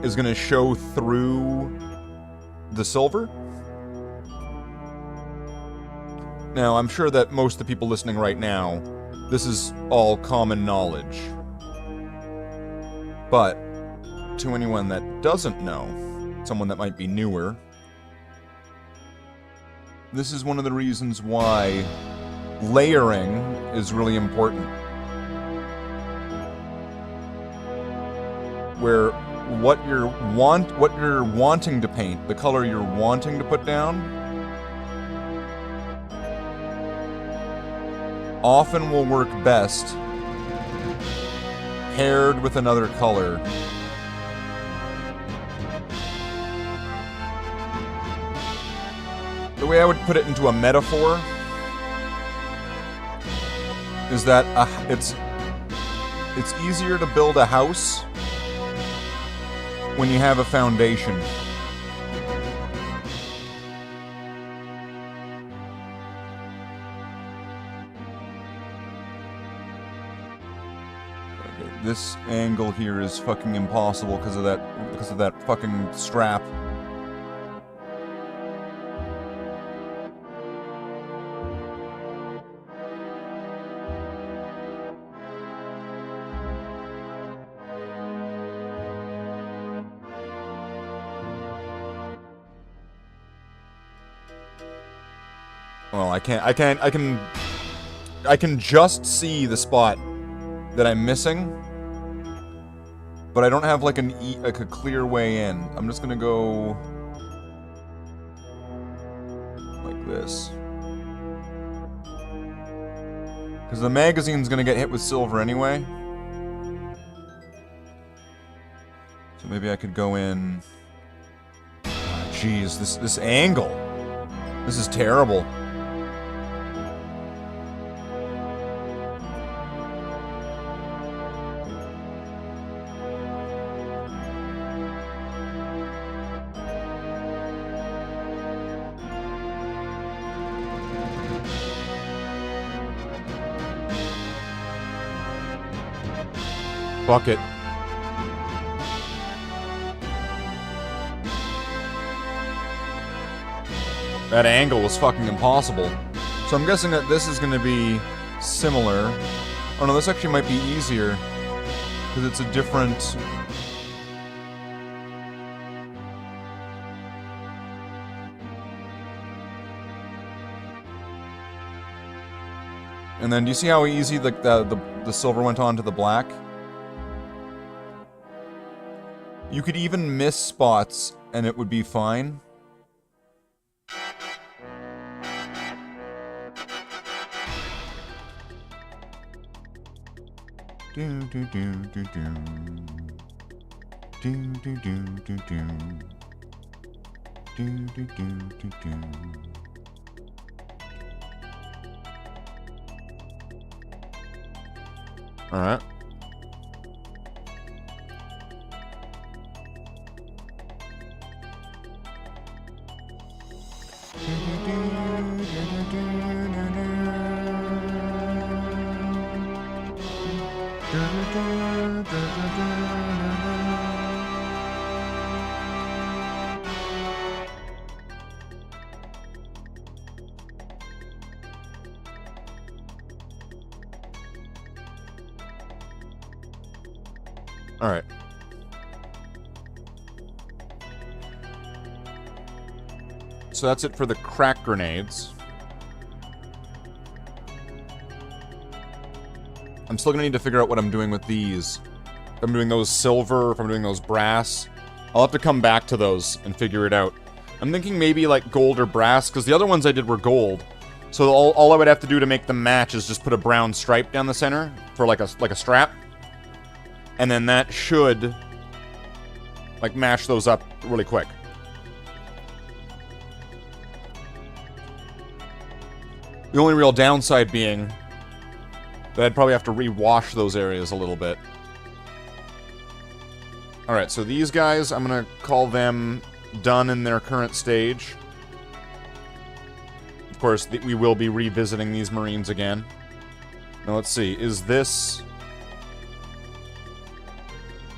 is going to show through the silver. Now, I'm sure that most of the people listening right now, this is all common knowledge. But to anyone that doesn't know, someone that might be newer, this is one of the reasons why layering is really important. Where what you're wanting to paint, the color you're wanting to put down, often will work best paired with another color. The way I would put it into a metaphor is that it's easier to build a house when you have a foundation. Okay, this angle here is fucking impossible because of that fucking strap. Well, I can just see the spot that I'm missing, but I don't have like a clear way in. I'm just gonna go like this, because the magazine's gonna get hit with silver anyway. So maybe I could go in. Jeez, this angle. This is terrible. Fuck it. That angle was fucking impossible. So I'm guessing that this is going to be similar. Oh no, this actually might be easier, because it's a different... And then, do you see how easy the silver went on to the black? You could even miss spots, and it would be fine. Do do do do do. Do do do do do. Do do do do do. All right. All right. So that's it for the crack grenades. I'm still gonna need to figure out what I'm doing with these. If I'm doing those silver, if I'm doing those brass. I'll have to come back to those and figure it out. I'm thinking maybe like gold or brass, because the other ones I did were gold. So all I would have to do to make them match is just put a brown stripe down the center for like a strap. And then that should like mash those up really quick. The only real downside being that I'd probably have to re-wash those areas a little bit. Alright, so these guys, I'm gonna call them done in their current stage. Of course, we will be revisiting these Marines again. Now let's see, is this...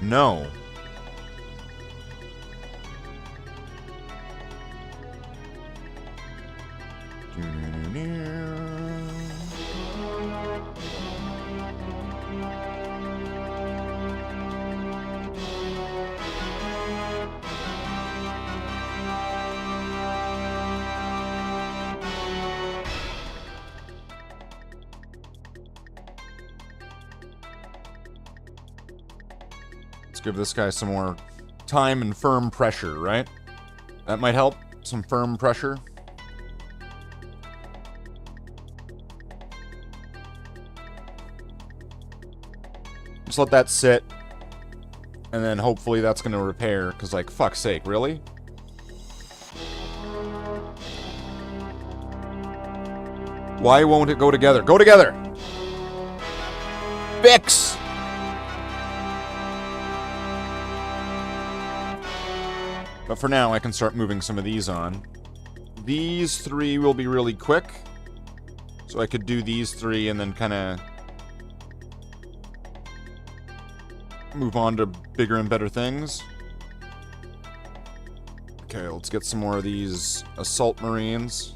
No. Let's give this guy some more time and firm pressure, right? That might help. Some firm pressure. Just let that sit. And then hopefully that's going to repair. Because, like, fuck's sake, really? Why won't it go together? Go together! Fix! But for now, I can start moving some of these on. These three will be really quick. So I could do these three and then kind of move on to bigger and better things. Okay, let's get some more of these Assault Marines.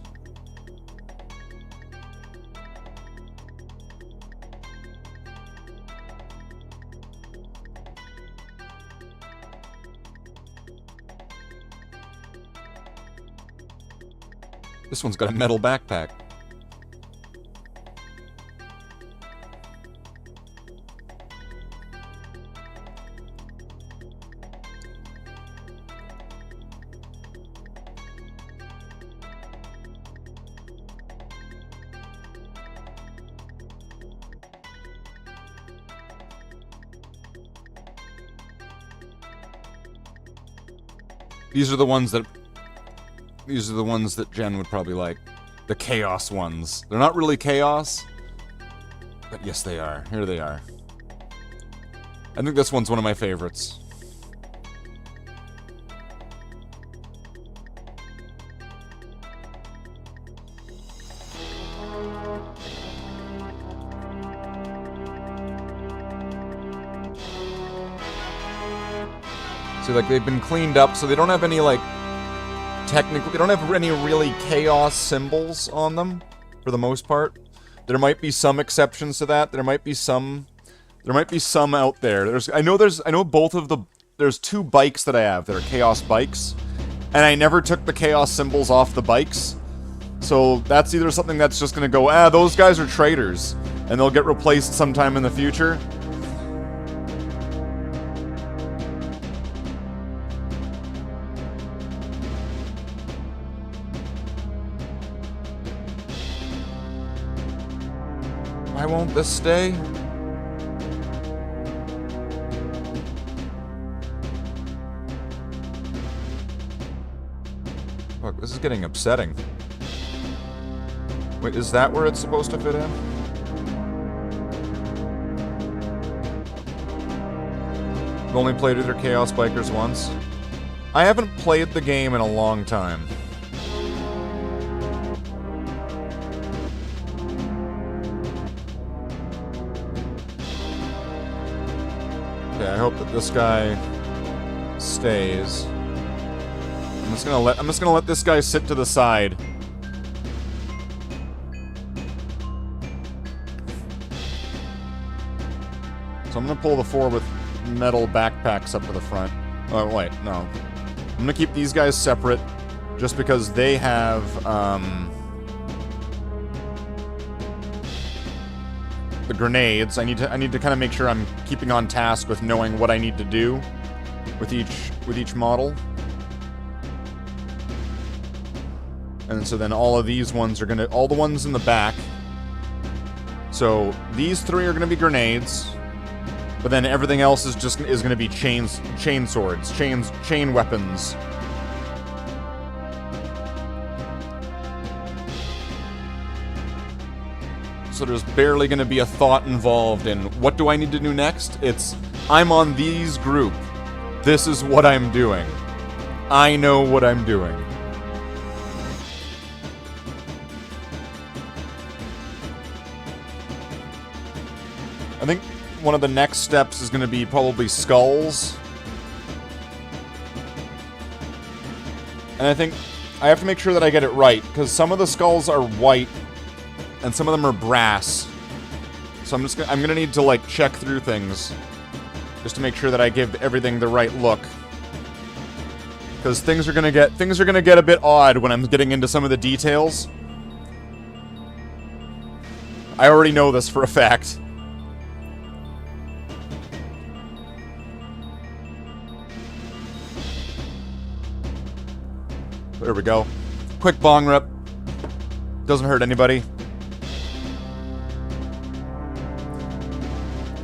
This one's got a metal backpack. These are the ones that Jen would probably like. The Chaos ones. They're not really Chaos, but yes they are. Here they are. I think this one's one of my favorites. See, like, they've been cleaned up, so they don't have any, like, technically, they don't have any really Chaos symbols on them, for the most part. There might be some exceptions to that. There might be some out there. I know both of the, there's two bikes that I have that are Chaos bikes, and I never took the Chaos symbols off the bikes. So that's either something that's just gonna go, those guys are traitors, and they'll get replaced sometime in the future. Why won't this stay? Look, this is getting upsetting. Wait, is that where it's supposed to fit in? I've only played with their Chaos Bikers once. I haven't played the game in a long time. Okay, I hope that this guy stays. I'm just gonna let this guy sit to the side. So I'm gonna pull the 4 with metal backpacks up to the front. Oh wait, no. I'm gonna keep these guys separate, just because they have the grenades. I need to kind of make sure I'm keeping on task with knowing what I need to do with each model. And so then all of these ones are gonna, all the ones in the back. So these 3 are gonna be grenades, but then everything else is gonna be chain swords, chain weapons. So there's barely gonna be a thought involved in what do I need to do next? It's, I'm on these group. This is what I'm doing. I know what I'm doing. I think one of the next steps is going to be probably skulls. And I think I have to make sure that I get it right, because some of the skulls are white and some of them are brass. So I'm gonna need to like check through things just to make sure that I give everything the right look. Because things are gonna get a bit odd when I'm getting into some of the details. I already know this for a fact. There we go. Quick bong rip. Doesn't hurt anybody.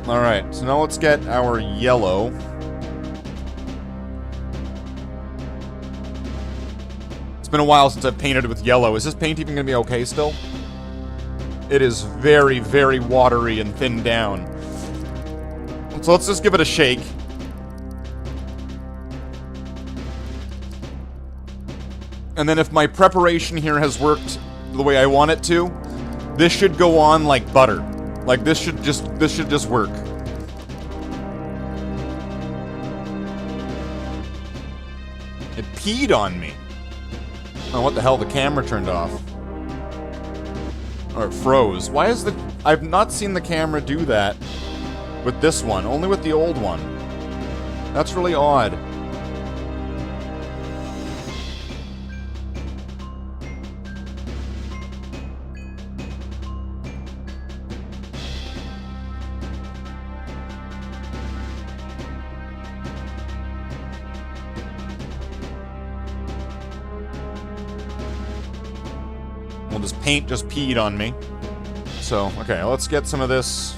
Alright, so now let's get our yellow. It's been a while since I've painted with yellow. Is this paint even going to be okay still? It is very, very watery and thinned down. So let's just give it a shake. And then if my preparation here has worked the way I want it to, this should go on like butter. Like this should just work. It peed on me. Oh, what the hell? The camera turned off. Or it froze. Why is the... I've not seen the camera do that with this one. Only with the old one. That's really odd. Well, this paint just peed on me. So, okay, let's get some of this.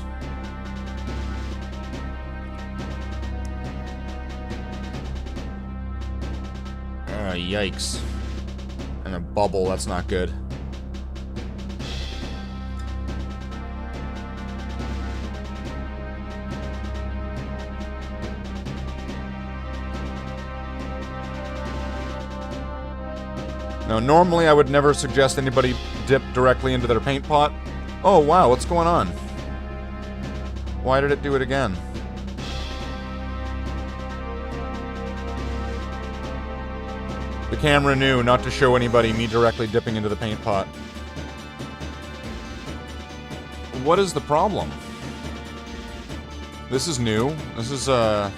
Yikes. And a bubble, that's not good. Now, normally I would never suggest anybody dip directly into their paint pot. Oh, wow, what's going on? Why did it do it again? The camera knew not to show anybody me directly dipping into the paint pot. What is the problem? This is new. This is a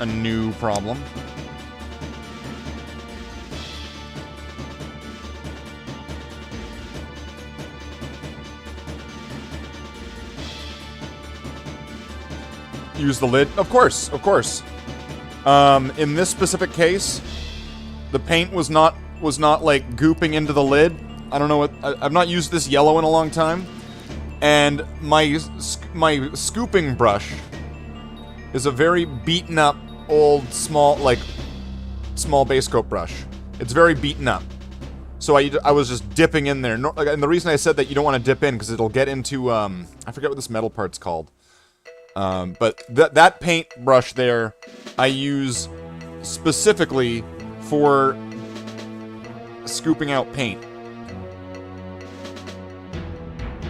new problem. use the lid? Of course, of course. In this specific case, the paint was not like gooping into the lid. I don't know what, I've not used this yellow in a long time. And my scooping brush is a very beaten up, old, small base coat brush. It's very beaten up. So I was just dipping in there. And the reason I said that you don't want to dip in, because it'll get into, I forget what this metal part's called. But that paint brush there, I use specifically for scooping out paint.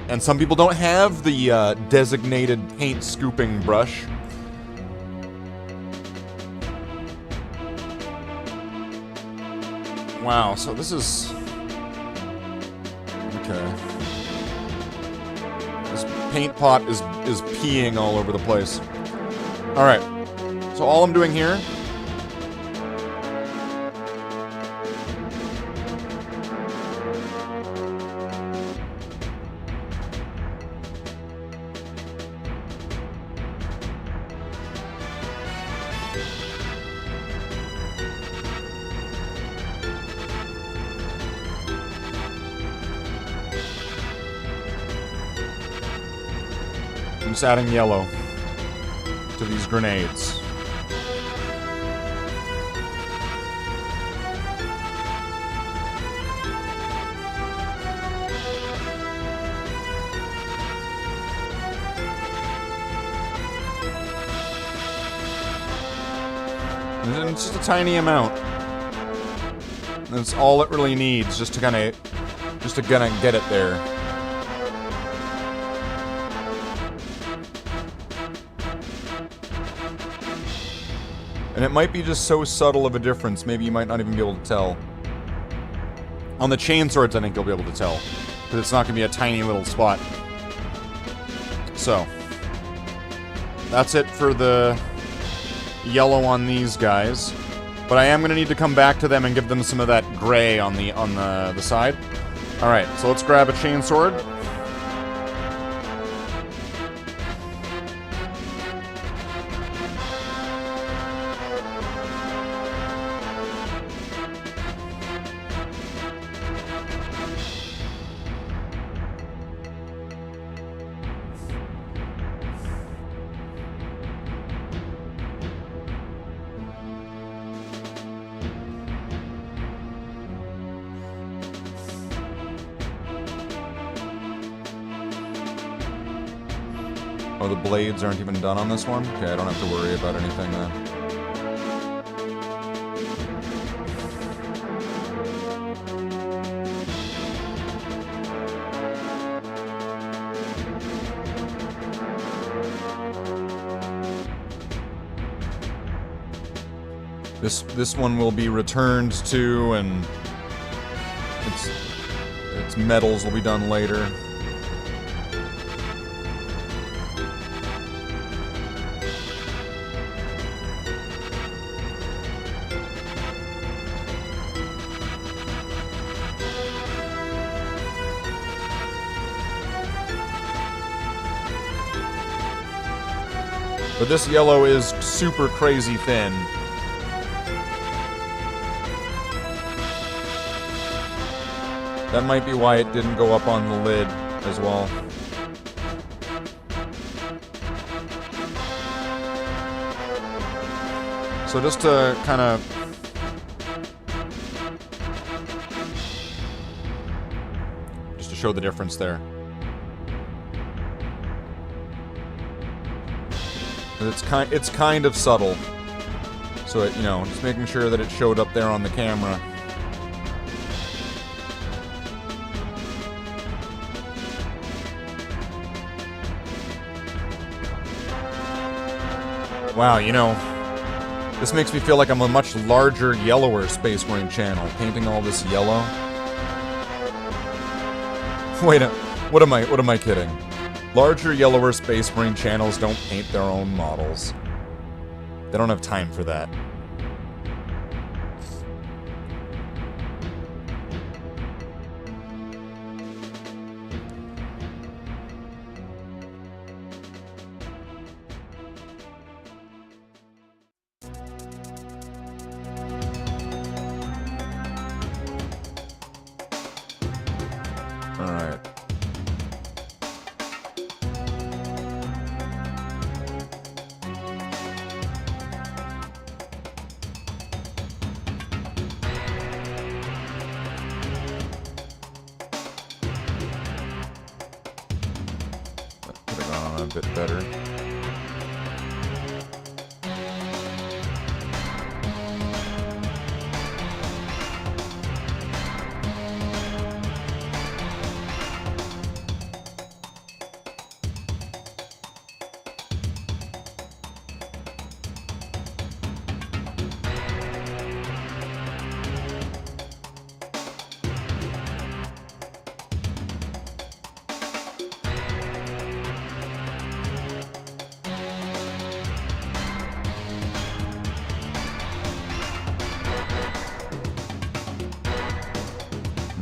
And some people don't have the designated paint scooping brush. Wow, so this is... Okay. This paint pot is peeing all over the place. Alright. So all I'm doing here... I'm just adding yellow to these grenades. And it's just a tiny amount. That's all it really needs, just to kind of get it there. And it might be just so subtle of a difference, maybe you might not even be able to tell. On the chain swords, I think you'll be able to tell. Because it's not going to be a tiny little spot. So. That's it for the yellow on these guys. But I am going to need to come back to them and give them some of that gray on the side. Alright, so let's grab a chain sword. Oh, the blades aren't even done on this one? Okay, I don't have to worry about anything then. This one will be returned to, and its metals will be done later. But this yellow is super crazy thin. That might be why it didn't go up on the lid as well. So just to kind of... just to show the difference there. It's kind of subtle. So it, you know, just making sure that it showed up there on the camera. Wow, you know, this makes me feel like I'm a much larger, yellower Space Marine channel, painting all this yellow. Wait, what am I kidding? Larger, yellower Space Marine channels don't paint their own models. They don't have time for that. on a bit better.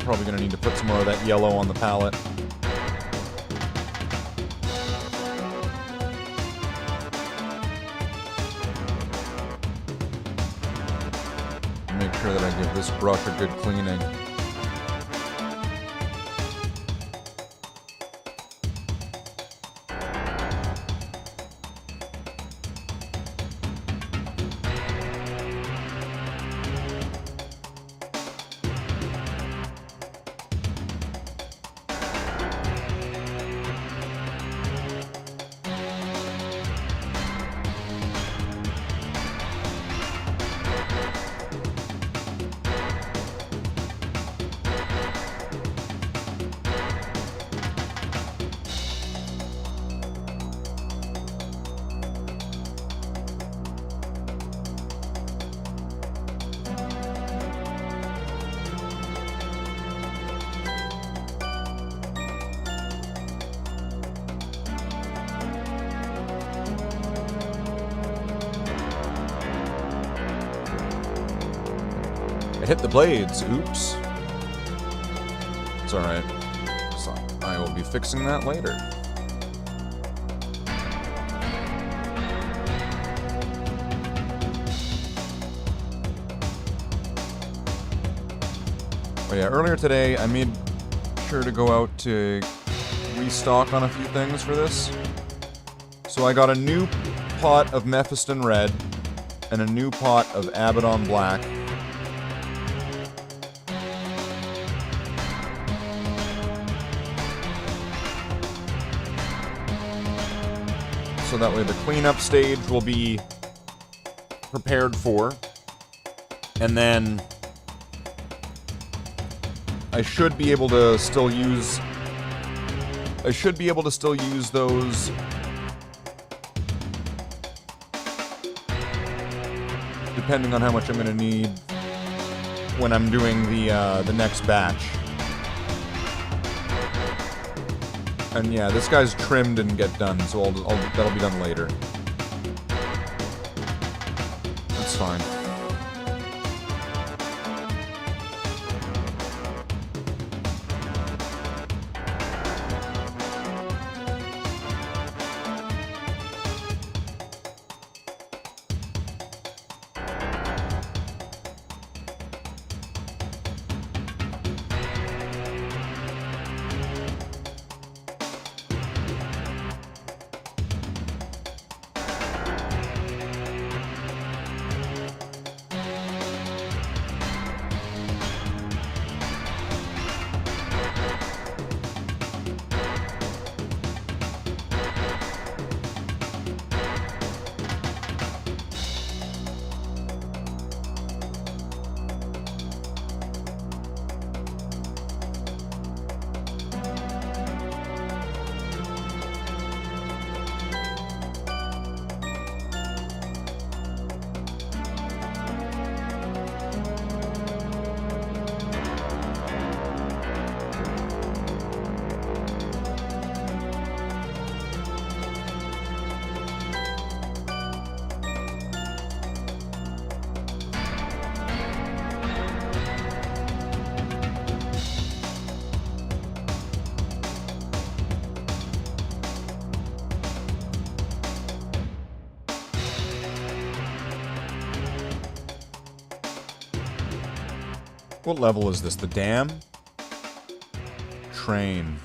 Probably gonna need to put some more of that yellow on the palette. Make sure that I give this brush a good cleaning. I hit the blades. Oops. It's alright. So I will be fixing that later. Oh yeah, earlier today I made sure to go out to restock on a few things for this. So I got a new pot of Mephiston Red and a new pot of Abaddon Black. So that way the cleanup stage will be prepared for. And then I should be able to still use those depending on how much I'm going to need when I'm doing the next batch. And yeah, this guy's trimmed and get done, so that'll be done later. That's fine. What level is this? The dam? Train.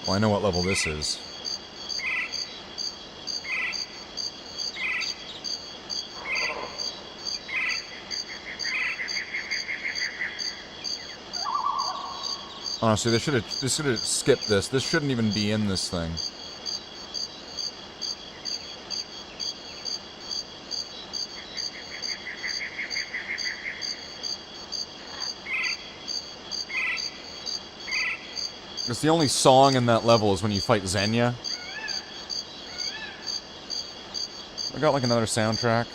Well, I know what level this is. Honestly, they should have skipped this. This shouldn't even be in this thing. Because the only song in that level is when you fight Xenia. I got like another soundtrack.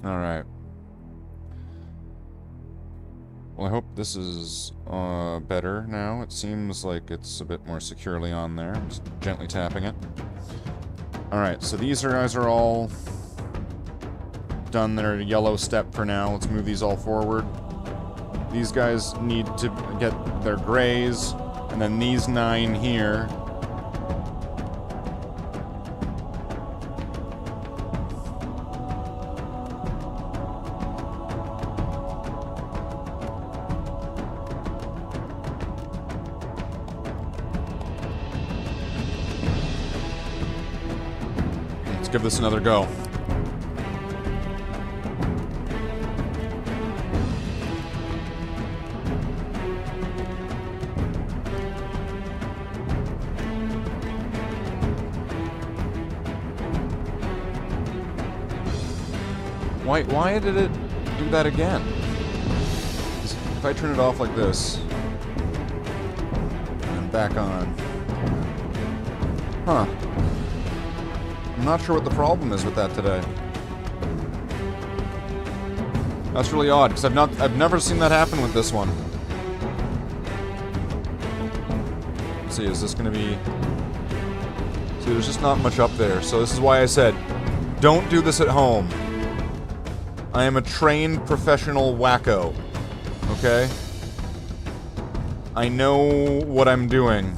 Alright. Well, I hope this is better now. It seems like it's a bit more securely on there. Just gently tapping it. Alright, so these guys are all done their yellow step for now. Let's move these all forward. These guys need to get their grays, and then these 9 here. Let's give this another go. Why did it do that again? If I turn it off like this, and back on. Huh. I'm not sure what the problem is with that today. That's really odd, because I've never seen that happen with this one. Let's see, is this gonna be... See, there's just not much up there, so this is why I said, don't do this at home. I am a trained professional wacko. Okay? I know what I'm doing.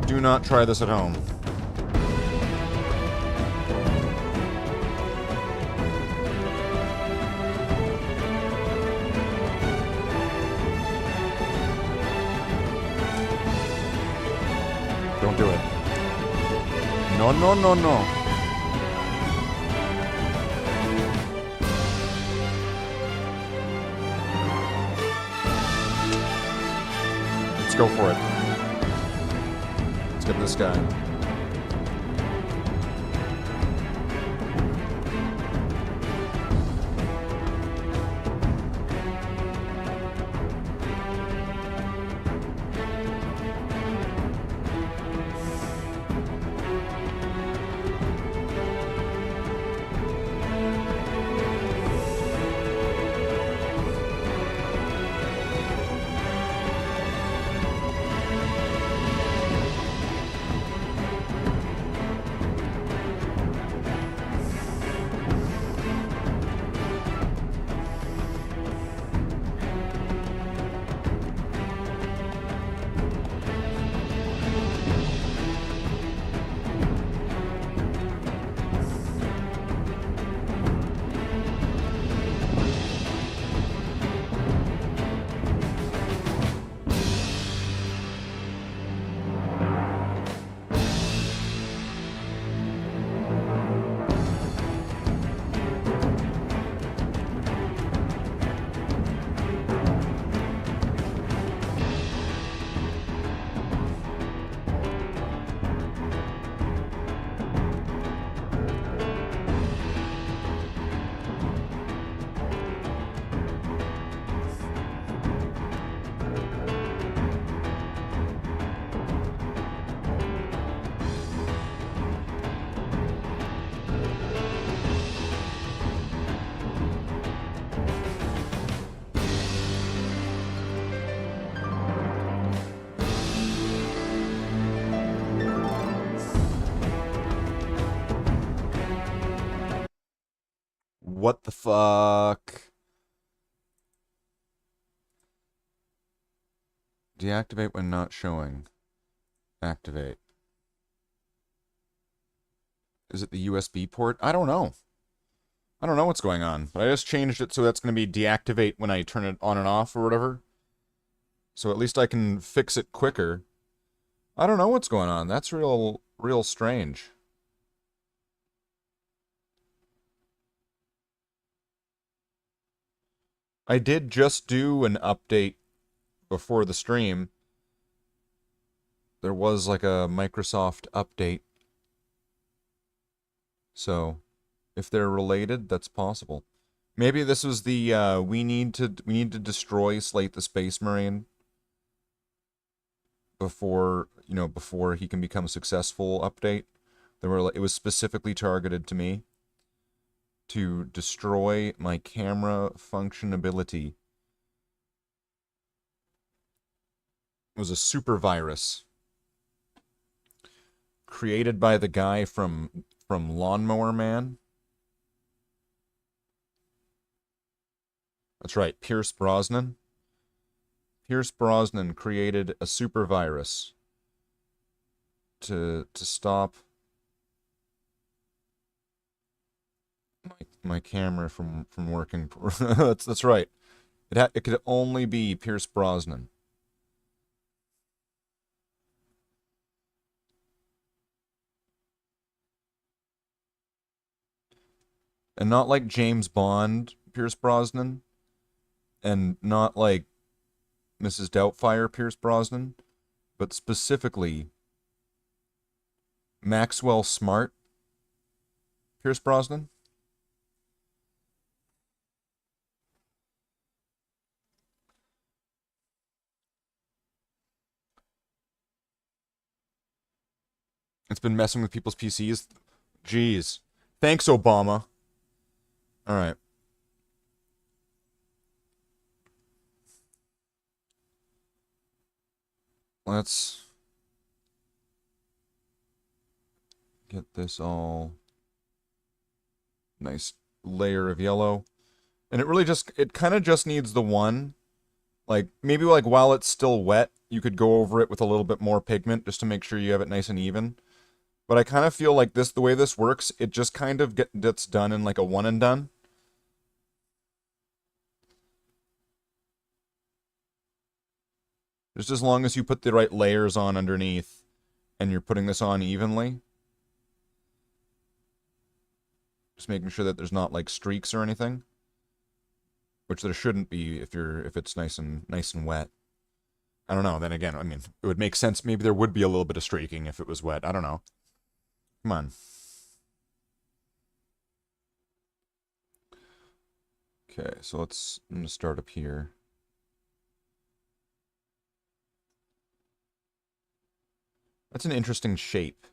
Do not try this at home. Don't do it. No, no, no, no. Go for it. Let's get this guy. What the fuck? Deactivate when not showing. Activate. Is it the USB port? I don't know. I don't know what's going on. But I just changed it so that's going to be deactivate when I turn it on and off or whatever. So at least I can fix it quicker. I don't know what's going on. That's real strange. I did just do an update before the stream. There was like a Microsoft update. So, if they're related, that's possible. Maybe this was the we need to destroy Slate the Space Marine before, you know, before he can become a successful update. It was specifically targeted to me to destroy my camera functionability. It was a super virus created by the guy from Lawnmower Man. That's right, Pierce Brosnan. Pierce Brosnan created a super virus to stop my camera from working. That's right. It could only be Pierce Brosnan. And not like James Bond, Pierce Brosnan, and not like Mrs. Doubtfire, Pierce Brosnan, but specifically Maxwell Smart, Pierce Brosnan. It's been messing with people's PCs. Jeez. Thanks, Obama. All right. Let's get this all nice layer of yellow. And it kind of just needs the one. Like, maybe like while it's still wet, you could go over it with a little bit more pigment just to make sure you have it nice and even. But I kind of feel like the way this works, it just kind of gets done in like a one and done. Just as long as you put the right layers on underneath and you're putting this on evenly. Just making sure that there's not like streaks or anything. Which there shouldn't be if it's nice and wet. I don't know. Then again, I mean, it would make sense. Maybe there would be a little bit of streaking if it was wet. I don't know. Come on. Okay, so I'm gonna start up here. That's an interesting shape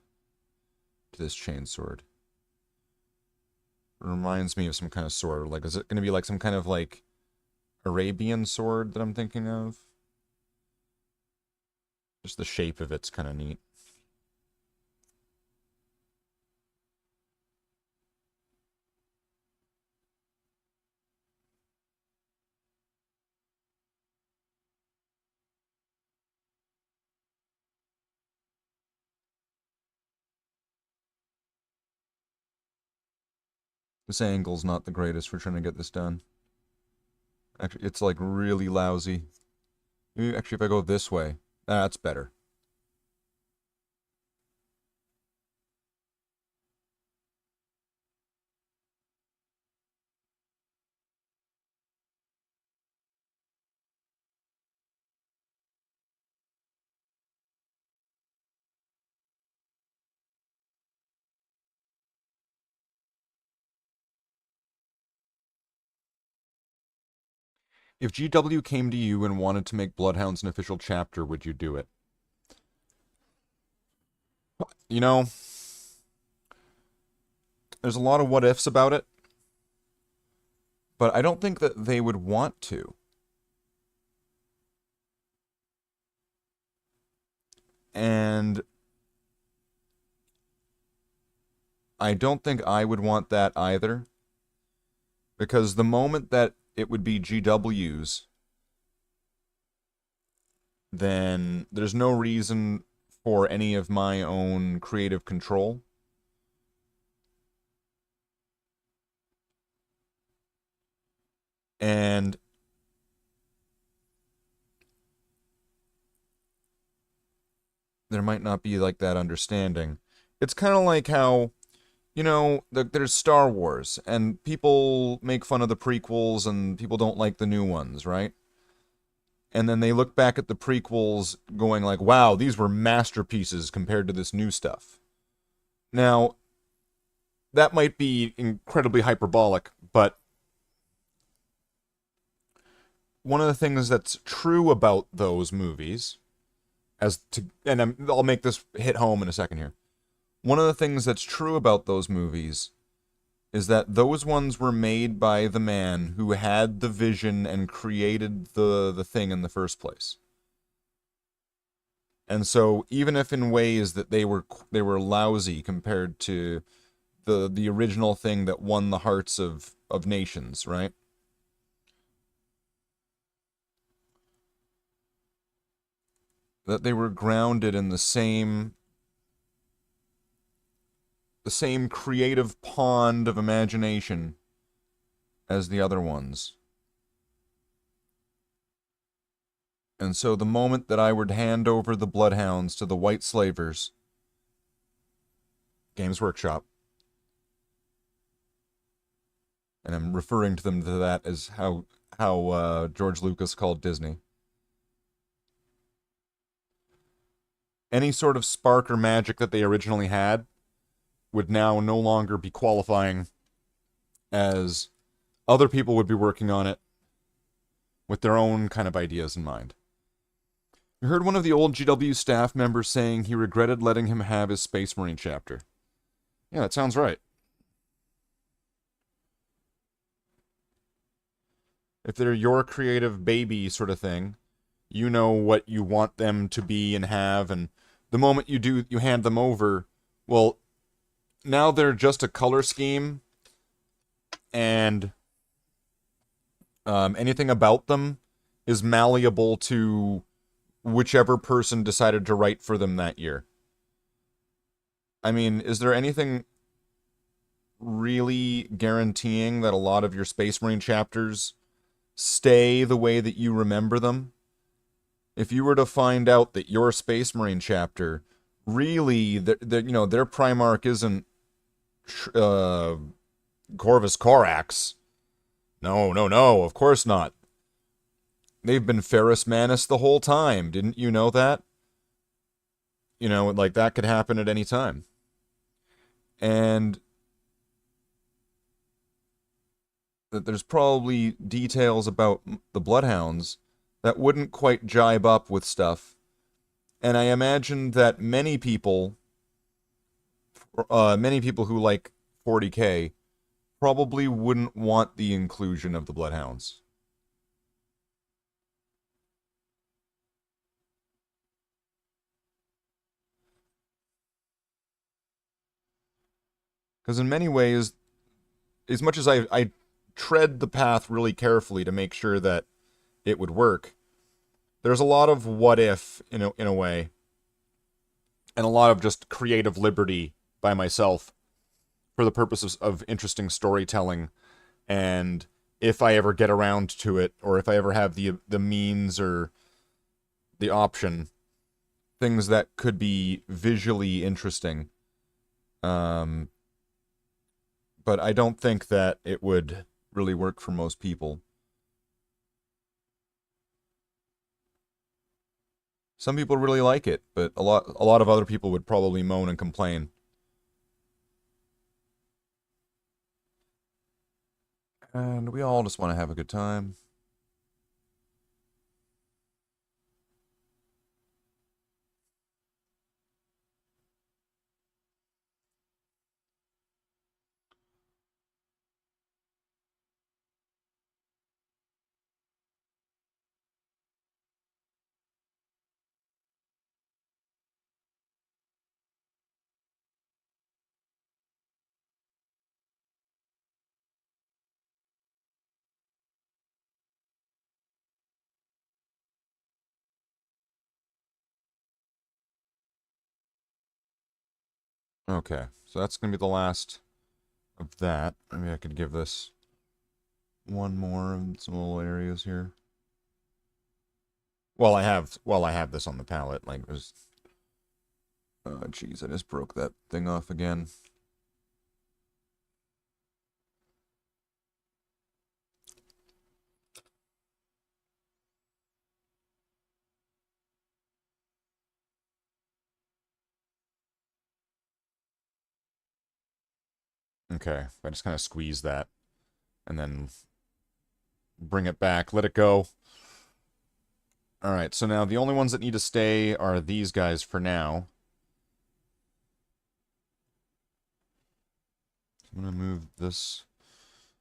to this chainsword. It reminds me of some kind of sword. Like, is it going to be like some kind of like Arabian sword that I'm thinking of? Just the shape of it's kind of neat. This angle's not the greatest for trying to get this done. Actually, it's like really lousy. Maybe actually if I go this way, that's better. If GW came to you and wanted to make Bloodhounds an official chapter, would you do it? You know, there's a lot of what ifs about it, but I don't think that they would want to. And I don't think I would want that either, because the moment that it would be GW's, then there's no reason for any of my own creative control. And there might not be like that understanding. It's kind of like how you know, there's Star Wars, and people make fun of the prequels, and people don't like the new ones, right? And then they look back at the prequels going like, wow, these were masterpieces compared to this new stuff. Now, that might be incredibly hyperbolic, but one of the things that's true about those movies, I'll make this hit home in a second here. One of the things that's true about those movies is that those ones were made by the man who had the vision and created the thing in the first place. And so even if in ways that they were lousy compared to the original thing that won the hearts of nations, right? That they were grounded in the same creative pond of imagination as the other ones. And so the moment that I would hand over the Bloodhounds to the White Slavers, Games Workshop, and I'm referring to them to that as how George Lucas called Disney. Any sort of spark or magic that they originally had would now no longer be qualifying, as other people would be working on it with their own kind of ideas in mind. You heard one of the old GW staff members saying he regretted letting him have his Space Marine chapter. Yeah, that sounds right. If they're your creative baby sort of thing, you know what you want them to be and have, and the moment you hand them over, well, now they're just a color scheme, and anything about them is malleable to whichever person decided to write for them that year. I mean, is there anything really guaranteeing that a lot of your Space Marine chapters stay the way that you remember them? If you were to find out that your Space Marine chapter really, their Primarch isn't Corvus Corax. No, of course not. They've been Ferrus Manus the whole time. Didn't you know that? You know, like, that could happen at any time. And that there's probably details about the Bloodhounds that wouldn't quite jibe up with stuff. And I imagine that many people who like 40K probably wouldn't want the inclusion of the Bloodhounds. Because in many ways, as much as I tread the path really carefully to make sure that it would work, there's a lot of what if in a way, and a lot of just creative liberty by myself for the purposes of interesting storytelling. And if I ever get around to it, or if I ever have the means or the option, things that could be visually interesting. But I don't think that it would really work for most people. Some people really like it, but a lot of other people would probably moan and complain. And we all just want to have a good time. Okay, so that's going to be the last of that. Maybe I could give this one more in some little areas here. While I have this on the palette, like, there's... Oh, jeez, I just broke that thing off again. Okay, I just kind of squeeze that and then bring it back, let it go. Alright, so now the only ones that need to stay are these guys for now. I'm gonna move this.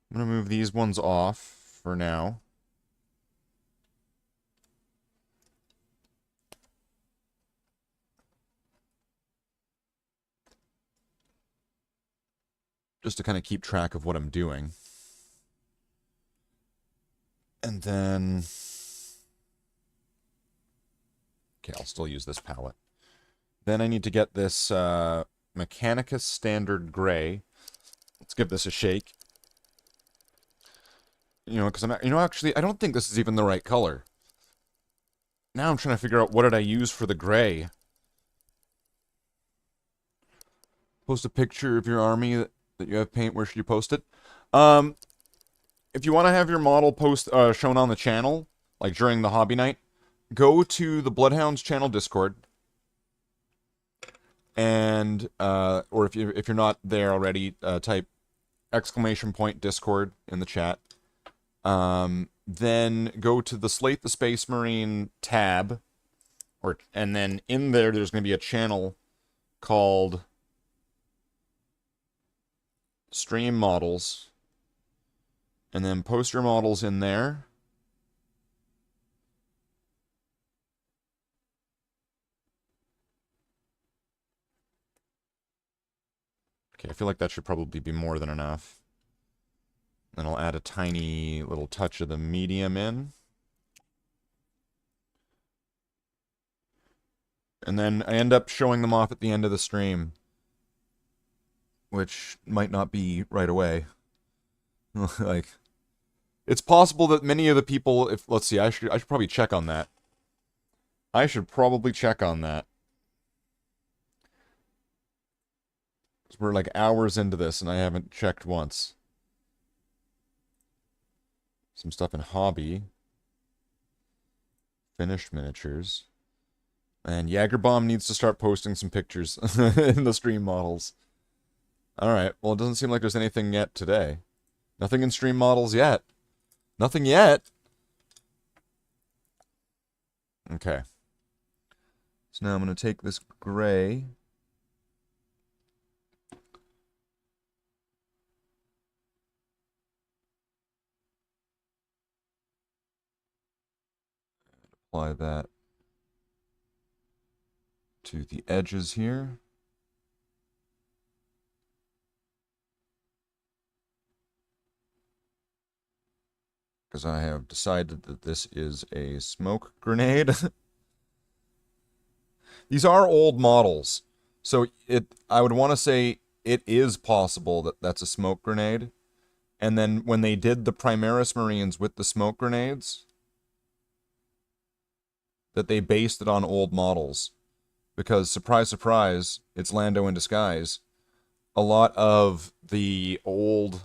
I'm gonna move these ones off for now. Just to kind of keep track of what I'm doing. And then... Okay, I'll still use this palette. Then I need to get this Mechanicus Standard Gray. Let's give this a shake. You know, because actually, I don't think this is even the right color. Now I'm trying to figure out what did I use for the gray. Post a picture of your army that you have paint. Where should you post it? If you want to have your model shown on the channel, like during the hobby night, go to the Bloodhounds channel Discord, and or if you're not there already, type !Discord in the chat. Then go to the Slate the Space Marine tab, and then in there's going to be a channel called Stream Models, and then post your models in there. Okay, I feel like that should probably be more than enough. Then I'll add a tiny little touch of the medium in. And then I end up showing them off at the end of the stream, which might not be right away. Like, it's possible that many of the people, let's see, I should probably check on that. I should probably check on that. We're like hours into this and I haven't checked once. Some stuff in hobby. Finished miniatures. And Jagerbomb needs to start posting some pictures in the stream models. Alright, well it doesn't seem like there's anything yet today. Nothing in stream models yet. Nothing yet. Okay. So now I'm going to take this gray. Apply that to the edges here. Because I have decided that this is a smoke grenade. These are old models, so I would want to say it is possible that that's a smoke grenade. And then when they did the Primaris Marines with the smoke grenades, that they based it on old models. Because, surprise, surprise, it's Lando in disguise. A lot of the old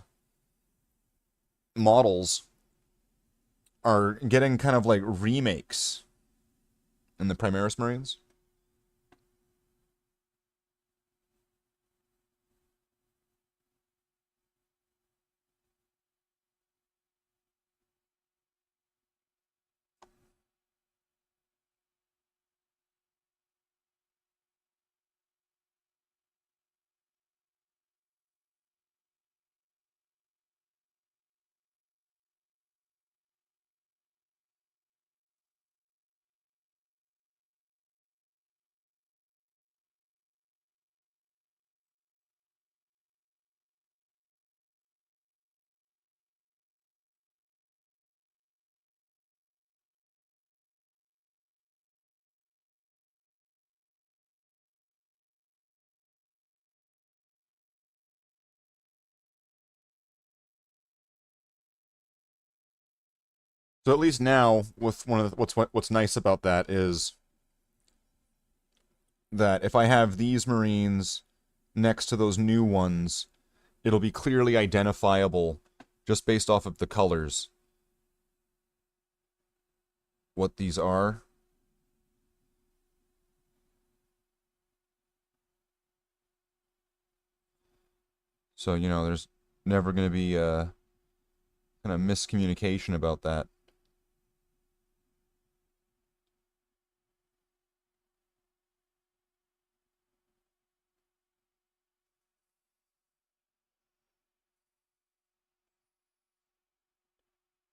models are getting kind of like remakes in the Primaris Marines. So at least now, with what's nice about that is that if I have these Marines next to those new ones, it'll be clearly identifiable just based off of the colors what these are. So, you know, there's never going to be kind of miscommunication about that.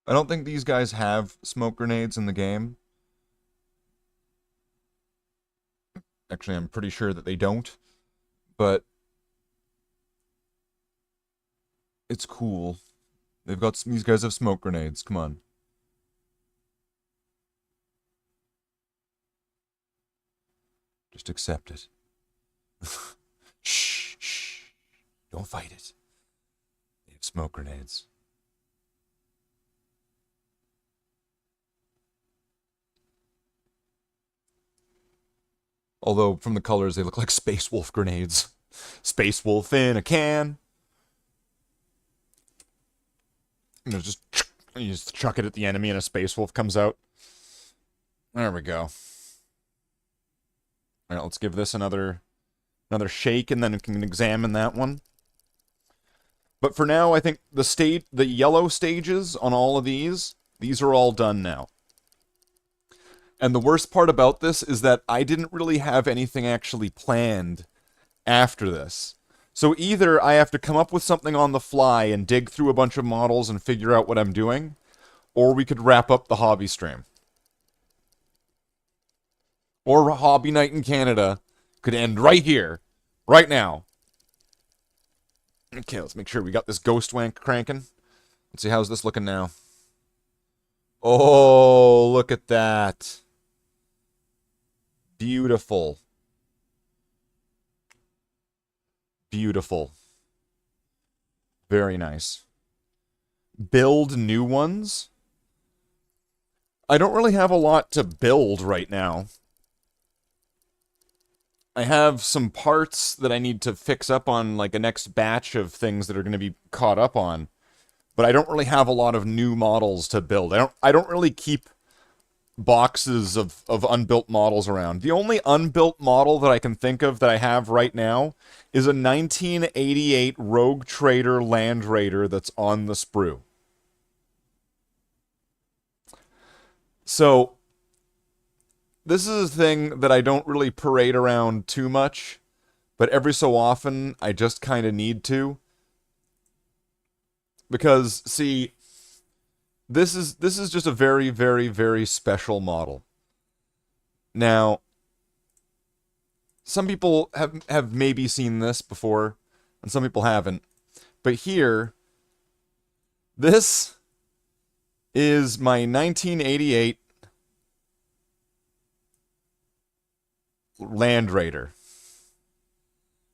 I don't think these guys have smoke grenades in the game. Actually, I'm pretty sure that they don't. But it's cool. They've got these guys have smoke grenades. Come on. Just accept it. Shh, shh. Don't fight it. They have smoke grenades. Although, from the colors, they look like Space Wolf grenades. Space Wolf in a can. You know, you just chuck it at the enemy and a Space Wolf comes out. There we go. Alright, let's give this another shake, and then we can examine that one. But for now, I think the yellow stages on all of these are all done now. And the worst part about this is that I didn't really have anything actually planned after this. So either I have to come up with something on the fly and dig through a bunch of models and figure out what I'm doing, or we could wrap up the hobby stream. Or Hobby Night in Canada could end right here, right now. Okay, let's make sure we got this ghost wank cranking. Let's see, how's this looking now? Oh, look at that. Beautiful. Beautiful. Very nice. Build new ones? I don't really have a lot to build right now. I have some parts that I need to fix up on, like, a next batch of things that are going to be caught up on. But I don't really have a lot of new models to build. I don't really keep boxes of unbuilt models around. The only unbuilt model that I can think of that I have right now is a 1988 Rogue Trader Land Raider that's on the sprue. So, this is a thing that I don't really parade around too much, but every so often I just kind of need to. Because, see, this is just a very, very, very special model. Now, some people have maybe seen this before, and some people haven't. But here, this is my 1988 Land Raider.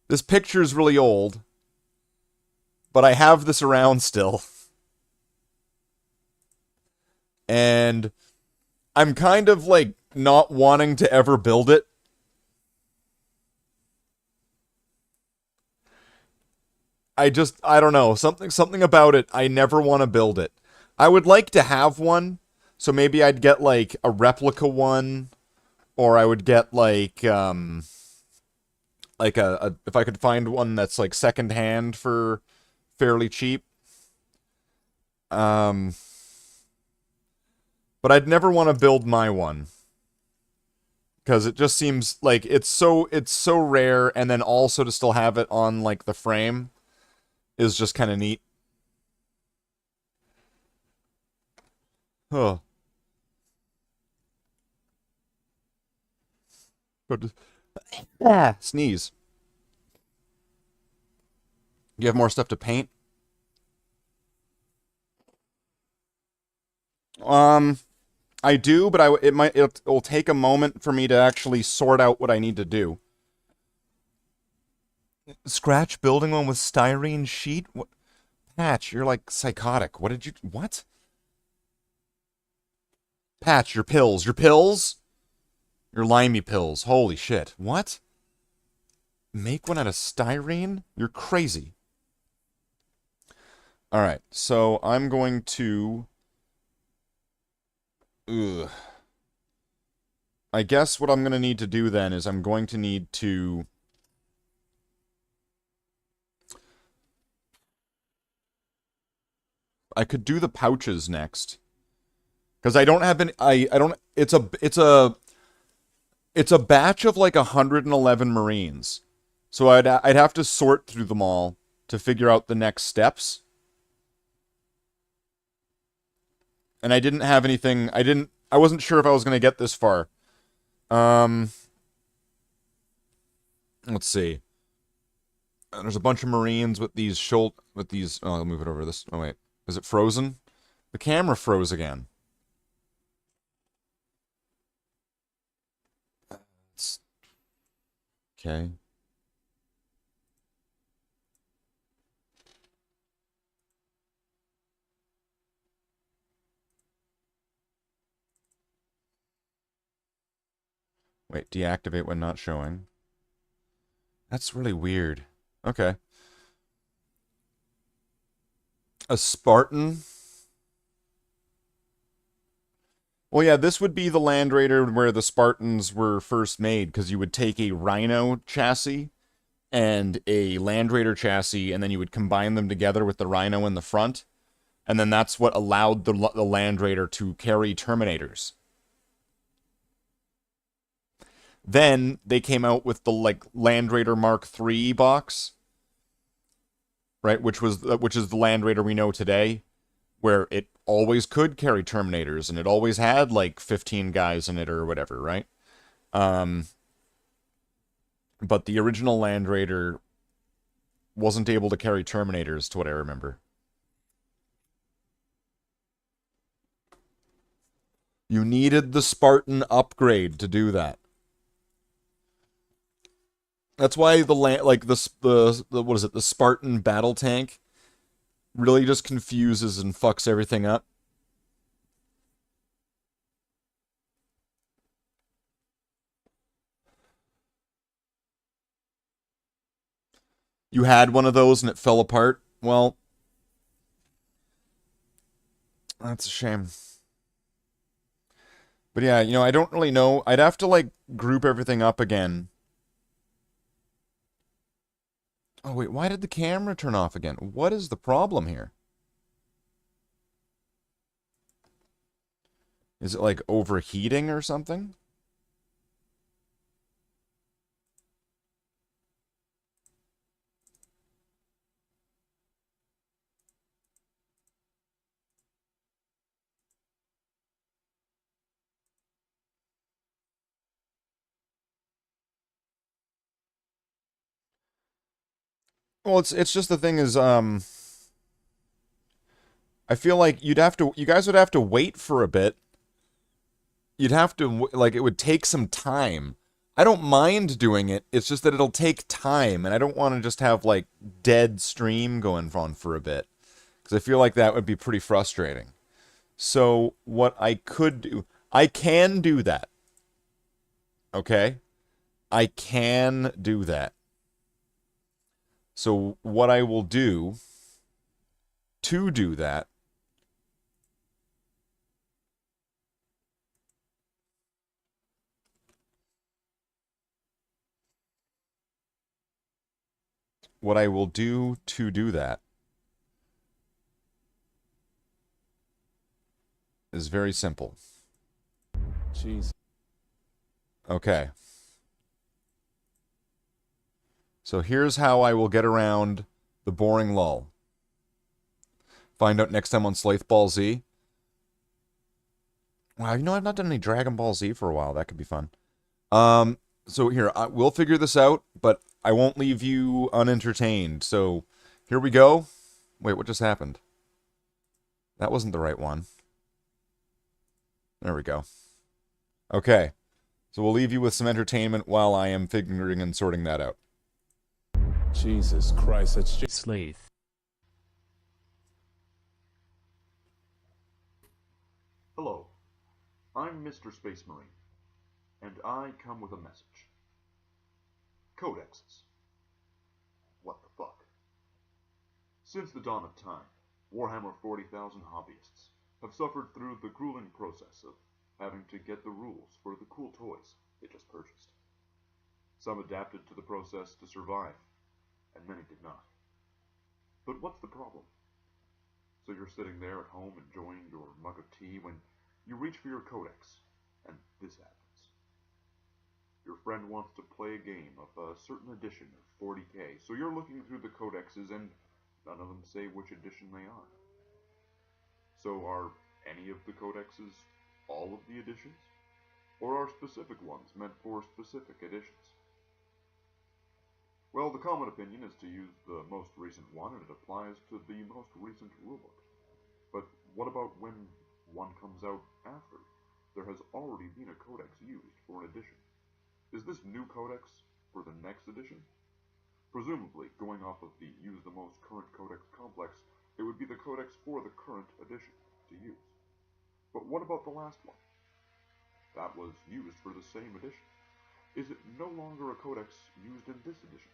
This picture's really old, but I have this around still. And I'm kind of, like, not wanting to ever build it. I don't know, something about it, I never want to build it. I would like to have one, so maybe I'd get, like, a replica one, or I would get, like if I could find one that's, like, secondhand for fairly cheap. But I'd never want to build my one. Because it just seems like it's so rare, and then also to still have it on, like, the frame is just kind of neat. Huh. Sneeze. You have more stuff to paint? I do, but it'll take a moment for me to actually sort out what I need to do. Scratch building one with styrene sheet? What? Patch, you're like psychotic. What? Patch, your pills. Your pills? Your limey pills. Holy shit. What? Make one out of styrene? You're crazy. Alright, so I'm going to... I guess what I'm going to need to do then is I'm going to need to I could do the pouches next. Because I don't have any, I don't, it's a batch of like 111 Marines. So I'd have to sort through them all to figure out the next steps. And I didn't have anything, I wasn't sure if I was going to get this far. Let's see. There's a bunch of Marines with these oh, I'll move it over this. Oh, wait. Is it frozen? The camera froze again. Okay. Wait, deactivate when not showing. That's really weird. Okay. A Spartan. Well, yeah, this would be the Land Raider where the Spartans were first made, because you would take a Rhino chassis and a Land Raider chassis, and then you would combine them together with the Rhino in the front, and then that's what allowed the Land Raider to carry Terminators. Then they came out with the like Land Raider Mark III box, right? Which is the Land Raider we know today, where it always could carry Terminators and it always had like 15 guys in it or whatever, right? But the original Land Raider wasn't able to carry Terminators, to what I remember. You needed the Spartan upgrade to do that. That's why the what is it? The Spartan battle tank really just confuses and fucks everything up. You had one of those and it fell apart. Well, that's a shame. But yeah, you know, I don't really know. I'd have to like group everything up again. Oh, wait, why did the camera turn off again? What is the problem here? Is it like overheating or something? Well, it's just the thing is, I feel like you guys would have to wait for a bit. You'd have to, like, it would take some time. I don't mind doing it, it's just that it'll take time, and I don't want to just have, like, dead stream going on for a bit. Because I feel like that would be pretty frustrating. So, what I could do, I can do that. Okay? I can do that. So, what I will do to do that is very simple. Jeez. Okay. So here's how I will get around the boring lull. Find out next time on Slaith Ball Z. Wow, you know, I've not done any Dragon Ball Z for a while. That could be fun. So here, we'll figure this out, but I won't leave you unentertained. So here we go. Wait, what just happened? That wasn't the right one. There we go. Okay. So we'll leave you with some entertainment while I am figuring and sorting that out. Jesus Christ, that's just Slaith. Hello, I'm Mr. Space Marine, and I come with a message. Codexes. What the fuck? Since the dawn of time, Warhammer 40,000 hobbyists have suffered through the grueling process of having to get the rules for the cool toys they just purchased. Some adapted to the process to survive, and many did not. But what's the problem? So you're sitting there at home enjoying your mug of tea when you reach for your codex, and this happens. Your friend wants to play a game of a certain edition of 40K, so you're looking through the codexes and none of them say which edition they are. So are any of the codexes all of the editions? Or are specific ones meant for specific editions? Well, the common opinion is to use the most recent one, and it applies to the most recent rulebook. But what about when one comes out after there has already been a codex used for an edition? Is this new codex for the next edition? Presumably, going off of the use the most current codex complex, it would be the codex for the current edition to use. But what about the last one? That was used for the same edition. Is it no longer a codex used in this edition?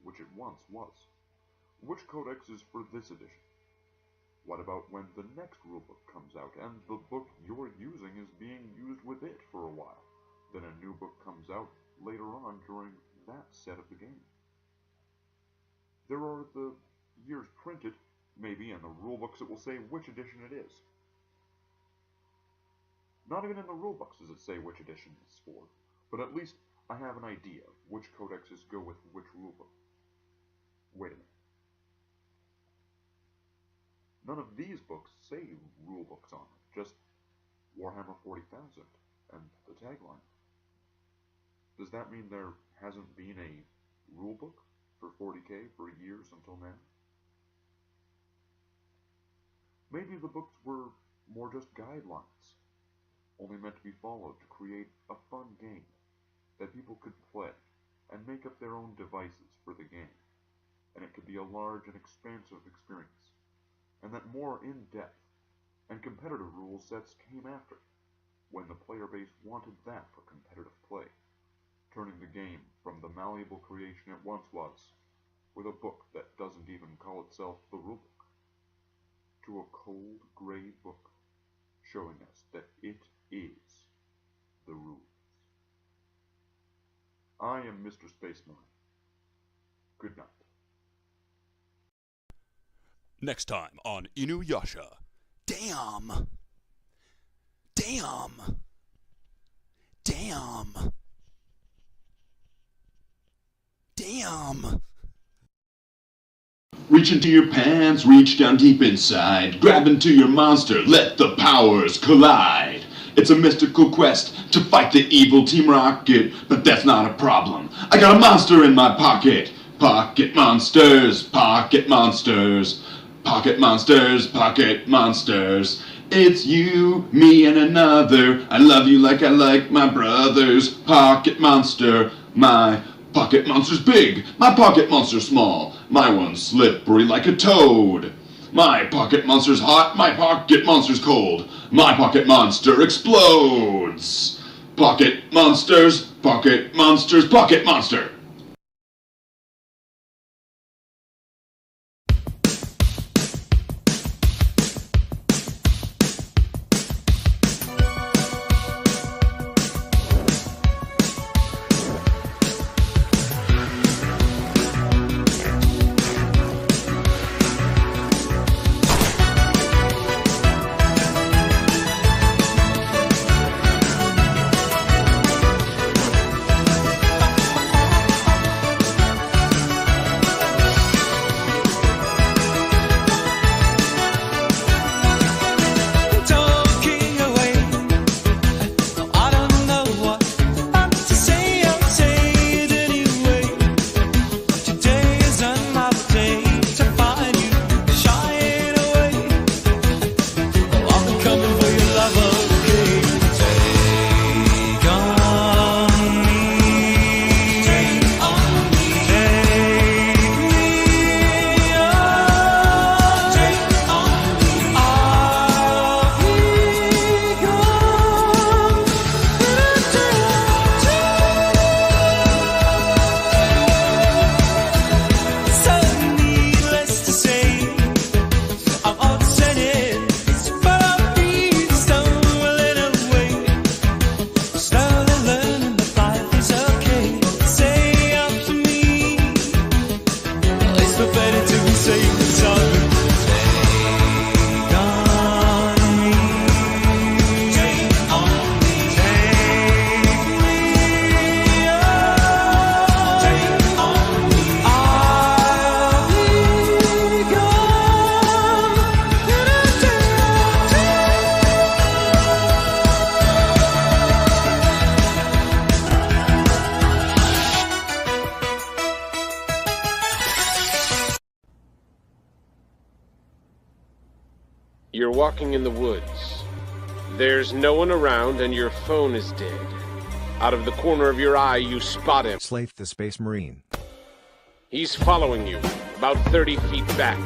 Which it once was. Which codex is for this edition? What about when the next rulebook comes out and the book you're using is being used with it for a while? Then a new book comes out later on during that set of the game. There are the years printed, maybe, in the rulebooks it will say which edition it is. Not even in the rulebooks does it say which edition it's for, but at least I have an idea of which codexes go with which rulebook. Wait a minute. None of these books say rulebooks on them, just Warhammer 40,000 and the tagline. Does that mean there hasn't been a rulebook for 40K for years until now? Maybe the books were more just guidelines, only meant to be followed to create a fun game that people could play and make up their own devices for the game, and it could be a large and expansive experience, and that more in-depth and competitive rule sets came after, when the player base wanted that for competitive play, turning the game from the malleable creation it once was, with a book that doesn't even call itself the rulebook, to a cold, gray book showing us that it is the rules. I am Mr. Spaceman. Good night. Next time on Inuyasha. Damn! Damn! Damn! Damn! Reach into your pants, reach down deep inside, grab into your monster, let the powers collide. It's a mystical quest to fight the evil Team Rocket, but that's not a problem. I got a monster in my pocket. Pocket monsters, pocket monsters, pocket monsters, pocket monsters. It's you, me, and another. I love you like I like my brothers. Pocket monster, my pocket monster's big, my pocket monster's small. My one's slippery like a toad. My pocket monster's hot, my pocket monster's cold. My pocket monster explodes. Pocket monsters, pocket monsters, pocket monster. walking in the woods. There's no one around and your phone is dead. Out of the corner of your eye, you spot him. Slafe the Space Marine. He's following you, about 30 feet back.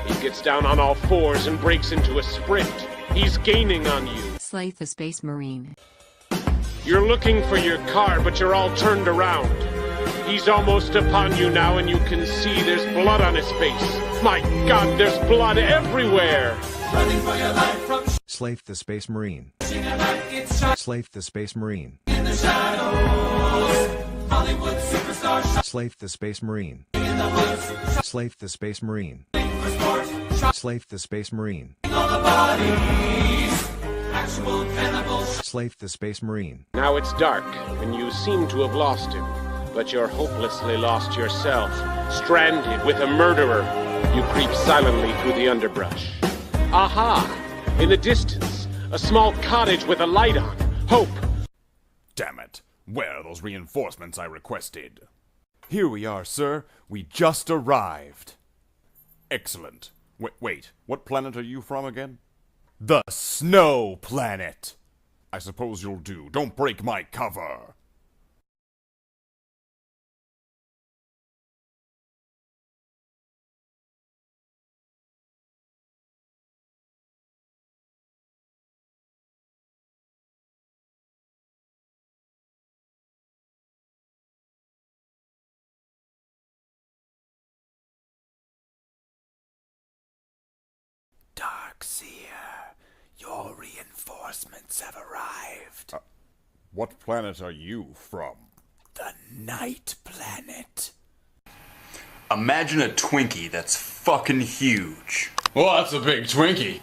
He gets down on all fours and breaks into a sprint. He's gaining on you. Slafe the Space Marine. You're looking for your car, but you're all turned around. He's almost upon you now, and you can see there's blood on his face. My God, there's blood everywhere! Running for your life from Slafe the Space Marine. Slafe the Space Marine. in the shadows. Hollywood superstar Slafe the Space Marine. in the woods. Slafe the Space Marine. For sport, Slafe the Space Marine. all the bodies. Actual cannibals. Slafe the Space Marine. Now it's dark, and you seem to have lost him. But you're hopelessly lost yourself, stranded with a murderer. You creep silently through the underbrush. Aha! In the distance, a small cottage with a light on. Hope! Damn it. Where are those reinforcements I requested? Here we are, sir. We just arrived. Excellent. Wait, what planet are you from again? The Snow Planet! I suppose you'll do. Don't break my cover. Darkseer, your reinforcements have arrived. What planet are you from? The Night Planet. Imagine a Twinkie that's fucking huge. Well, that's a big Twinkie.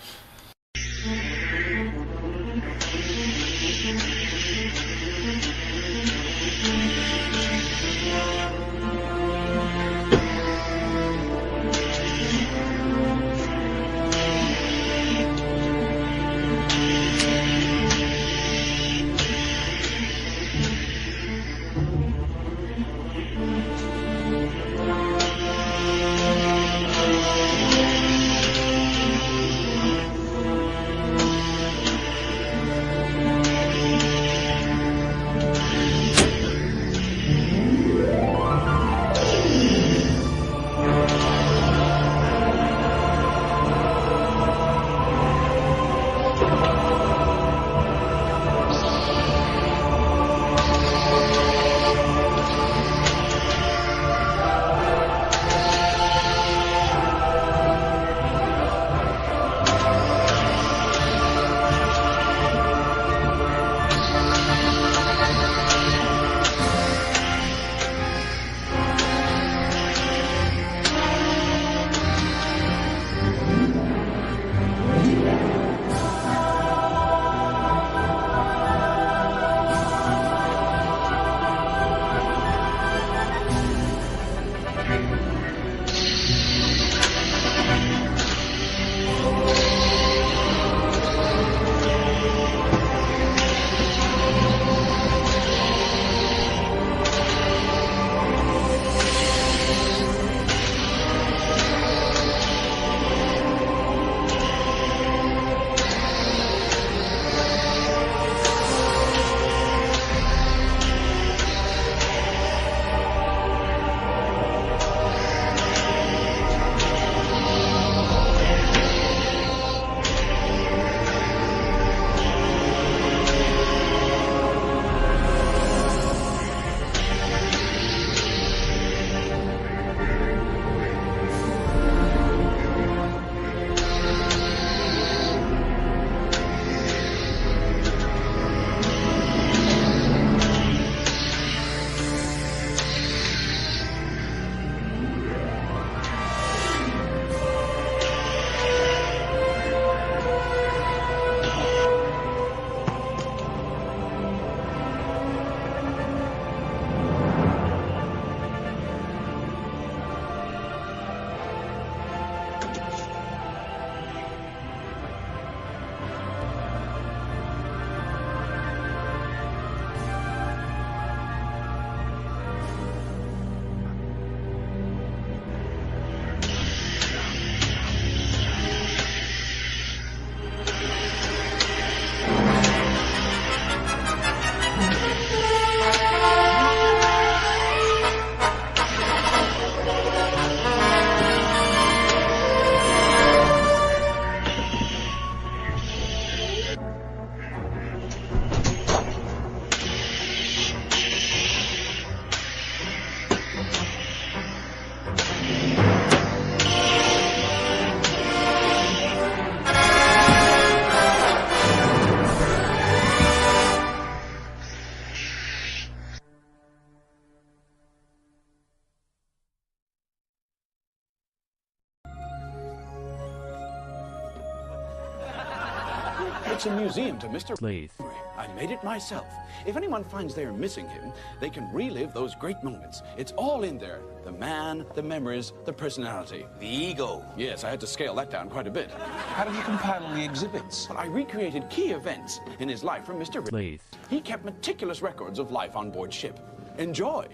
It's a museum to Mr. Slave. I made it myself. If anyone finds they're missing him, they can relive those great moments. It's all in there. The man, the memories, the personality. The ego. Yes, I had to scale that down quite a bit. How did you compile all the exhibits? Well, I recreated key events in his life from Mr. Slave. He kept meticulous records of life on board ship. Enjoy.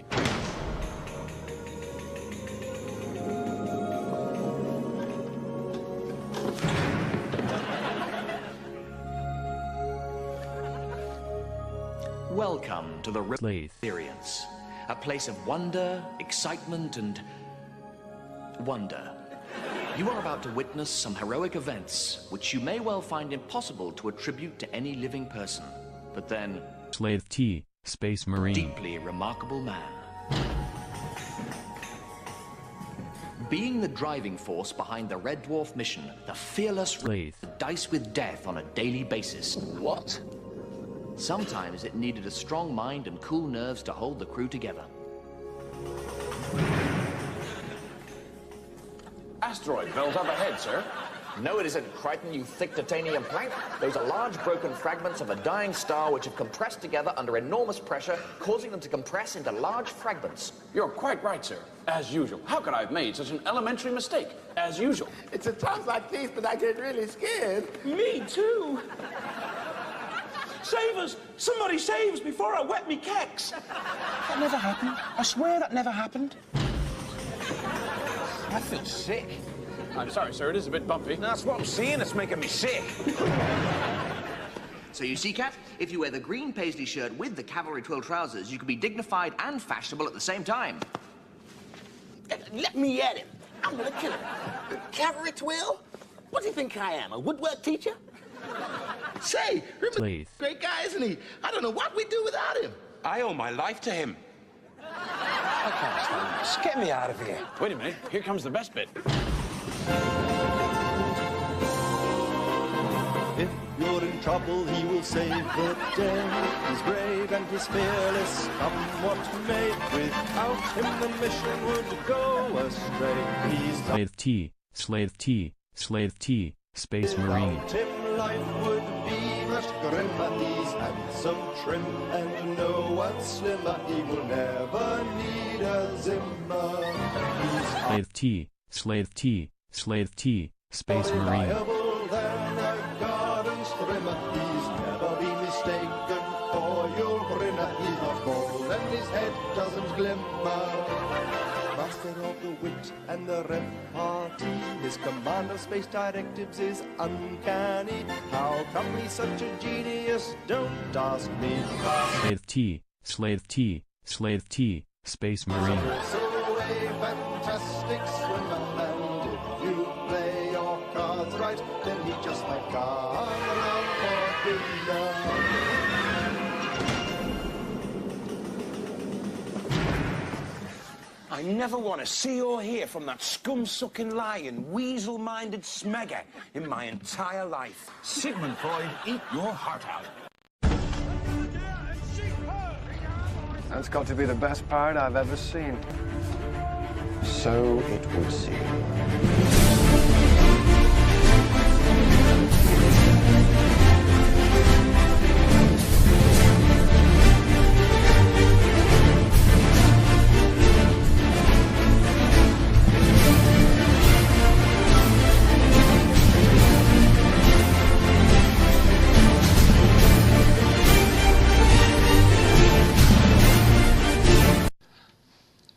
Welcome to the Slave. Experience, a place of wonder, excitement, and wonder. You are about to witness some heroic events, which you may well find impossible to attribute to any living person, but then Slave T, Space Marine. deeply remarkable man. Being the driving force behind the Red Dwarf mission, the fearless Slave. dice with death on a daily basis. What? Sometimes it needed a strong mind and cool nerves to hold the crew together. Asteroid belt up ahead, sir. No, it isn't, Crichton, you thick titanium plank. Those are large broken fragments of a dying star which have compressed together under enormous pressure, causing them to compress into large fragments. You're quite right, sir. As usual. How could I have made such an elementary mistake? As usual. It's at times like these that I get really scared. Me too. Save us! Somebody saves before I wet me kecks! That never happened. I swear that never happened. I feel sick. I'm sorry, sir. It is a bit bumpy. That's what I'm seeing. It's making me sick. So you see, Cat, if you wear the green paisley shirt with the cavalry twill trousers, you can be dignified and fashionable at the same time. Let me at him. I'm gonna kill him. Cavalry twill? What do you think I am, a woodwork teacher? Say, Slave. great guy, isn't he? I don't know what we'd do without him. I owe my life to him. I can't stand this. Get me out of here. Wait a minute. Here comes the best bit. If you're in trouble, he will save the day. He's brave and he's fearless, come what may. Without him, the mission would go astray. He's Slave T, Slave T, Slave T, Space Marine. Without him, life would be much grimmer. He's handsome, trim, and no one slimmer. He will never need a Zimmer. Slave T, Slave T, Slave T, Space More Marine. reliable than a garden's trimmer. He's never been mistaken for your grinner. He's not bald and his head doesn't glimmer. Master of the wit and the repartee, his command of space directives is uncanny. How come he's such a genius? Don't ask me. Slave T, Slave T, Slave T, Space Marine. So a fantastic swimmer, and if you play your cards right, then he just might come around for dinner. I never want to see or hear from that scum-sucking, lying, weasel-minded smegger in my entire life. Sigmund Freud, eat your heart out. That's got to be the best pirate I've ever seen. So it would seem.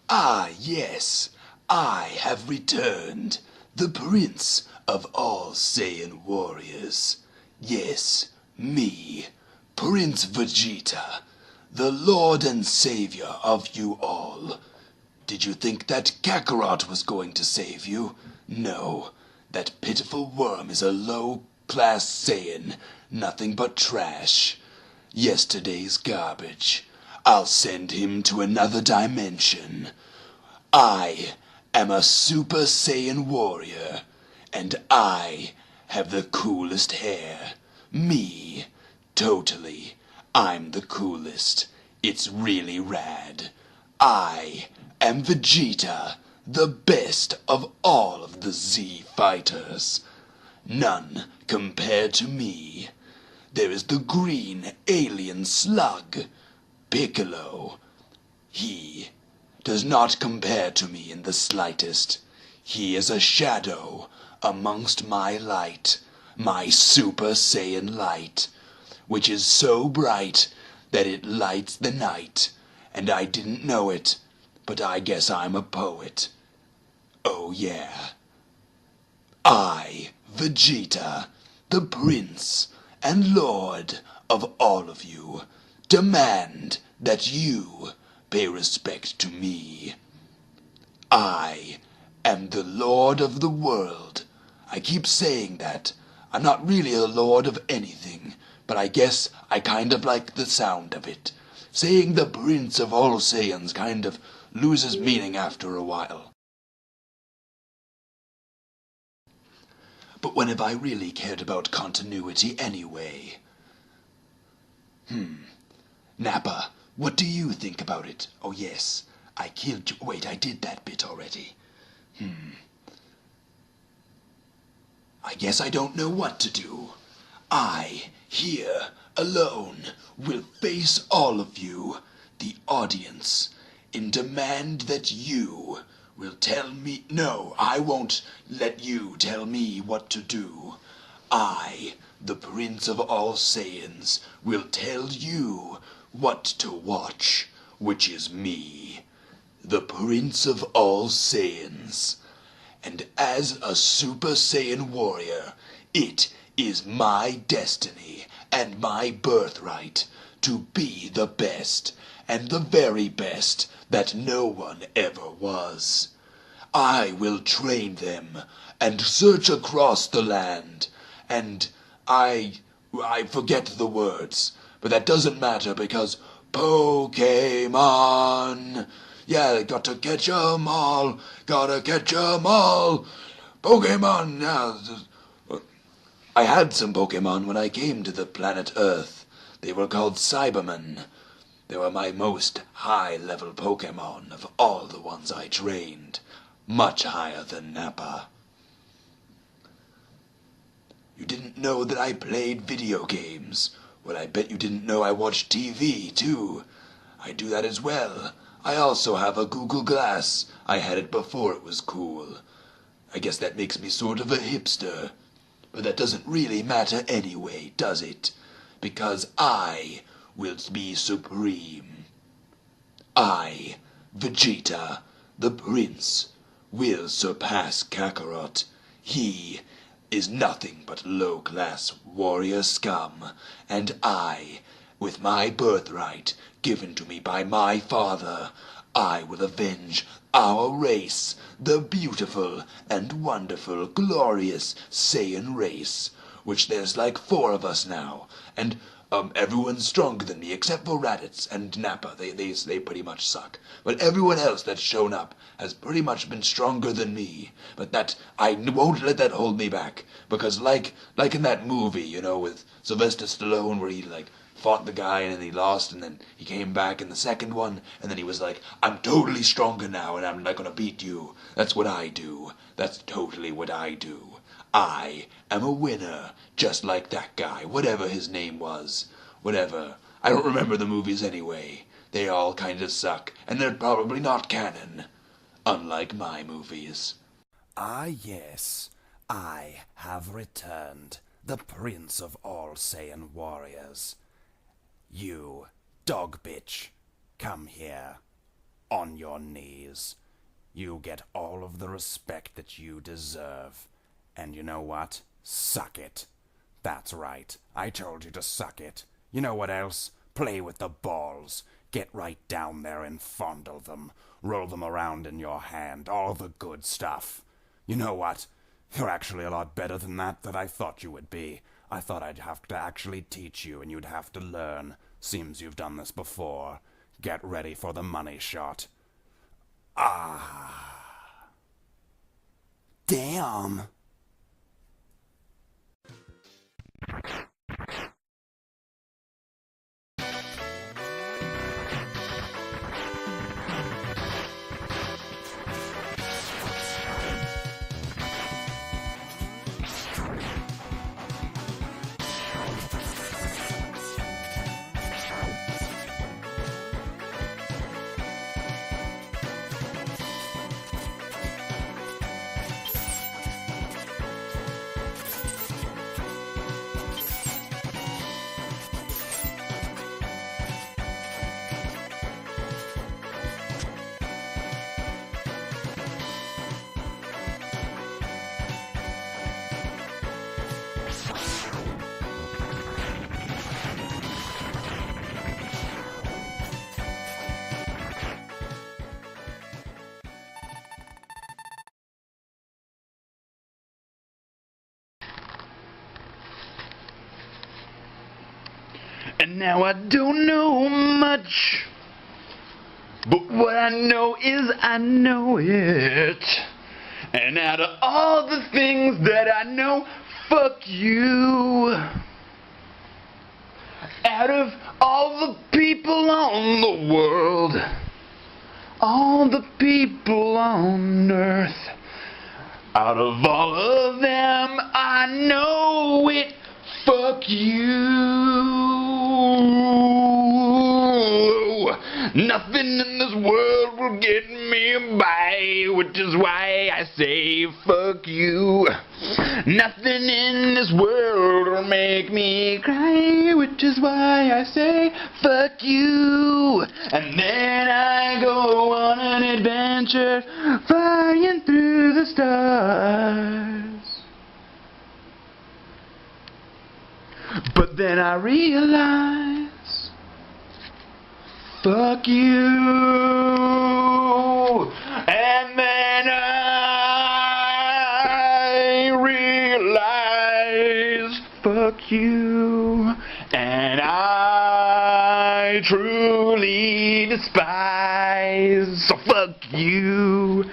Ah, yes, I have returned, the prince of all Saiyan warriors. Yes, me, Prince Vegeta, the lord and savior of you all. Did you think that Kakarot was going to save you? No, that pitiful worm is a low-class Saiyan, nothing but trash. Yesterday's garbage. I'll send him to another dimension. I am a Super Saiyan warrior, and I have the coolest hair. Me. Totally. I'm the coolest. It's really rad. I am Vegeta, the best of all of the Z fighters. None compared to me. there is the green alien slug, Piccolo. He does not compare to me in the slightest. He is a shadow amongst my light, my Super Saiyan light, which is so bright that it lights the night, and I didn't know it, but I guess I'm a poet. Oh yeah. I, Vegeta, the prince and lord of all of you, demand that you pay respect to me. I am the lord of the world. I keep saying that. I'm not really a lord of anything, but I guess I kind of like the sound of it. Saying the prince of all Saiyans kind of loses meaning after a while. But when have I really cared about continuity anyway? Nappa, what do you think about it? Oh yes, I killed you. Wait, I did that bit already. I guess I don't know what to do. I, here, alone, will face all of you, the audience, in demand that you will tell me... No, I won't let you tell me what to do. I, the Prince of all Saiyans, will tell you what to watch, which is me, the Prince of all Saiyans. And as a Super Saiyan warrior, it is my destiny and my birthright to be the best, and the very best that no one ever was. I will train them and search across the land, and I forget the words, but that doesn't matter because Pokemon. Yeah, gotta catch 'em all, gotta catch 'em all. Pokemon. I had some Pokemon when I came to the planet Earth. They were called Cybermen. They were my most high-level Pokemon of all the ones I trained. Much higher than Nappa. You didn't know that I played video games. Well, I bet you didn't know I watched TV, too. I do that as well. I also have a Google Glass. I had it before it was cool. I guess that makes me sort of a hipster. But that doesn't really matter anyway, does it? Because I will be supreme. I, Vegeta, the prince, will surpass Kakarot. He is nothing but low-class warrior scum, and I, with my birthright given to me by my father, I will avenge our race, the beautiful and wonderful, glorious Saiyan race, which there's like 4 of us now, and everyone's stronger than me except for Raditz and Nappa. They pretty much suck. But everyone else that's shown up has pretty much been stronger than me. But that I won't let that hold me back, because like in that movie, you know, with Sylvester Stallone, where he like fought the guy and then he lost and then he came back in the second one and then he was like, I'm totally stronger now and I'm not gonna beat you. That's what I do. That's totally what I do. I am a winner, just like that guy, whatever his name was. Whatever. I don't remember the movies anyway. They all kind of suck, and they're probably not canon. Unlike my movies. Ah yes, I have returned, the prince of all Saiyan warriors. You, dog bitch, come here. On your knees. You get all of the respect that you deserve. And you know what? Suck it. That's right. I told you to suck it. You know what else? Play with the balls. Get right down there and fondle them. Roll them around in your hand. All the good stuff. You know what? You're actually a lot better than that I thought you would be. I thought I'd have to actually teach you and you'd have to learn. Seems you've done this before. Get ready for the money shot. Ah. Damn. And now I don't know much, but what I know is I know it. And out of all the things that I know, fuck you. Out of all the people on the world, all the people on earth, out of all of them, I know it. Fuck you. Nothing in this world will get me by, which is why I say fuck you. Nothing in this world will make me cry, which is why I say fuck you. And then I go on an adventure, flying through the stars. But then I realize, fuck you. And then I realize, fuck you. And I truly despise, so fuck you.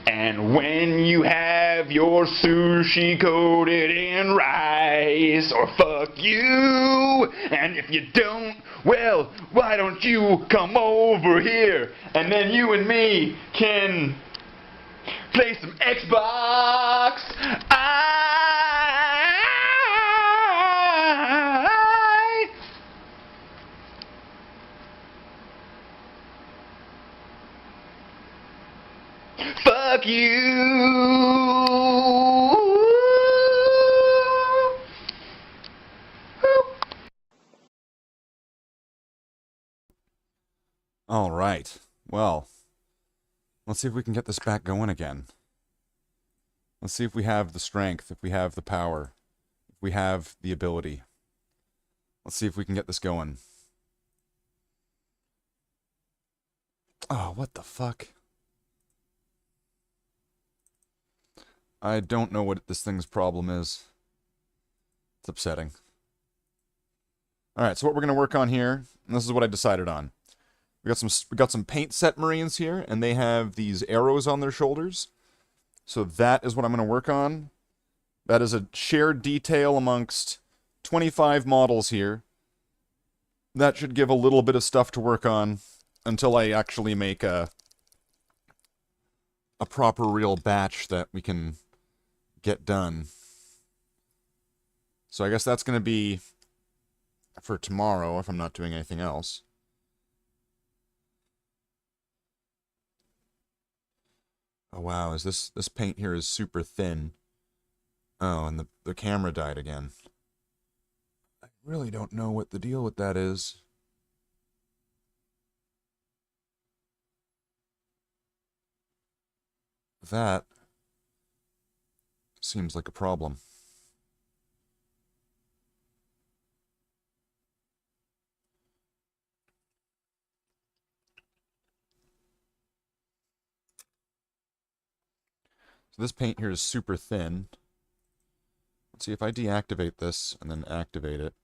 And when you have your sushi coated in rice, or fuck you. And if you don't, well, why don't you come over here and then you and me can play some Xbox. Fuck you. All right. Well, let's see if we can get this back going again. Let's see if we have the strength, if we have the power, if we have the ability. Let's see if we can get this going. Oh, what the fuck? I don't know what this thing's problem is. It's upsetting. Alright, so what we're going to work on here, and this is what I decided on. We got some paint set Marines here, and they have these arrows on their shoulders. So that is what I'm going to work on. That is a shared detail amongst 25 models here. That should give a little bit of stuff to work on until I actually make a proper real batch that we can get done. So I guess that's going to be for tomorrow if I'm not doing anything else. Oh wow, is this paint here is super thin. Oh, and the camera died again. I really don't know what the deal with that is. That seems like a problem. So this paint here is super thin. Let's see if I deactivate this and then activate it.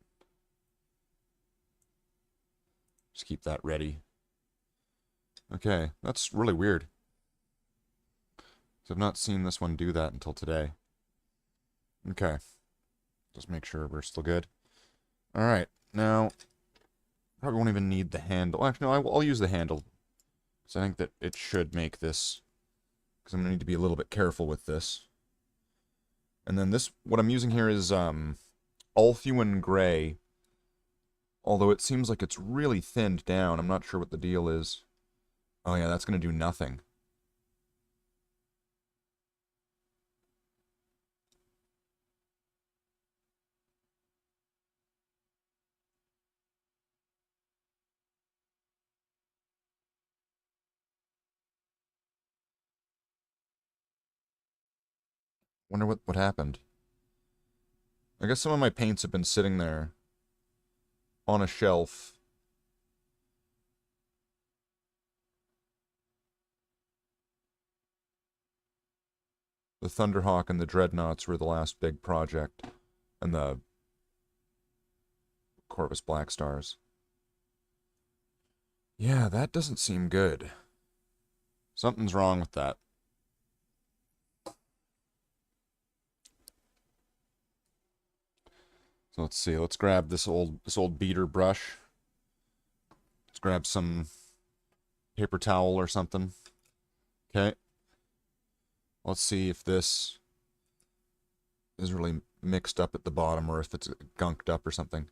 Just keep that ready. Okay, that's really weird. I've not seen this one do that until today. Okay. Just make sure we're still good. Alright, now, probably won't even need the handle. Actually, no, I'll use the handle. Because I think that it should make this. Because I'm going to need to be a little bit careful with this. And then this, what I'm using here is Ulthuan Gray. Although it seems like it's really thinned down. I'm not sure what the deal is. Oh yeah, that's going to do nothing. Wonder what happened. I guess some of my paints have been sitting there on a shelf. The Thunderhawk and the Dreadnoughts were the last big project. And the Corvus Black Stars. Yeah, that doesn't seem good. Something's wrong with that. So let's see. Let's grab this old beater brush. Let's grab some paper towel or something. Okay. Let's see if this is really mixed up at the bottom or if it's gunked up or something.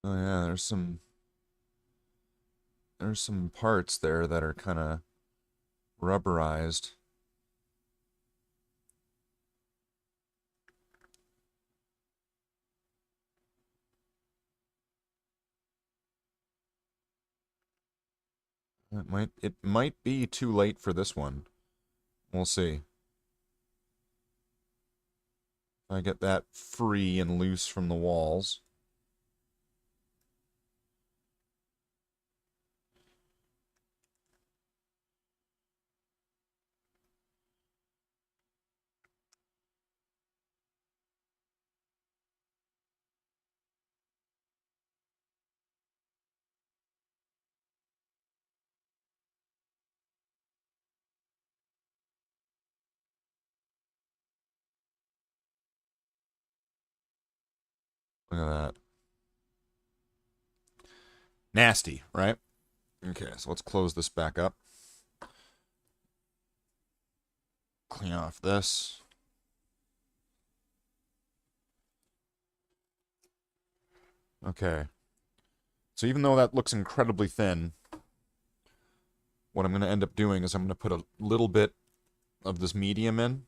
Oh yeah, there's some parts there that are kind of rubberized. It might be too late for this one. We'll see. If I get that free and loose from the walls. Look at that. Nasty, right? Okay, so let's close this back up. Clean off this. Okay. So even though that looks incredibly thin, what I'm going to end up doing is I'm going to put a little bit of this medium in.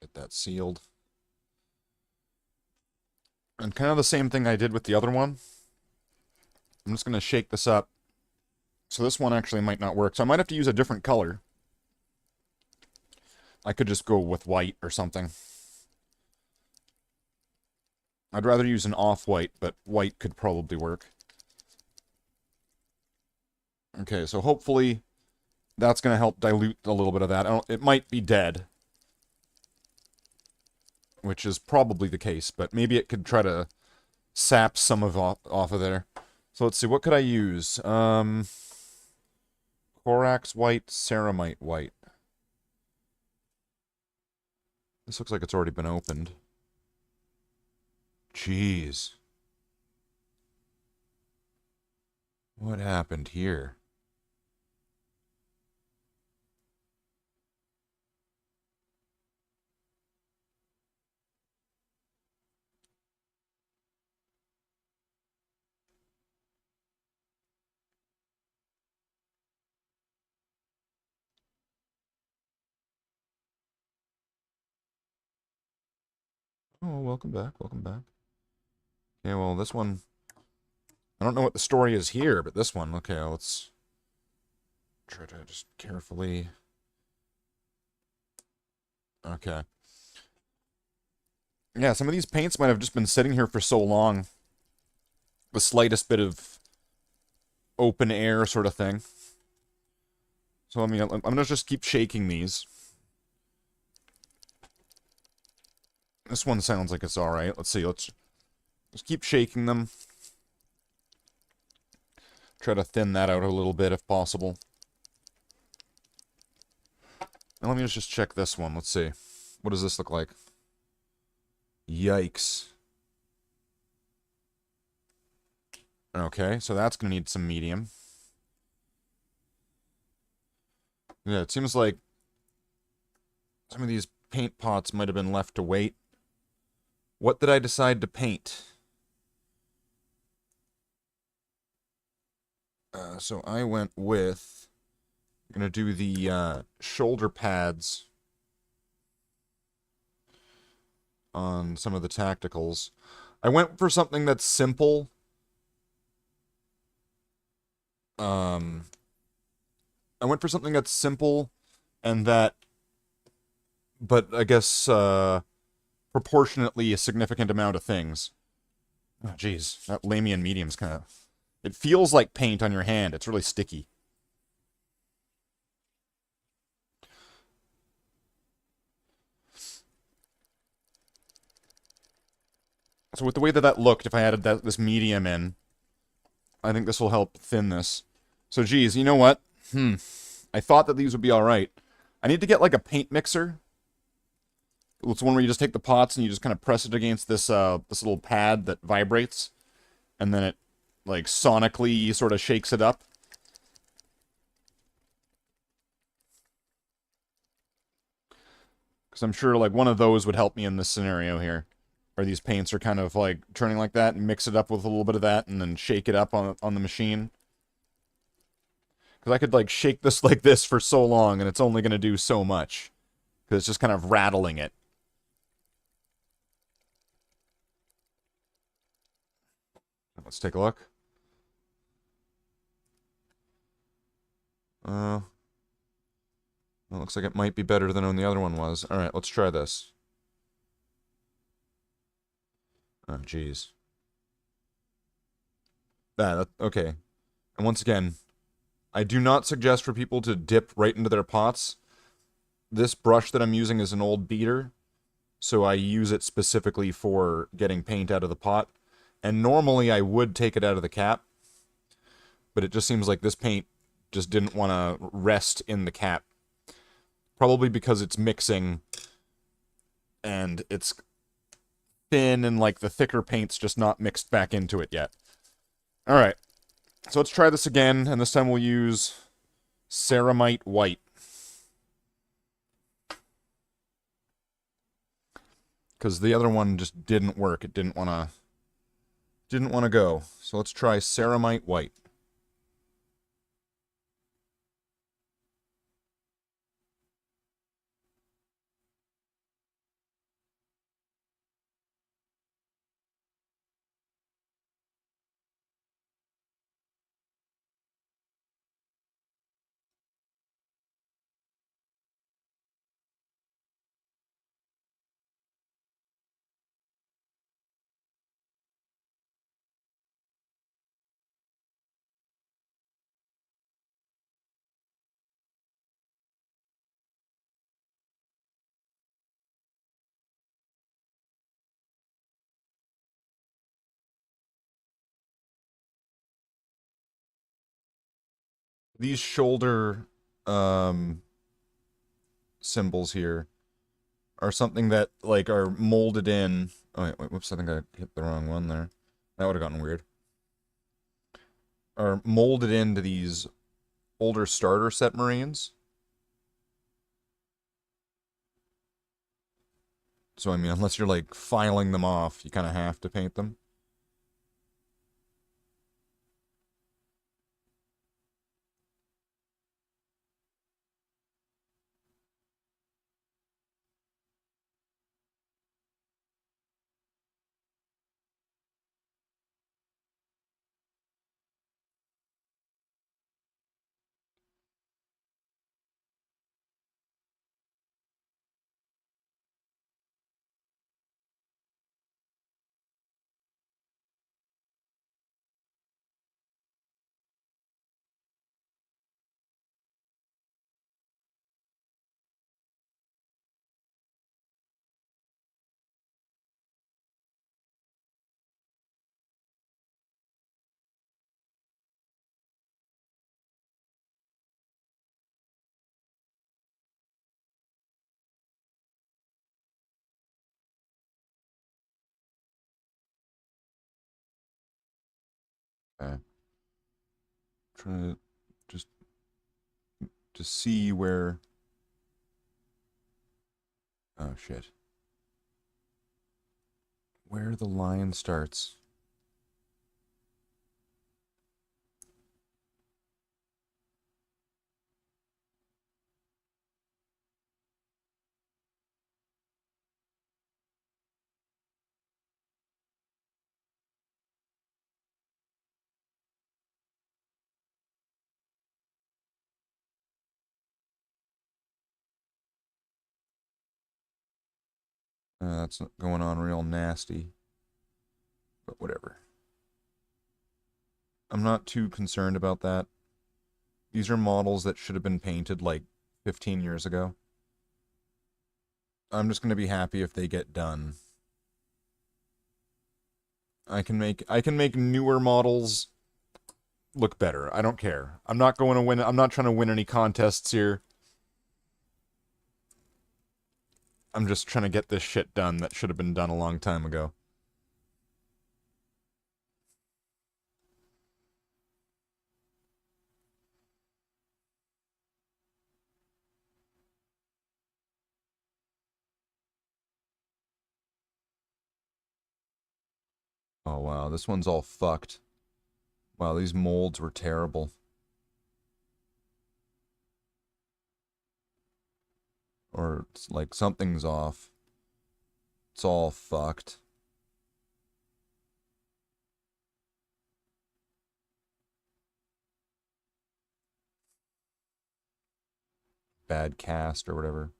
Get that sealed. And kind of the same thing I did with the other one. I'm just going to shake this up. So this one actually might not work. So I might have to use a different color. I could just go with white or something. I'd rather use an off-white, but white could probably work. Okay, so hopefully that's going to help dilute a little bit of that. It might be dead, which is probably the case, but maybe it could try to sap some of off of there. So let's see, what could I use? Corax white, ceramite white. This looks like it's already been opened. Jeez. What happened here? Oh, welcome back, welcome back. Okay, well, this one... I don't know what the story is here, but this one... Okay, let's try to just carefully... Okay. Yeah, some of these paints might have just been sitting here for so long. The slightest bit of open air sort of thing. So, I mean, I'm going to just keep shaking these. This one sounds like it's alright. Let's see, let's just keep shaking them. Try to thin that out a little bit if possible. And let me just check this one. Let's see. What does this look like? Yikes. Okay, so that's going to need some medium. Yeah, it seems like some of these paint pots might have been left to wait. What did I decide to paint? So I went with I'm gonna do the shoulder pads on some of the tacticals. I went for something that's simple. I went for something that's simple and that, but I guess, proportionately a significant amount of things. Oh, jeez. That Lamian medium's kind of... It feels like paint on your hand. It's really sticky. So with the way that that looked, if I added this medium in, I think this will help thin this. So, geez, you know what? I thought that these would be alright. I need to get, like, a paint mixer. It's one where you just take the pots and you just kind of press it against this, this little pad that vibrates. And then it, like, sonically sort of shakes it up. Because I'm sure, like, one of those would help me in this scenario here. Where these paints are kind of, like, turning like that, and mix it up with a little bit of that, and then shake it up on the machine. Because I could, like, shake this like this for so long, and it's only going to do so much. Because it's just kind of rattling it. Let's take a look. Well, looks like it might be better than when the other one was. Alright, let's try this. Oh, jeez. Okay. And once again, I do not suggest for people to dip right into their pots. This brush that I'm using is an old beater, so I use it specifically for getting paint out of the pot. And normally I would take it out of the cap, but it just seems like this paint just didn't want to rest in the cap. Probably because it's mixing, and it's thin, and like the thicker paint's just not mixed back into it yet. Alright, so let's try this again, and this time we'll use Ceramite White. Because the other one just didn't work. It didn't want to go. So let's try Ceramite White. These shoulder symbols here are something that, like, are molded in... Oh, wait, whoops, I think I hit the wrong one there. That would have gotten weird. Are molded into these older starter set Marines. So, I mean, unless you're, like, filing them off, you kind of have to paint them. Okay. Trying to just to see where... Oh, shit. Where the line starts. That's going on real nasty. But whatever. I'm not too concerned about that. These are models that should have been painted like 15 years ago. I'm just going to be happy if they get done. I can make newer models look better. I don't care. I'm not going to win. I'm not trying to win any contests here. I'm just trying to get this shit done that should have been done a long time ago. Oh wow, this one's all fucked. Wow, these molds were terrible. Or it's like something's off. It's all fucked. Bad cast or whatever.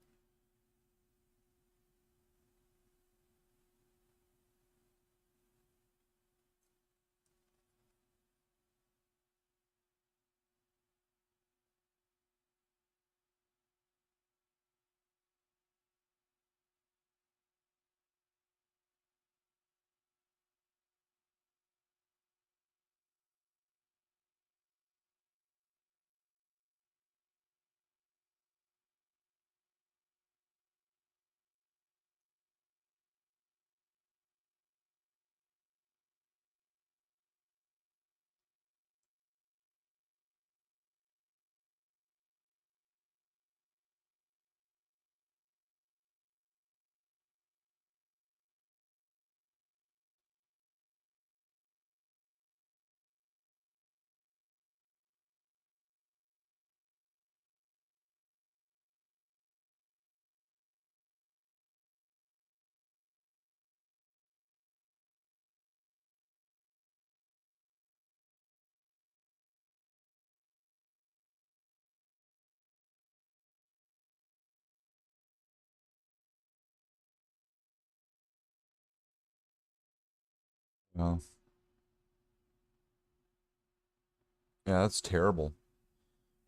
Well. Yeah, that's terrible.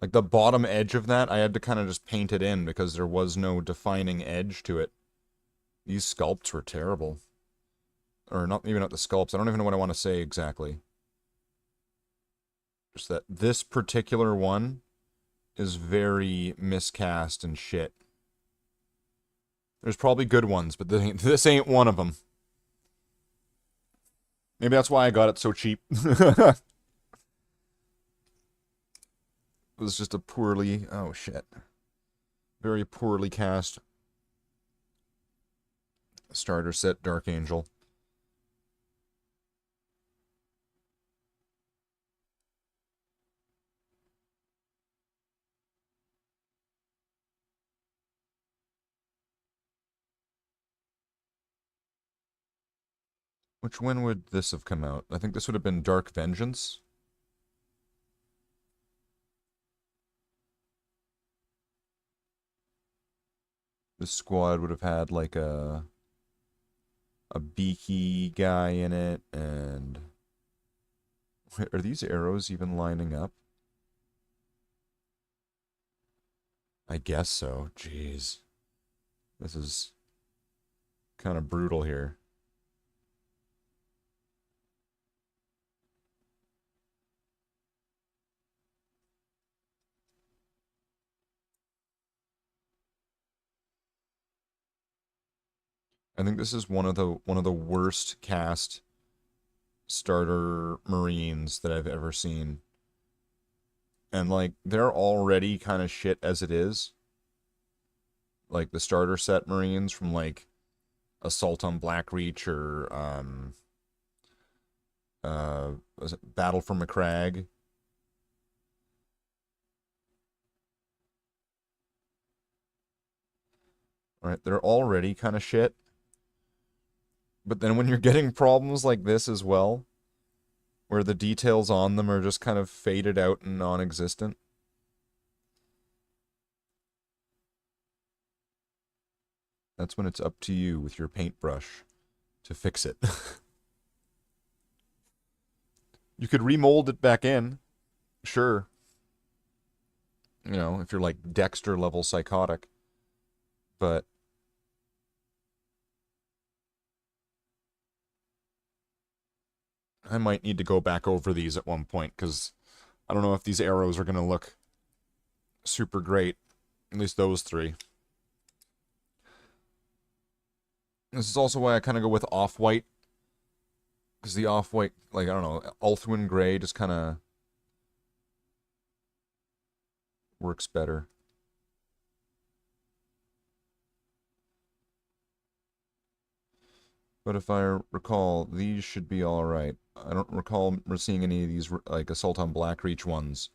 Like, the bottom edge of that, I had to kind of just paint it in because there was no defining edge to it. These sculpts were terrible. Or not, maybe not the sculpts. I don't even know what I want to say exactly. Just that this particular one is very miscast and shit. There's probably good ones, but this ain't one of them. Maybe that's why I got it so cheap. It was just a poorly... Oh, shit. Very poorly cast starter set Dark Angel. When would this have come out? I think this would have been Dark Vengeance. This squad would have had like a beaky guy in it, and wait, are these arrows even lining up? I guess so. Jeez. This is kind of brutal here. I think this is one of the worst cast starter Marines that I've ever seen. And like they're already kind of shit as it is. Like the starter set Marines from like Assault on Blackreach or was it Battle for McCrag? Right, they're already kind of shit. But then when you're getting problems like this as well, where the details on them are just kind of faded out and non-existent. That's when it's up to you with your paintbrush to fix it. You could remold it back in. Sure. You know, if you're like Dexter level psychotic. But I might need to go back over these at one point, because I don't know if these arrows are going to look super great. At least those three. This is also why I kind of go with off-white. Because the off-white, like, I don't know, Ulthuan gray just kind of works better. But if I recall, these should be alright. I don't recall seeing any of these, like, Assault on Blackreach ones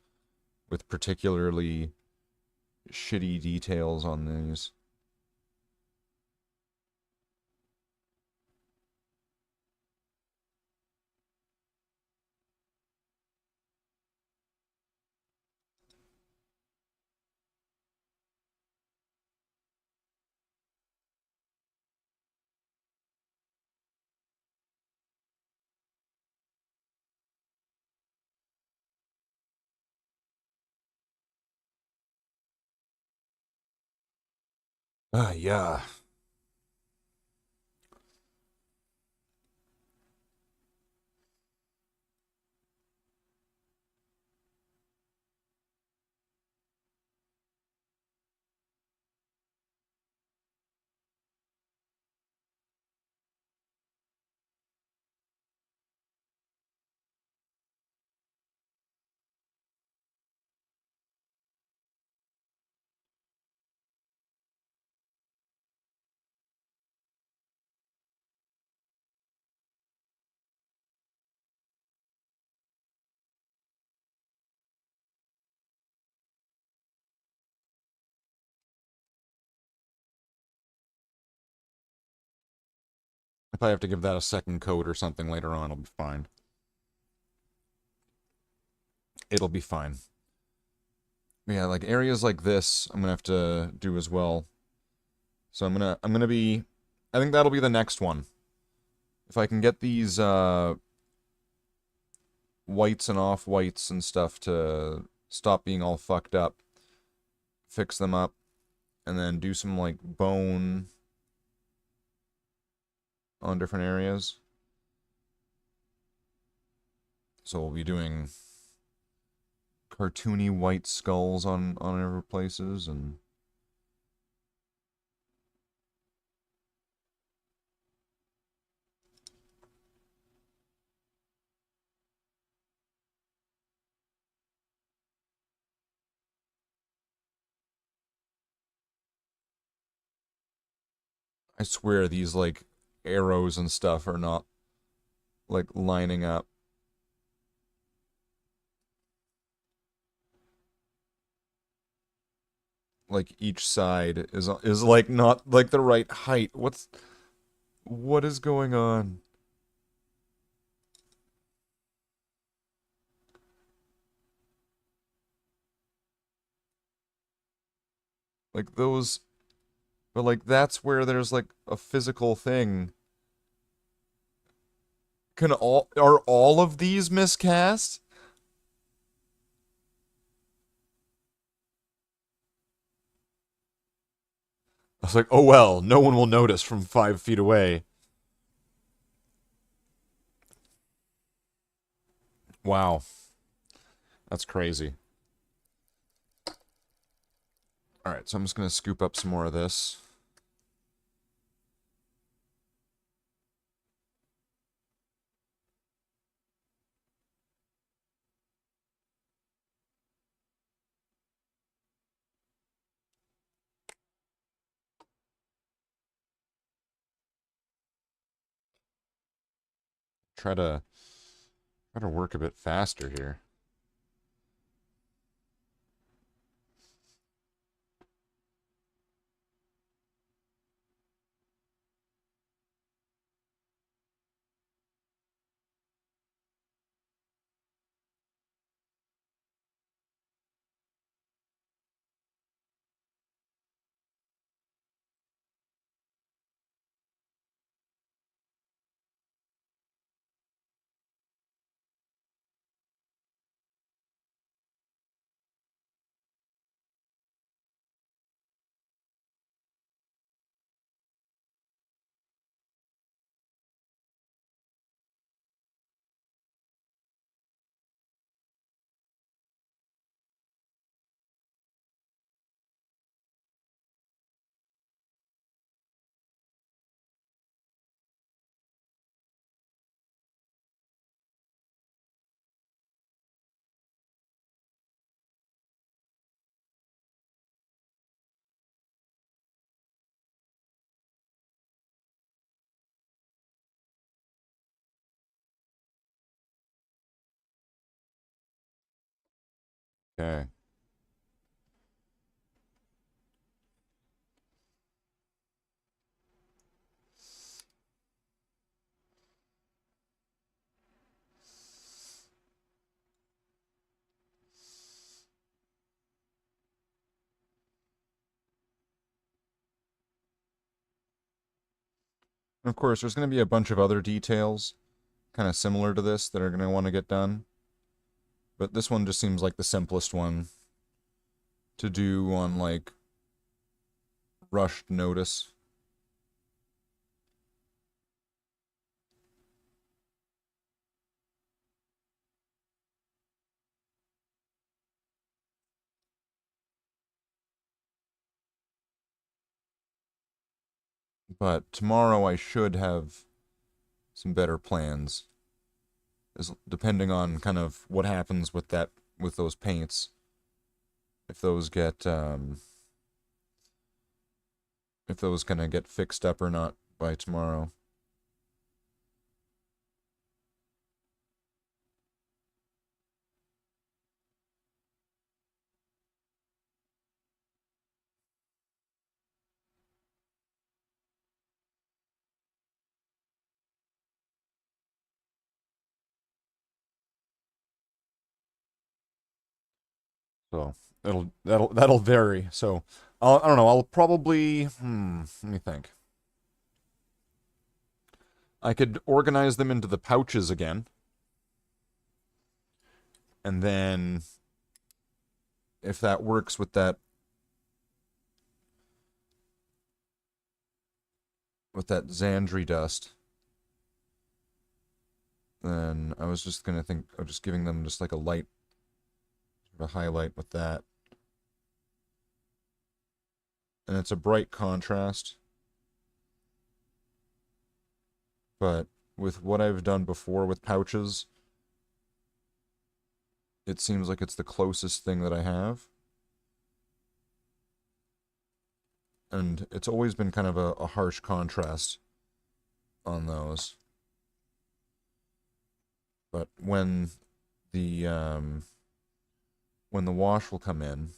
with particularly shitty details on these. Yeah. If I have to give that a second coat or something later on, it'll be fine. It'll be fine. Yeah, like areas like this, I'm gonna have to do as well. So I'm gonna be, I think that'll be the next one. If I can get these whites and off-whites and stuff to stop being all fucked up, fix them up, and then do some like bone on different areas. So we'll be doing cartoony white skulls on other places, and I swear these like arrows and stuff are not like lining up. Like each side is like not like the right height. What is going on? Like those, but like that's where there's like a physical thing. Are all of these miscast? I was like, oh well, no one will notice from 5 feet away. Wow. That's crazy. Alright, so I'm just gonna scoop up some more of this. Try to work a bit faster here. Okay. Of course, there's going to be a bunch of other details kind of similar to this that are going to want to get done. But this one just seems like the simplest one to do on, like, rushed notice. But tomorrow I should have some better plans. Depending on kind of what happens with that, with those paints. If those get, if those kind of get fixed up or not by tomorrow. So that'll vary. So I don't know. I'll probably let me think. I could organize them into the pouches again, and then if that works with that Xandri dust, then I was just gonna think of just giving them just like a light, a highlight with that. And it's a bright contrast. But with what I've done before with pouches, it seems like it's the closest thing that I have. And it's always been kind of a harsh contrast on those. But when the wash will come in,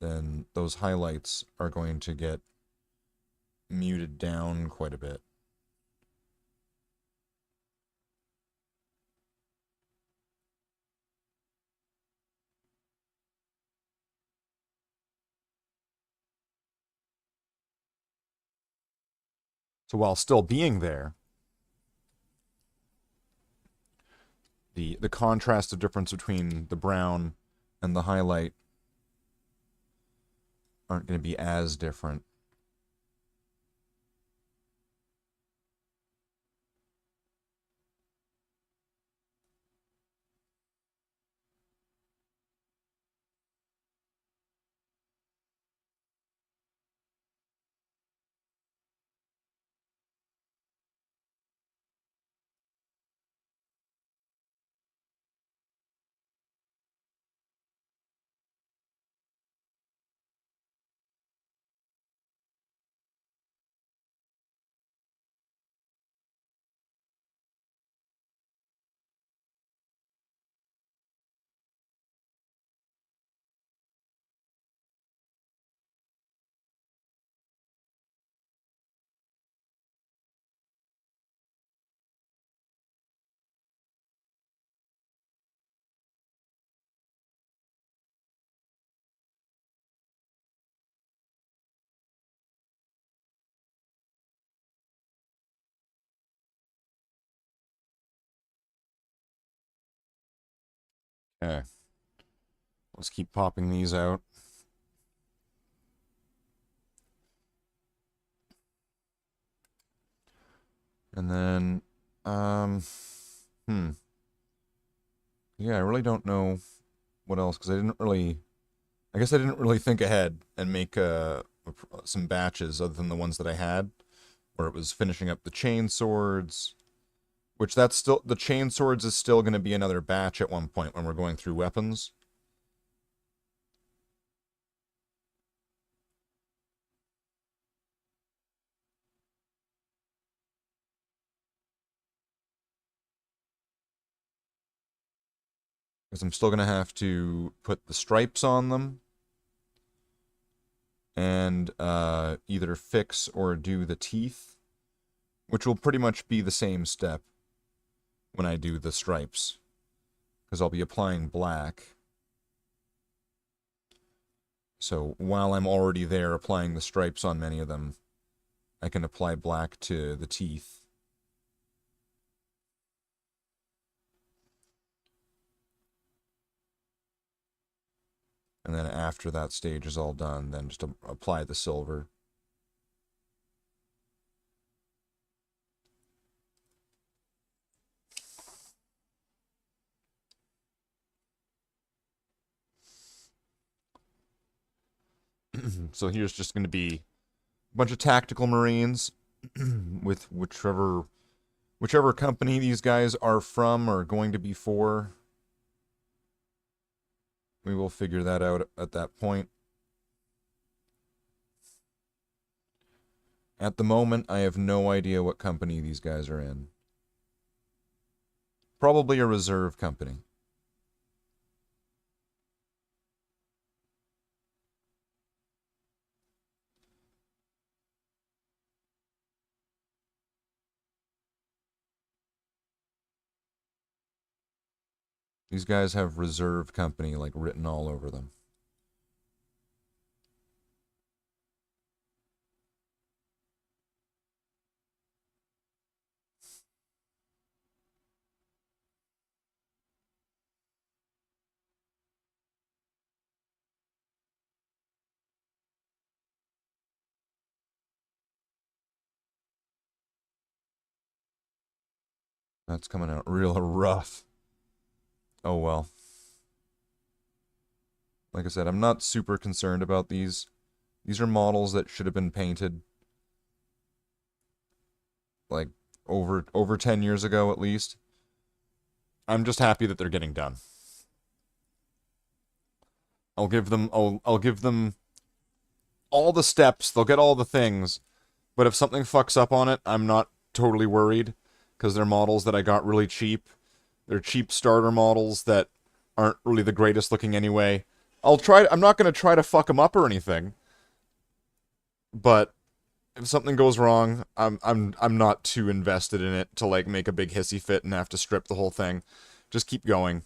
then those highlights are going to get muted down quite a bit. So while still being there, the contrast of difference between the brown and the highlight aren't going to be as different. Okay. Let's keep popping these out. And then, yeah, I really don't know what else, because I guess I didn't really think ahead and make some batches other than the ones that I had, where it was finishing up the chain swords, which that's still, the chain swords is still going to be another batch at one point when we're going through weapons. Because I'm still going to have to put the stripes on them. And either fix or do the teeth. Which will pretty much be the same step when I do the stripes. Because I'll be applying black. So while I'm already there applying the stripes on many of them, I can apply black to the teeth. And then after that stage is all done, then just apply the silver. So here's just going to be a bunch of tactical Marines with whichever company these guys are from or going to be for. We will figure that out at that point. At the moment, I have no idea what company these guys are in. Probably a reserve company. These guys have reserve company, like, written all over them. That's coming out real rough. Oh well. Like I said, I'm not super concerned about these. These are models that should have been painted like over 10 years ago at least. I'm just happy that they're getting done. I'll give them all the steps, they'll get all the things, but if something fucks up on it, I'm not totally worried, because they're models that I got really cheap. They're cheap starter models that aren't really the greatest looking anyway. I'm not going to try to fuck them up or anything, but if something goes wrong, I'm not too invested in it to, like, make a big hissy fit and have to strip the whole thing. Just keep going.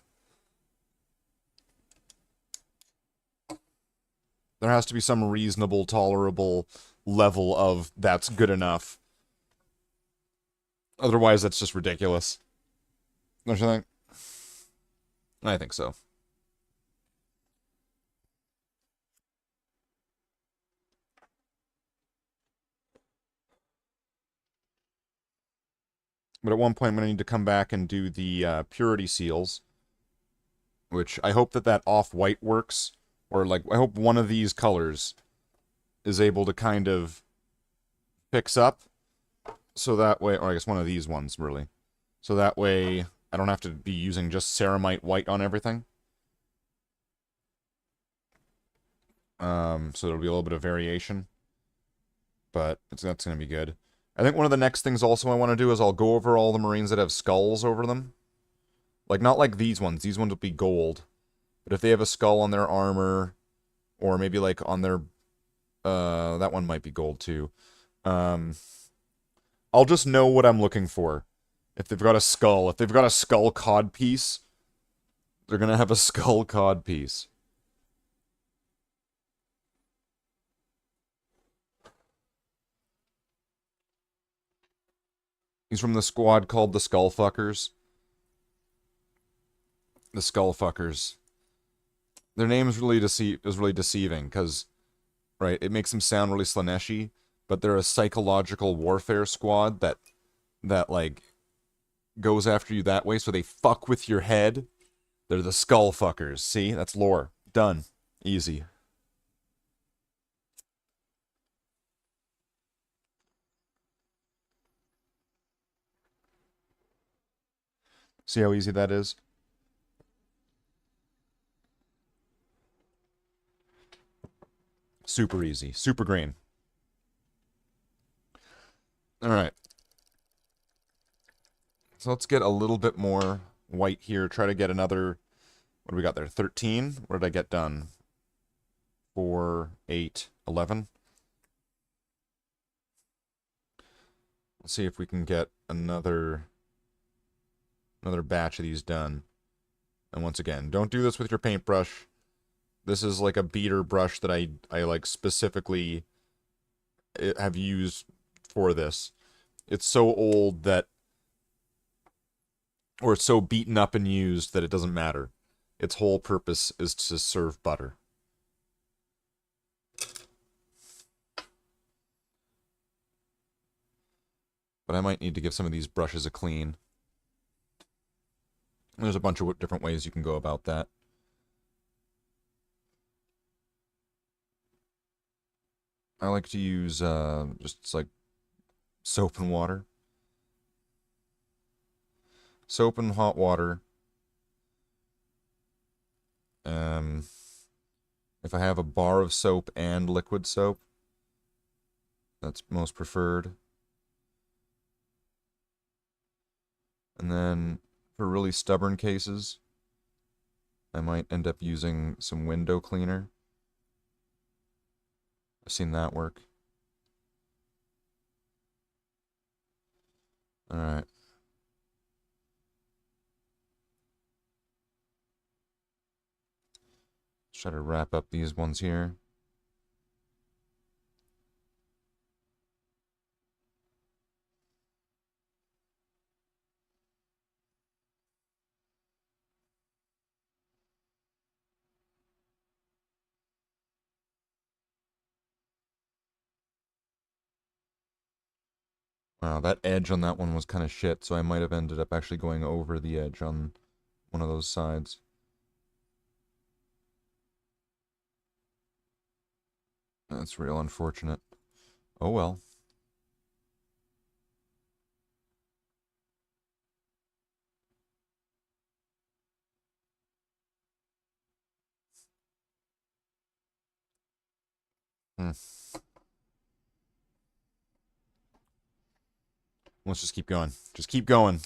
There has to be some reasonable, tolerable level of that's good enough. Otherwise, that's just ridiculous. Don't you think? I think so. But at one point, I'm going to need to come back and do the purity seals. Which, I hope that off-white works. Or, like, I hope one of these colors is able to kind of fix up. So that way, or I guess one of these ones, really. So that way, I don't have to be using just ceramite white on everything. So there'll be a little bit of variation. But that's going to be good. I think one of the next things also I want to do is I'll go over all the Marines that have skulls over them. Like, not like these ones. These ones will be gold. But if they have a skull on their armor, or maybe, like, on their... that one might be gold, too. I'll just know what I'm looking for. If they've got a skull. If they've got a skull cod piece, they're gonna have a skull cod piece. He's from the squad called the Skullfuckers. The Skullfuckers. Their name is really deceiving, because, right, it makes them sound really Slaneshi, but they're a psychological warfare squad that, like, goes after you that way, so they fuck with your head. They're the Skullfuckers. See? That's lore. Done. Easy. See how easy that is? Super easy. Super green. Alright. So let's get a little bit more white here. Try to get another What do we got there? 13? What did I get done? 4, 8, 11? Let's see if we can get another batch of these done. And once again, don't do this with your paintbrush. This is like a beater brush that I like specifically have used for this. It's so old that, or it's so beaten up and used that it doesn't matter. Its whole purpose is to serve butter. But I might need to give some of these brushes a clean. There's a bunch of different ways you can go about that. I like to use just like soap and water. Soap and hot water. If I have a bar of soap and liquid soap, that's most preferred. And then for really stubborn cases, I might end up using some window cleaner. I've seen that work. Alright. Let's try to wrap up these ones here. Wow, that edge on that one was kind of shit, so I might have ended up actually going over the edge on one of those sides. That's real unfortunate. Oh well. Let's just keep going. Just keep going.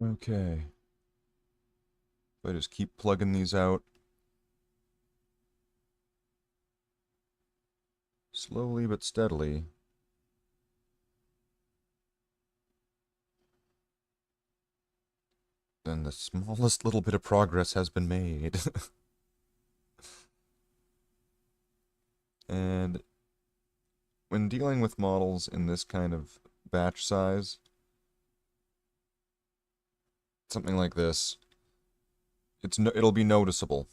Okay. If I just keep plugging these out. Slowly but steadily. Then the smallest little bit of progress has been made. And when dealing with models in this kind of batch size, something like this, it'll be noticeable.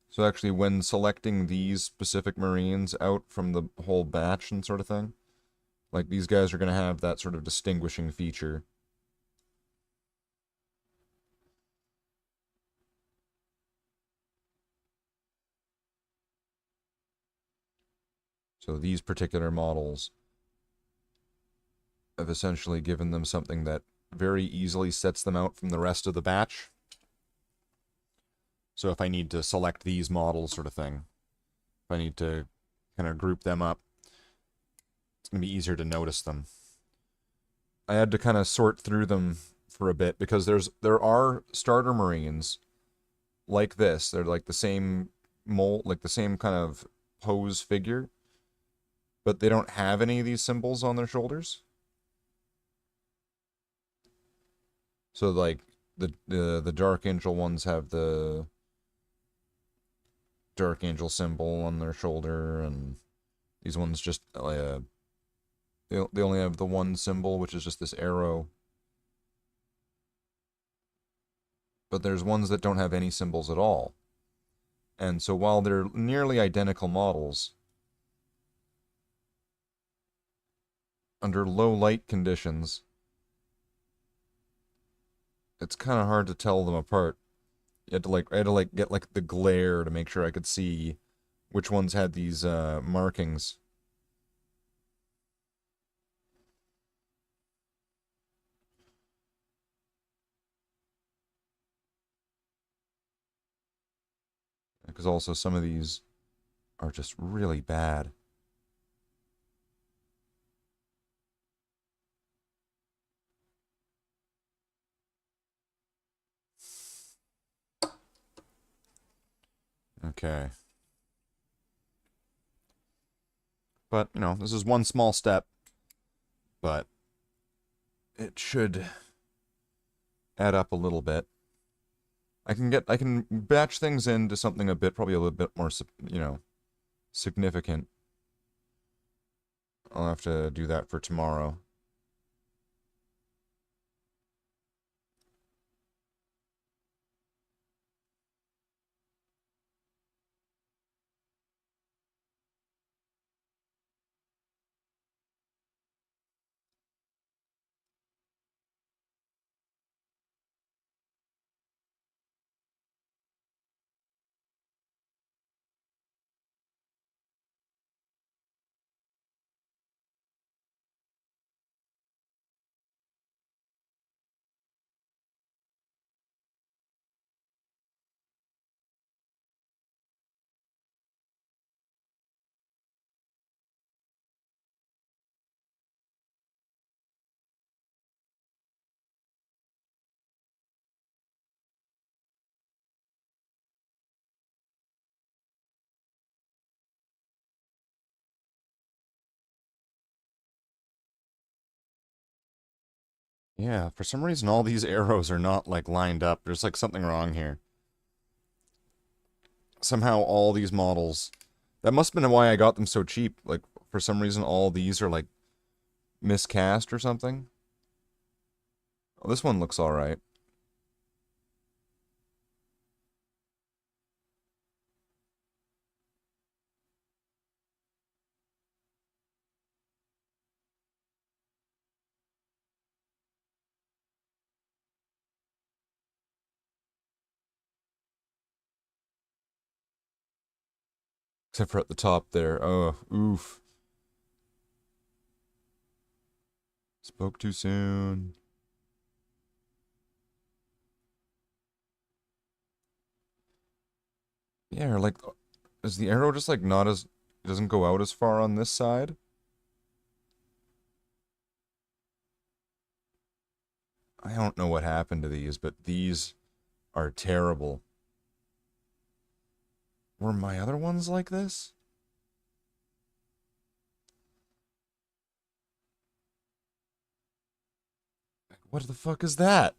So actually, when selecting these specific Marines out from the whole batch and sort of thing, like these guys are going to have that sort of distinguishing feature. So these particular models I've essentially given them something that very easily sets them out from the rest of the batch. So if I need to select these models sort of thing, if I need to kind of group them up, it's going to be easier to notice them. I had to kind of sort through them for a bit because there are starter Marines like this. They're like the same mold, like the same kind of pose figure, but they don't have any of these symbols on their shoulders. So like the Dark Angel ones have the Dark Angel symbol on their shoulder, and these ones just they only have the one symbol, which is just this arrow. But there's ones that don't have any symbols at all. And so while they're nearly identical models, under low light conditions, it's kind of hard to tell them apart. I had to get like the glare to make sure I could see which ones had these markings. Because also some of these are just really bad. Okay. But, you know, this is one small step. But it should add up a little bit. I can batch things into something probably a little bit more, you know, significant. I'll have to do that for tomorrow. Yeah, for some reason all these arrows are not, like, lined up. There's, like, something wrong here. Somehow all these models... That must have been why I got them so cheap. Like, for some reason all these are, like, miscast or something. Oh, this one looks alright. Except for at the top there. Oh, oof. Spoke too soon. Yeah, like, is the arrow just, like, not as... It doesn't go out as far on this side? I don't know what happened to these, but these are terrible. Were my other ones like this? What the fuck is that?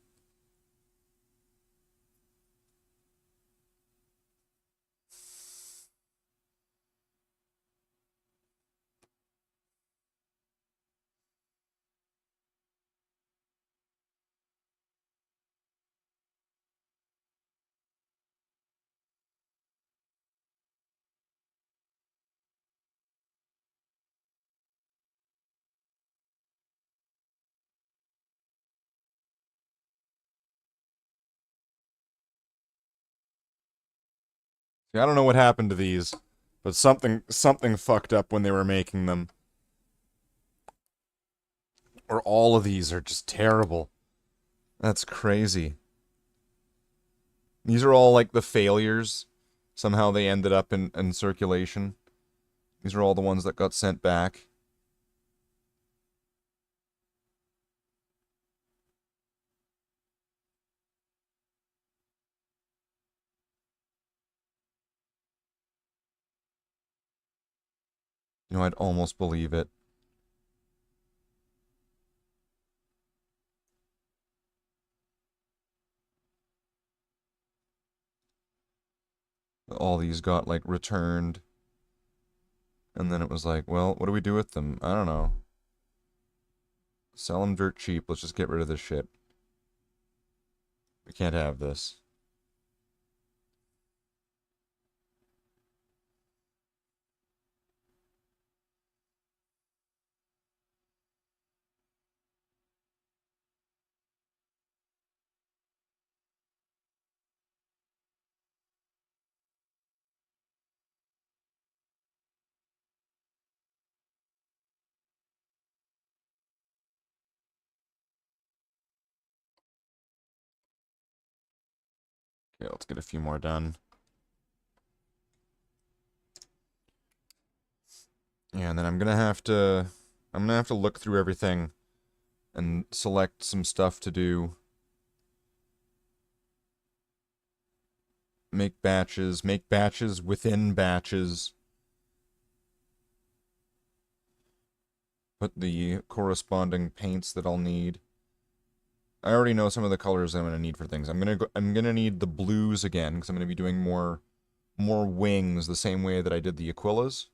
See, I don't know what happened to these, but something fucked up when they were making them. Or all of these are just terrible. That's crazy. These are all like the failures. Somehow they ended up in circulation. These are all the ones that got sent back. You know, I'd almost believe it. All these got, like, returned. And then it was like, well, what do we do with them? I don't know. Sell them dirt cheap. Let's just get rid of this shit. We can't have this. Okay, let's get a few more done. Yeah, and then I'm gonna have to look through everything and select some stuff to do. Make batches within batches. Put the corresponding paints that I'll need. I already know some of the colors I'm gonna need for things. I'm gonna need the blues again because I'm gonna be doing more wings the same way that I did the Aquillas.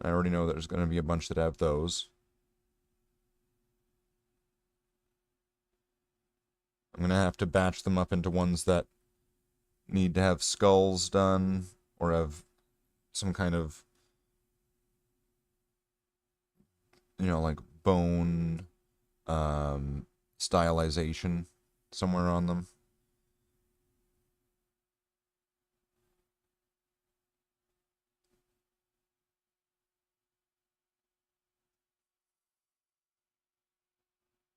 I already know there's gonna be a bunch that have those. I'm gonna have to batch them up into ones that need to have skulls done or have some kind of, you know, like bone stylization somewhere on them.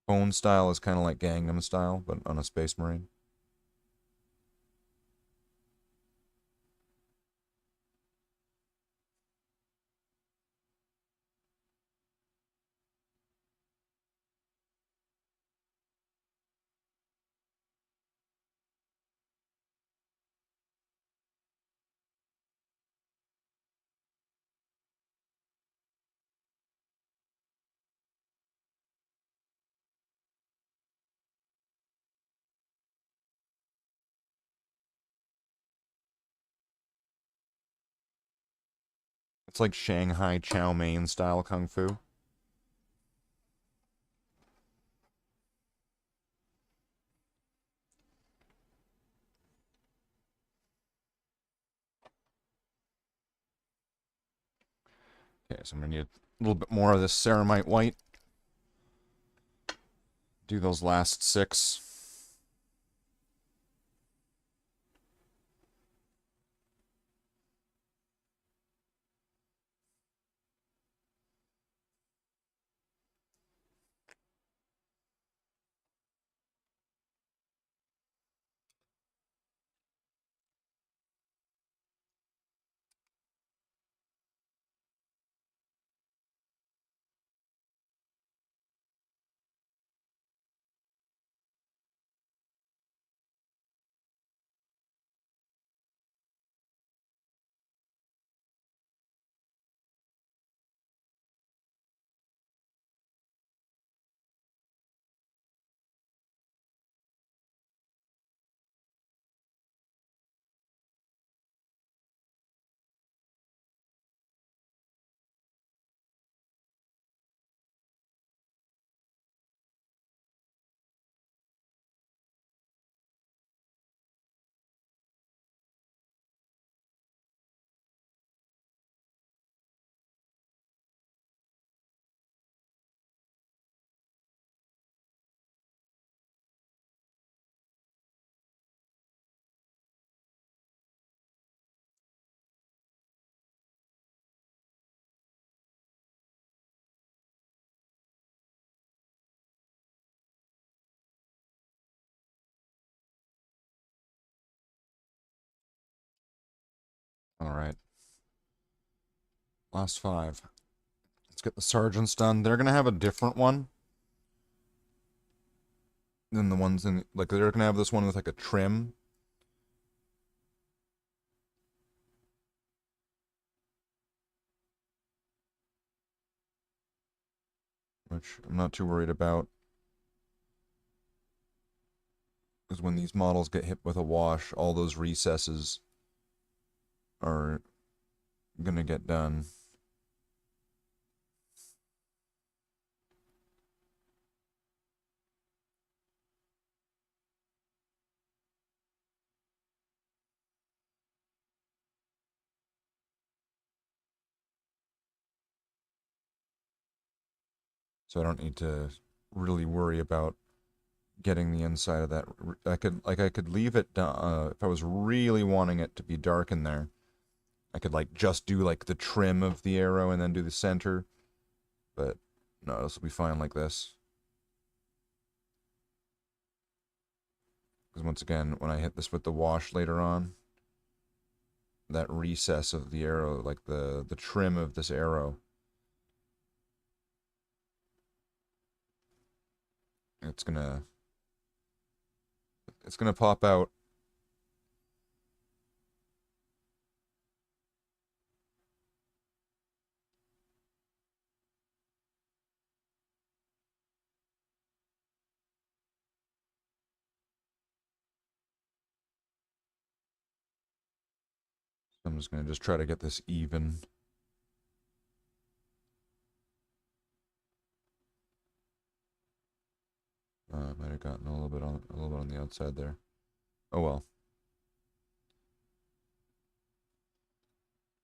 Bone style is kind of like Gangnam style, but on a Space Marine. It's like Shanghai chow mein style kung fu. Okay, so I'm gonna need a little bit more of this ceramite white. Do those last 6. Alright. Last 5. Let's get the sergeants done. They're gonna have a different one than the ones in... Like, they're gonna have this one with, like, a trim. Which I'm not too worried about. Because when these models get hit with a wash, all those recesses are gonna get done. So I don't need to really worry about getting the inside of that. I could leave it if I was really wanting it to be dark in there. I could like just do like the trim of the arrow and then do the center. But no, this will be fine like this. Because once again, when I hit this with the wash later on, that recess of the arrow, like the trim of this arrow, it's gonna pop out. I'm just gonna try to get this even. Might have gotten a little bit on the outside there. Oh well.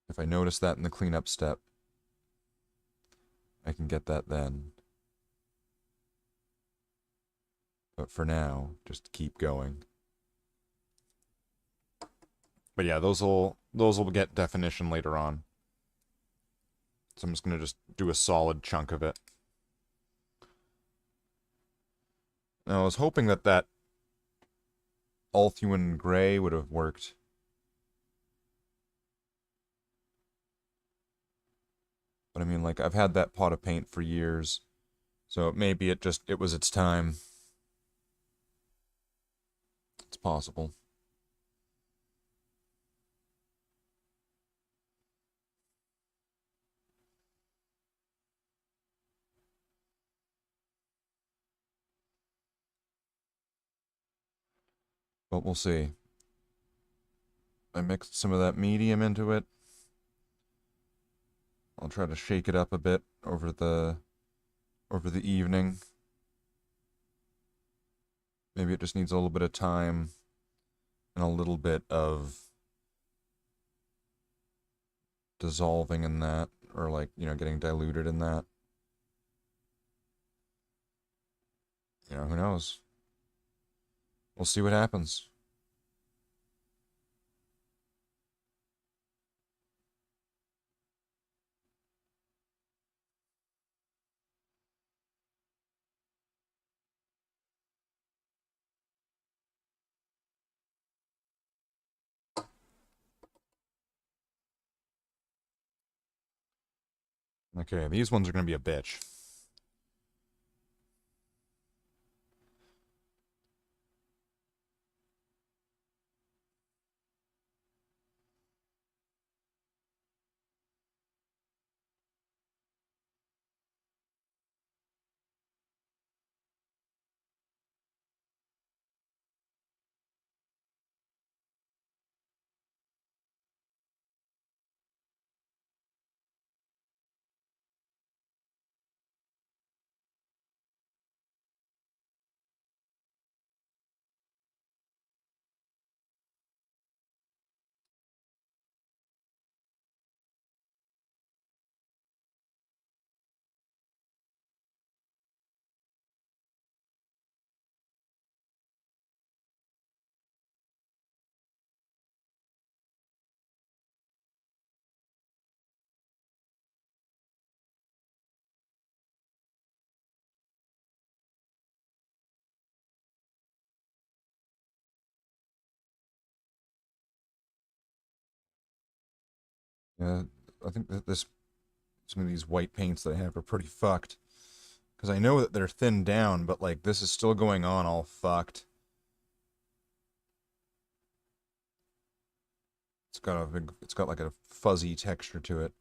If I notice that in the cleanup step, I can get that then. But for now, just keep going. But yeah, those will get definition later on. So I'm just gonna do a solid chunk of it. Now I was hoping that Althuan Gray would have worked. But I mean, like, I've had that pot of paint for years. So maybe it was its time. It's possible. But we'll see. I mixed some of that medium into it. I'll try to shake it up a bit over the evening. Maybe it just needs a little bit of time and a little bit of dissolving in that, or like, you know, getting diluted in that. You know, who knows? We'll see what happens. Okay, these ones are going to be a bitch. Yeah, I think that some of these white paints that I have are pretty fucked. Because I know that they're thinned down, but like this is still going on all fucked. It's got like a fuzzy texture to it.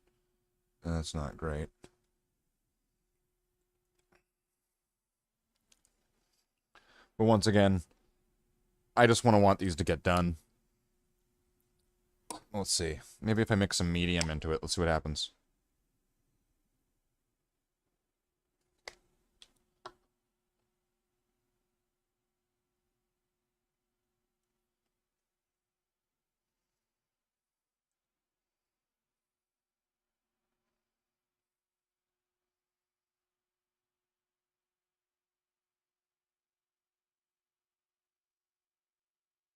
And that's not great. But once again, I just want these to get done. Let's see. Maybe if I mix some medium into it, let's see what happens.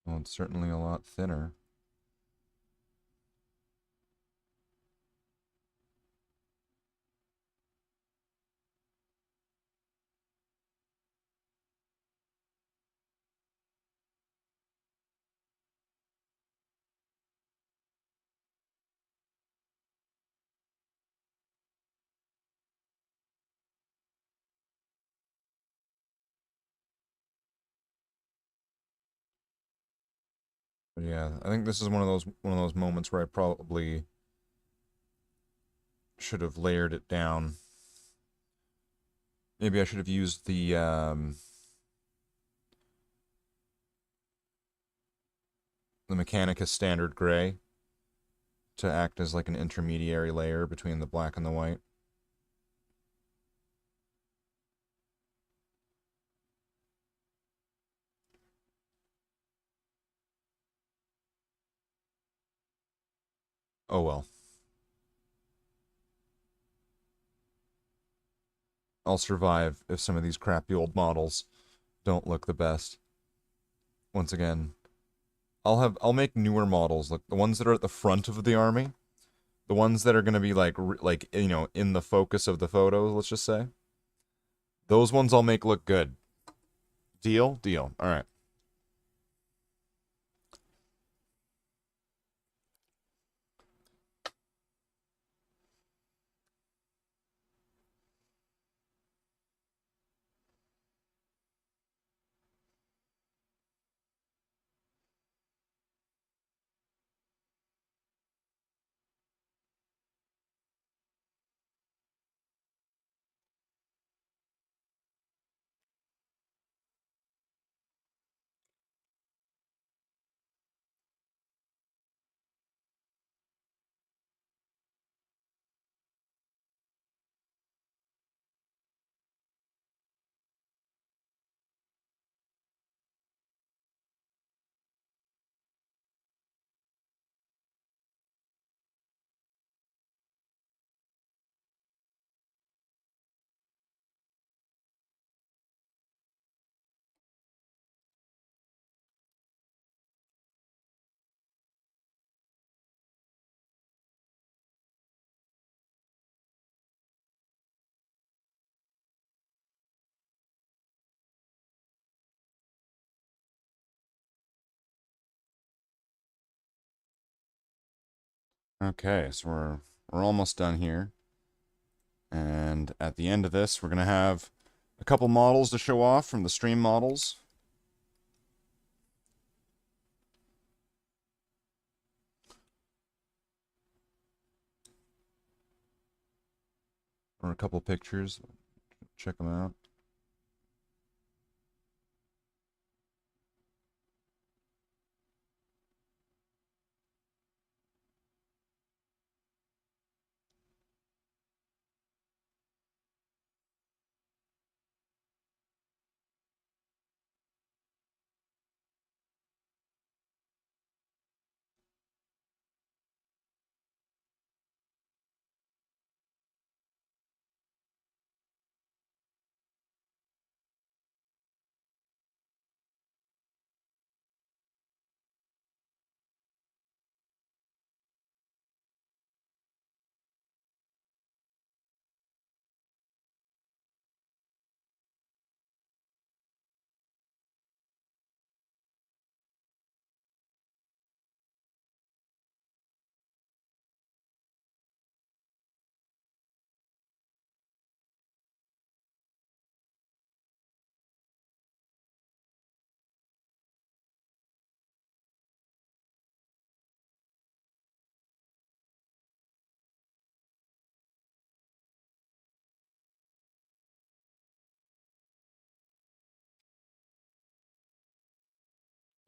Well, it's certainly a lot thinner. But yeah, I think this is one of those moments where I probably should have layered it down. Maybe I should have used the Mechanicus Standard Gray to act as like an intermediary layer between the black and the white. Oh well. I'll survive if some of these crappy old models don't look the best. Once again, I'll make newer models, like the ones that are at the front of the army, the ones that are going to be like you know, in the focus of the photos, let's just say. Those ones I'll make look good. Deal? Deal. All right. Okay, so we're almost done here. And at the end of this, we're going to have a couple models to show off from the stream models. Or a couple pictures. Check them out.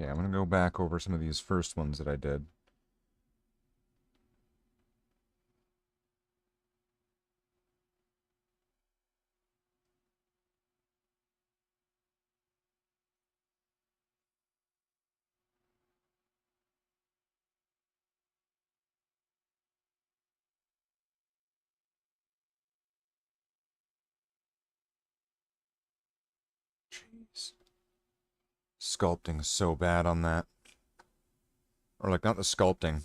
Okay, I'm gonna go back over some of these first ones that I did. Jeez. Sculpting is so bad on that. Or, like, not the sculpting.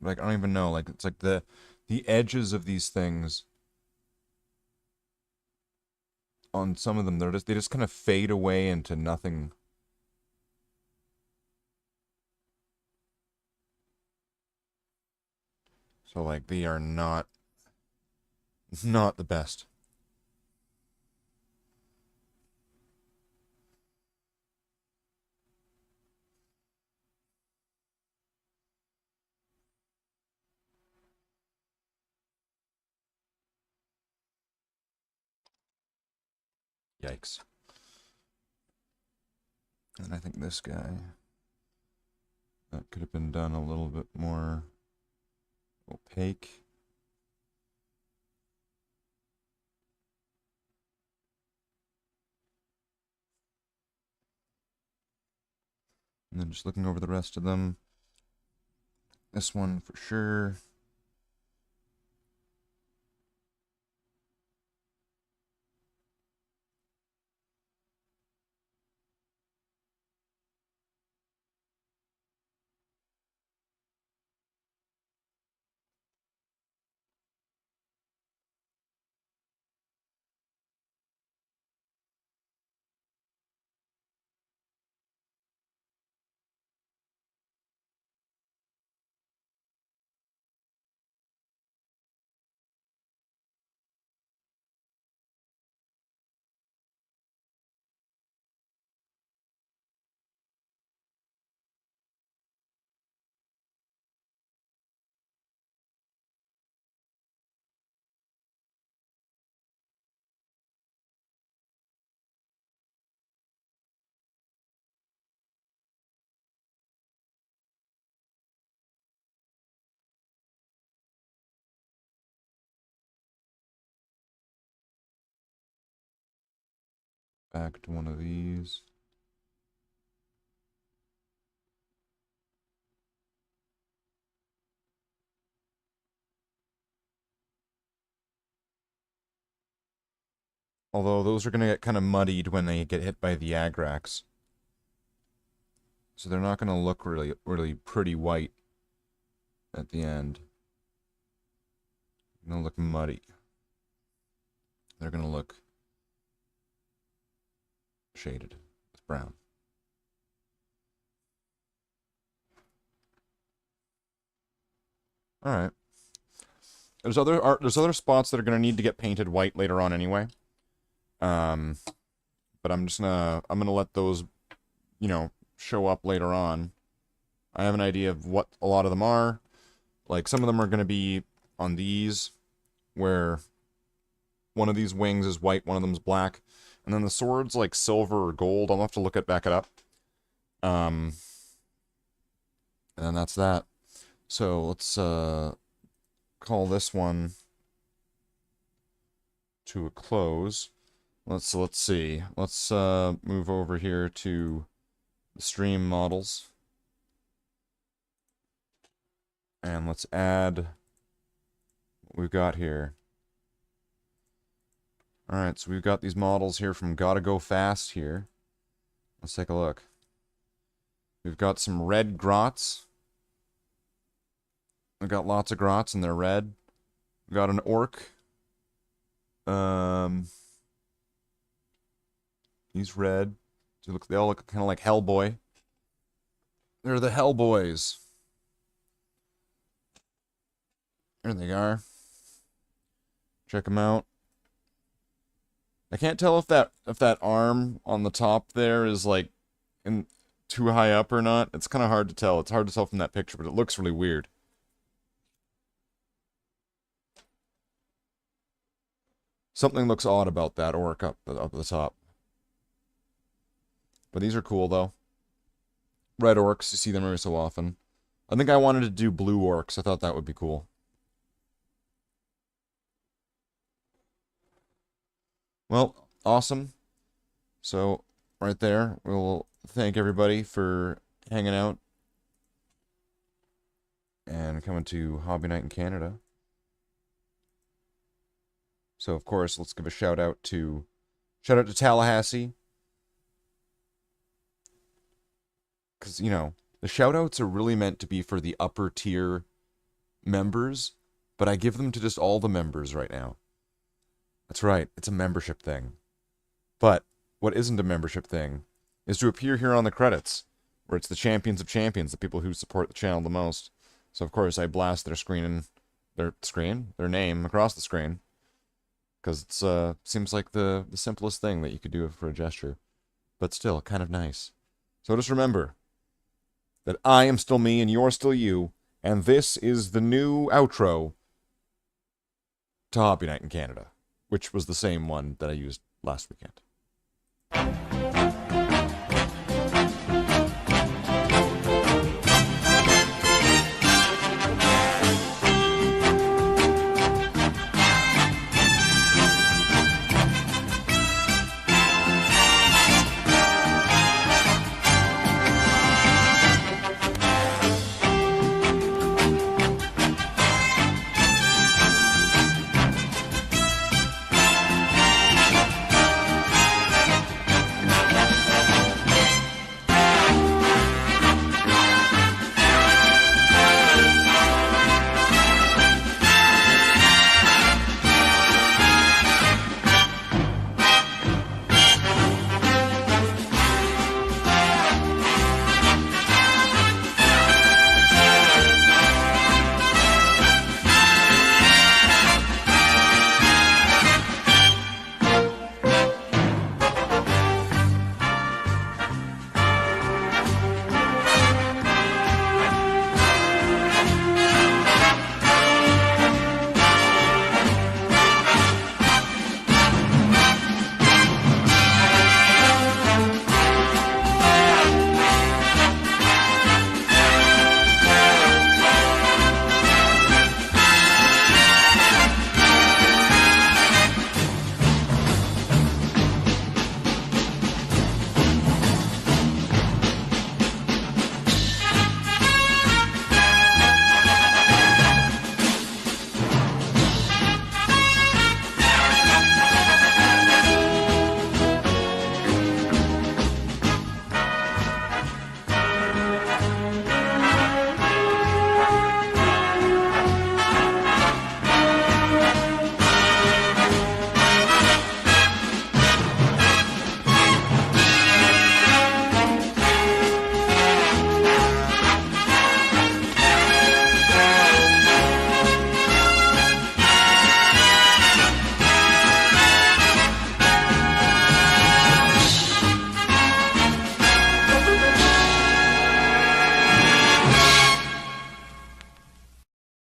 Like, I don't even know. Like, it's like the edges of these things. On some of them, they just kind of fade away into nothing. So, like, they are not the best. Yikes. And I think this guy, that could have been done a little bit more opaque. And then just looking over the rest of them. This one for sure. Back to one of these. Although those are going to get kind of muddied when they get hit by the Agrax. So they're not going to look really pretty white at the end. They're going to look muddy. They're going to look shaded with brown. All right. There's other spots that are going to need to get painted white later on anyway. But I'm gonna let those, you know, show up later on. I have an idea of what a lot of them are. Like, some of them are going to be on these, where one of these wings is white, one of them's black. And then the sword's like silver or gold. I'll have to back it up. And then that's that. So let's call this one to a close. Let's see. Let's move over here to the stream models. And let's add what we've got here. Alright, so we've got these models here from Gotta Go Fast here. Let's take a look. We've got some red grots. We've got lots of grots and they're red. We've got an orc. He's red. So they all look kind of like Hellboy. They're the Hellboys. There they are. Check them out. I can't tell if that arm on the top there is like too high up or not. It's kind of hard to tell. It's hard to tell from that picture, but it looks really weird. Something looks odd about that orc up the top. But these are cool though. red orcs. You see them every so often. I think I wanted to do blue orcs. I thought that would be cool. Well, awesome. So, right there, we'll thank everybody for hanging out and coming to Hobby Night in Canada. So, of course, let's give a shout out to Tallahassee. Because, you know, the shout outs are really meant to be for the upper tier members, but I give them to just all the members right now. That's right, it's a membership thing. But what isn't a membership thing is to appear here on the credits, where it's the champions of champions, the people who support the channel the most. So of course I blast their their name across the screen, because it seems like the simplest thing that you could do for a gesture, but still kind of nice. So just remember that I am still me and you're still you, and this is the new outro to Hobby Night in Canada, which was the same one that I used last weekend.